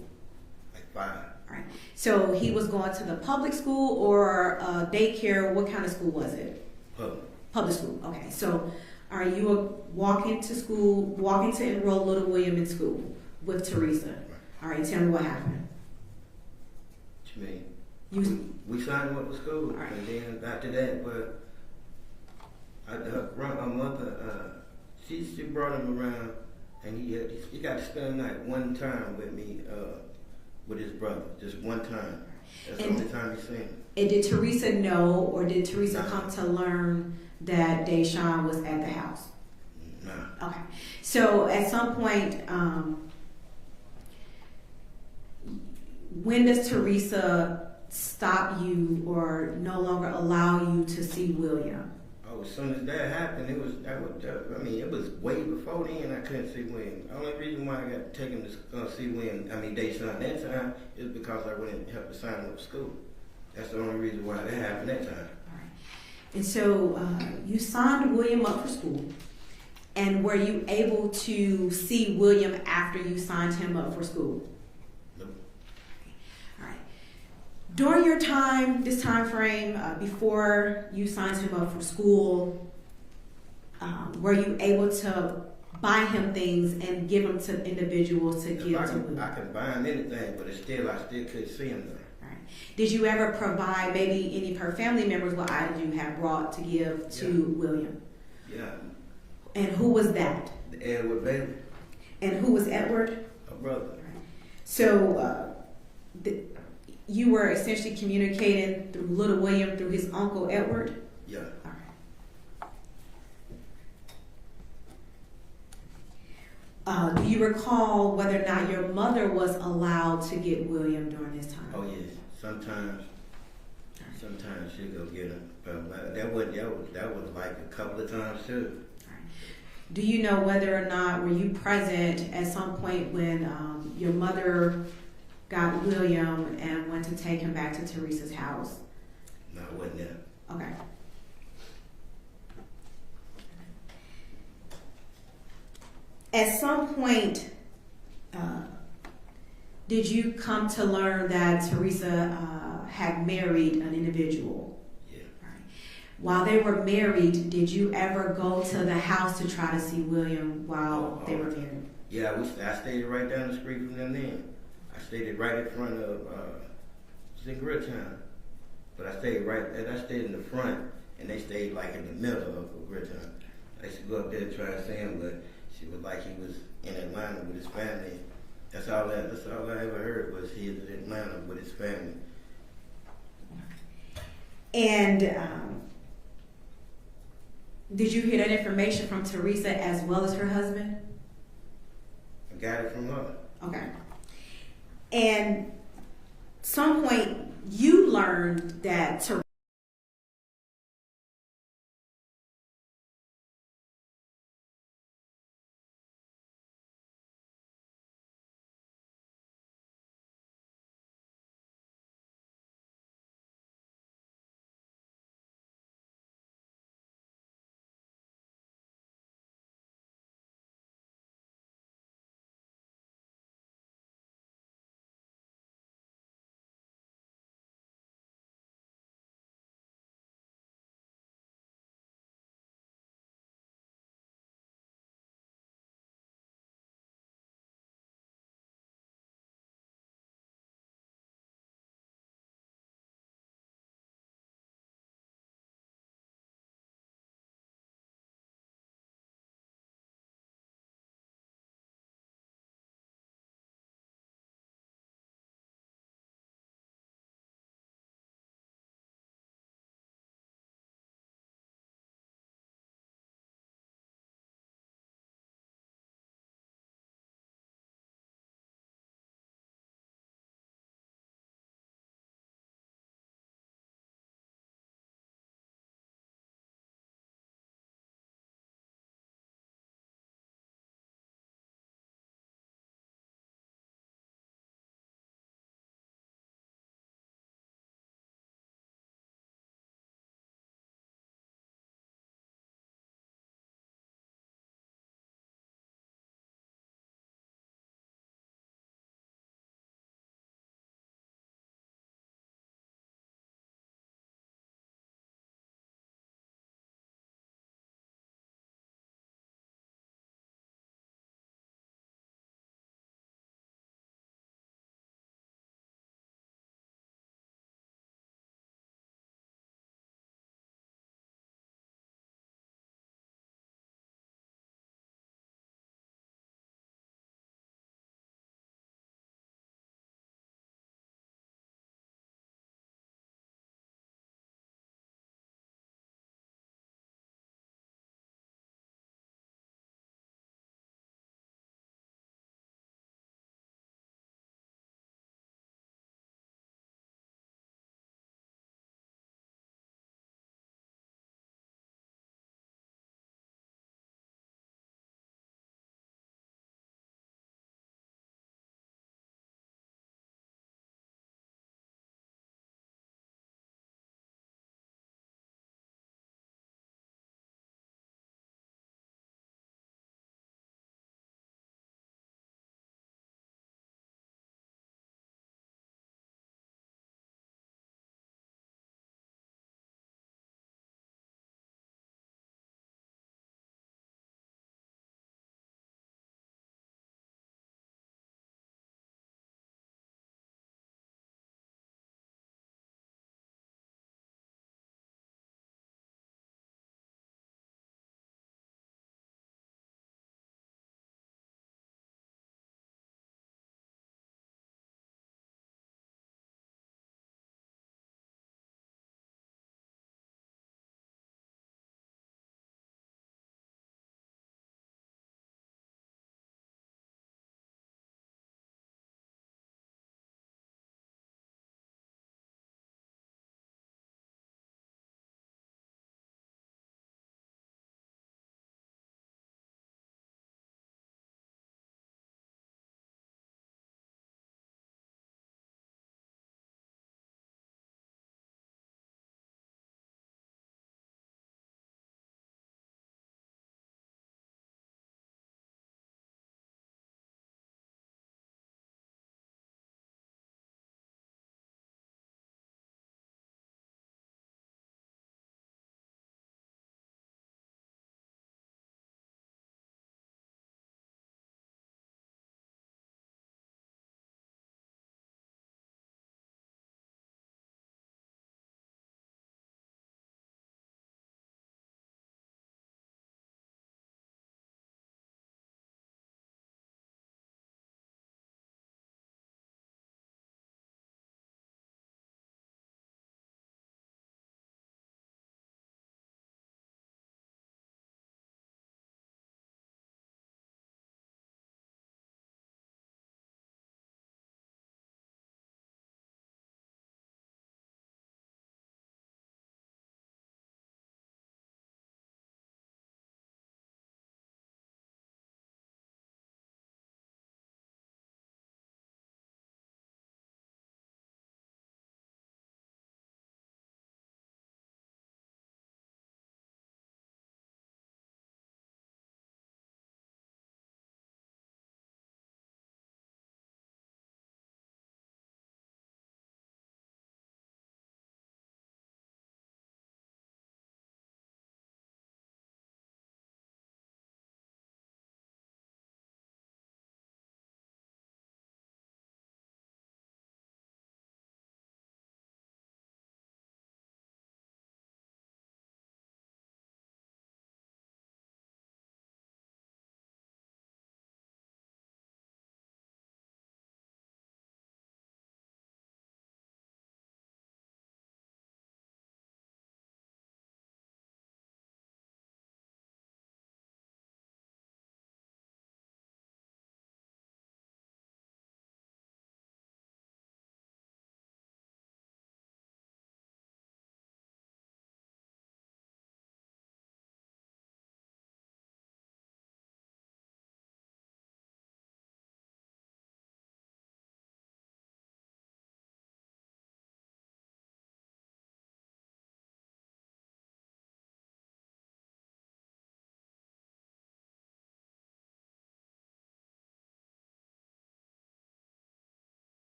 Like 5. All right. So he was going to the public school or daycare? What kind of school was it? Public. Public school. Okay. So, all right, you were walking to enroll little William in school with Teresa. Right. All right. Tell me what happened. What you mean? You We signed him up for school, Right. and then after that, but our mother, she brought him around, and he got to spend the night one time with me, with his brother, just one time. That's the only time he seen him. And did Teresa know, or did Teresa No. come to learn that Deshaun was at the house? Nah. Okay. So at some point, when does Teresa stop you or no longer allow you to see William? Oh, as soon as that happened, it was way before then I couldn't see William. The only reason why I got to take him to see William, Deshaun that time, is because I went and helped to sign him up for school. That's the only reason why that happened that time. All right. And so you signed William up for school. And were you able to see William after you signed him up for school? Nope. All right. During your time, this time frame, before you signed him up for school, were you able to buy him things and give them to individuals to give to William? I can buy him anything, but I still couldn't see him though. Did you ever provide maybe any of her family members what items you had brought to give to William? Yeah. And who was that? Edward Bailey. And who was Edward? A brother. So you were essentially communicating through little William through his uncle Edward? Yeah. All right. Do you recall whether or not your mother was allowed to get William during this time? Oh yes, sometimes she'll go get him, but that was like a couple of times too. Do you know whether or not were you present at some point when your mother got William and went to take him back to Teresa's house? No, I wasn't there. Okay. At some point, did you come to learn that Teresa had married an individual? Yeah. Right. While they were married, did you ever go to the house to try to see William while they were married? Yeah, I stayed right down the street from them then. I stayed right in front of, it's in Gridtown. But I stayed in the front, and they stayed like in the middle of Gridtown. I used to go up there to try to see him, but she was like he was in Atlanta with his family. That's all I ever heard was he was in Atlanta with his family. And did you hear that information from Teresa as well as her husband? I got it from her. Okay. And some point you learned that Teresa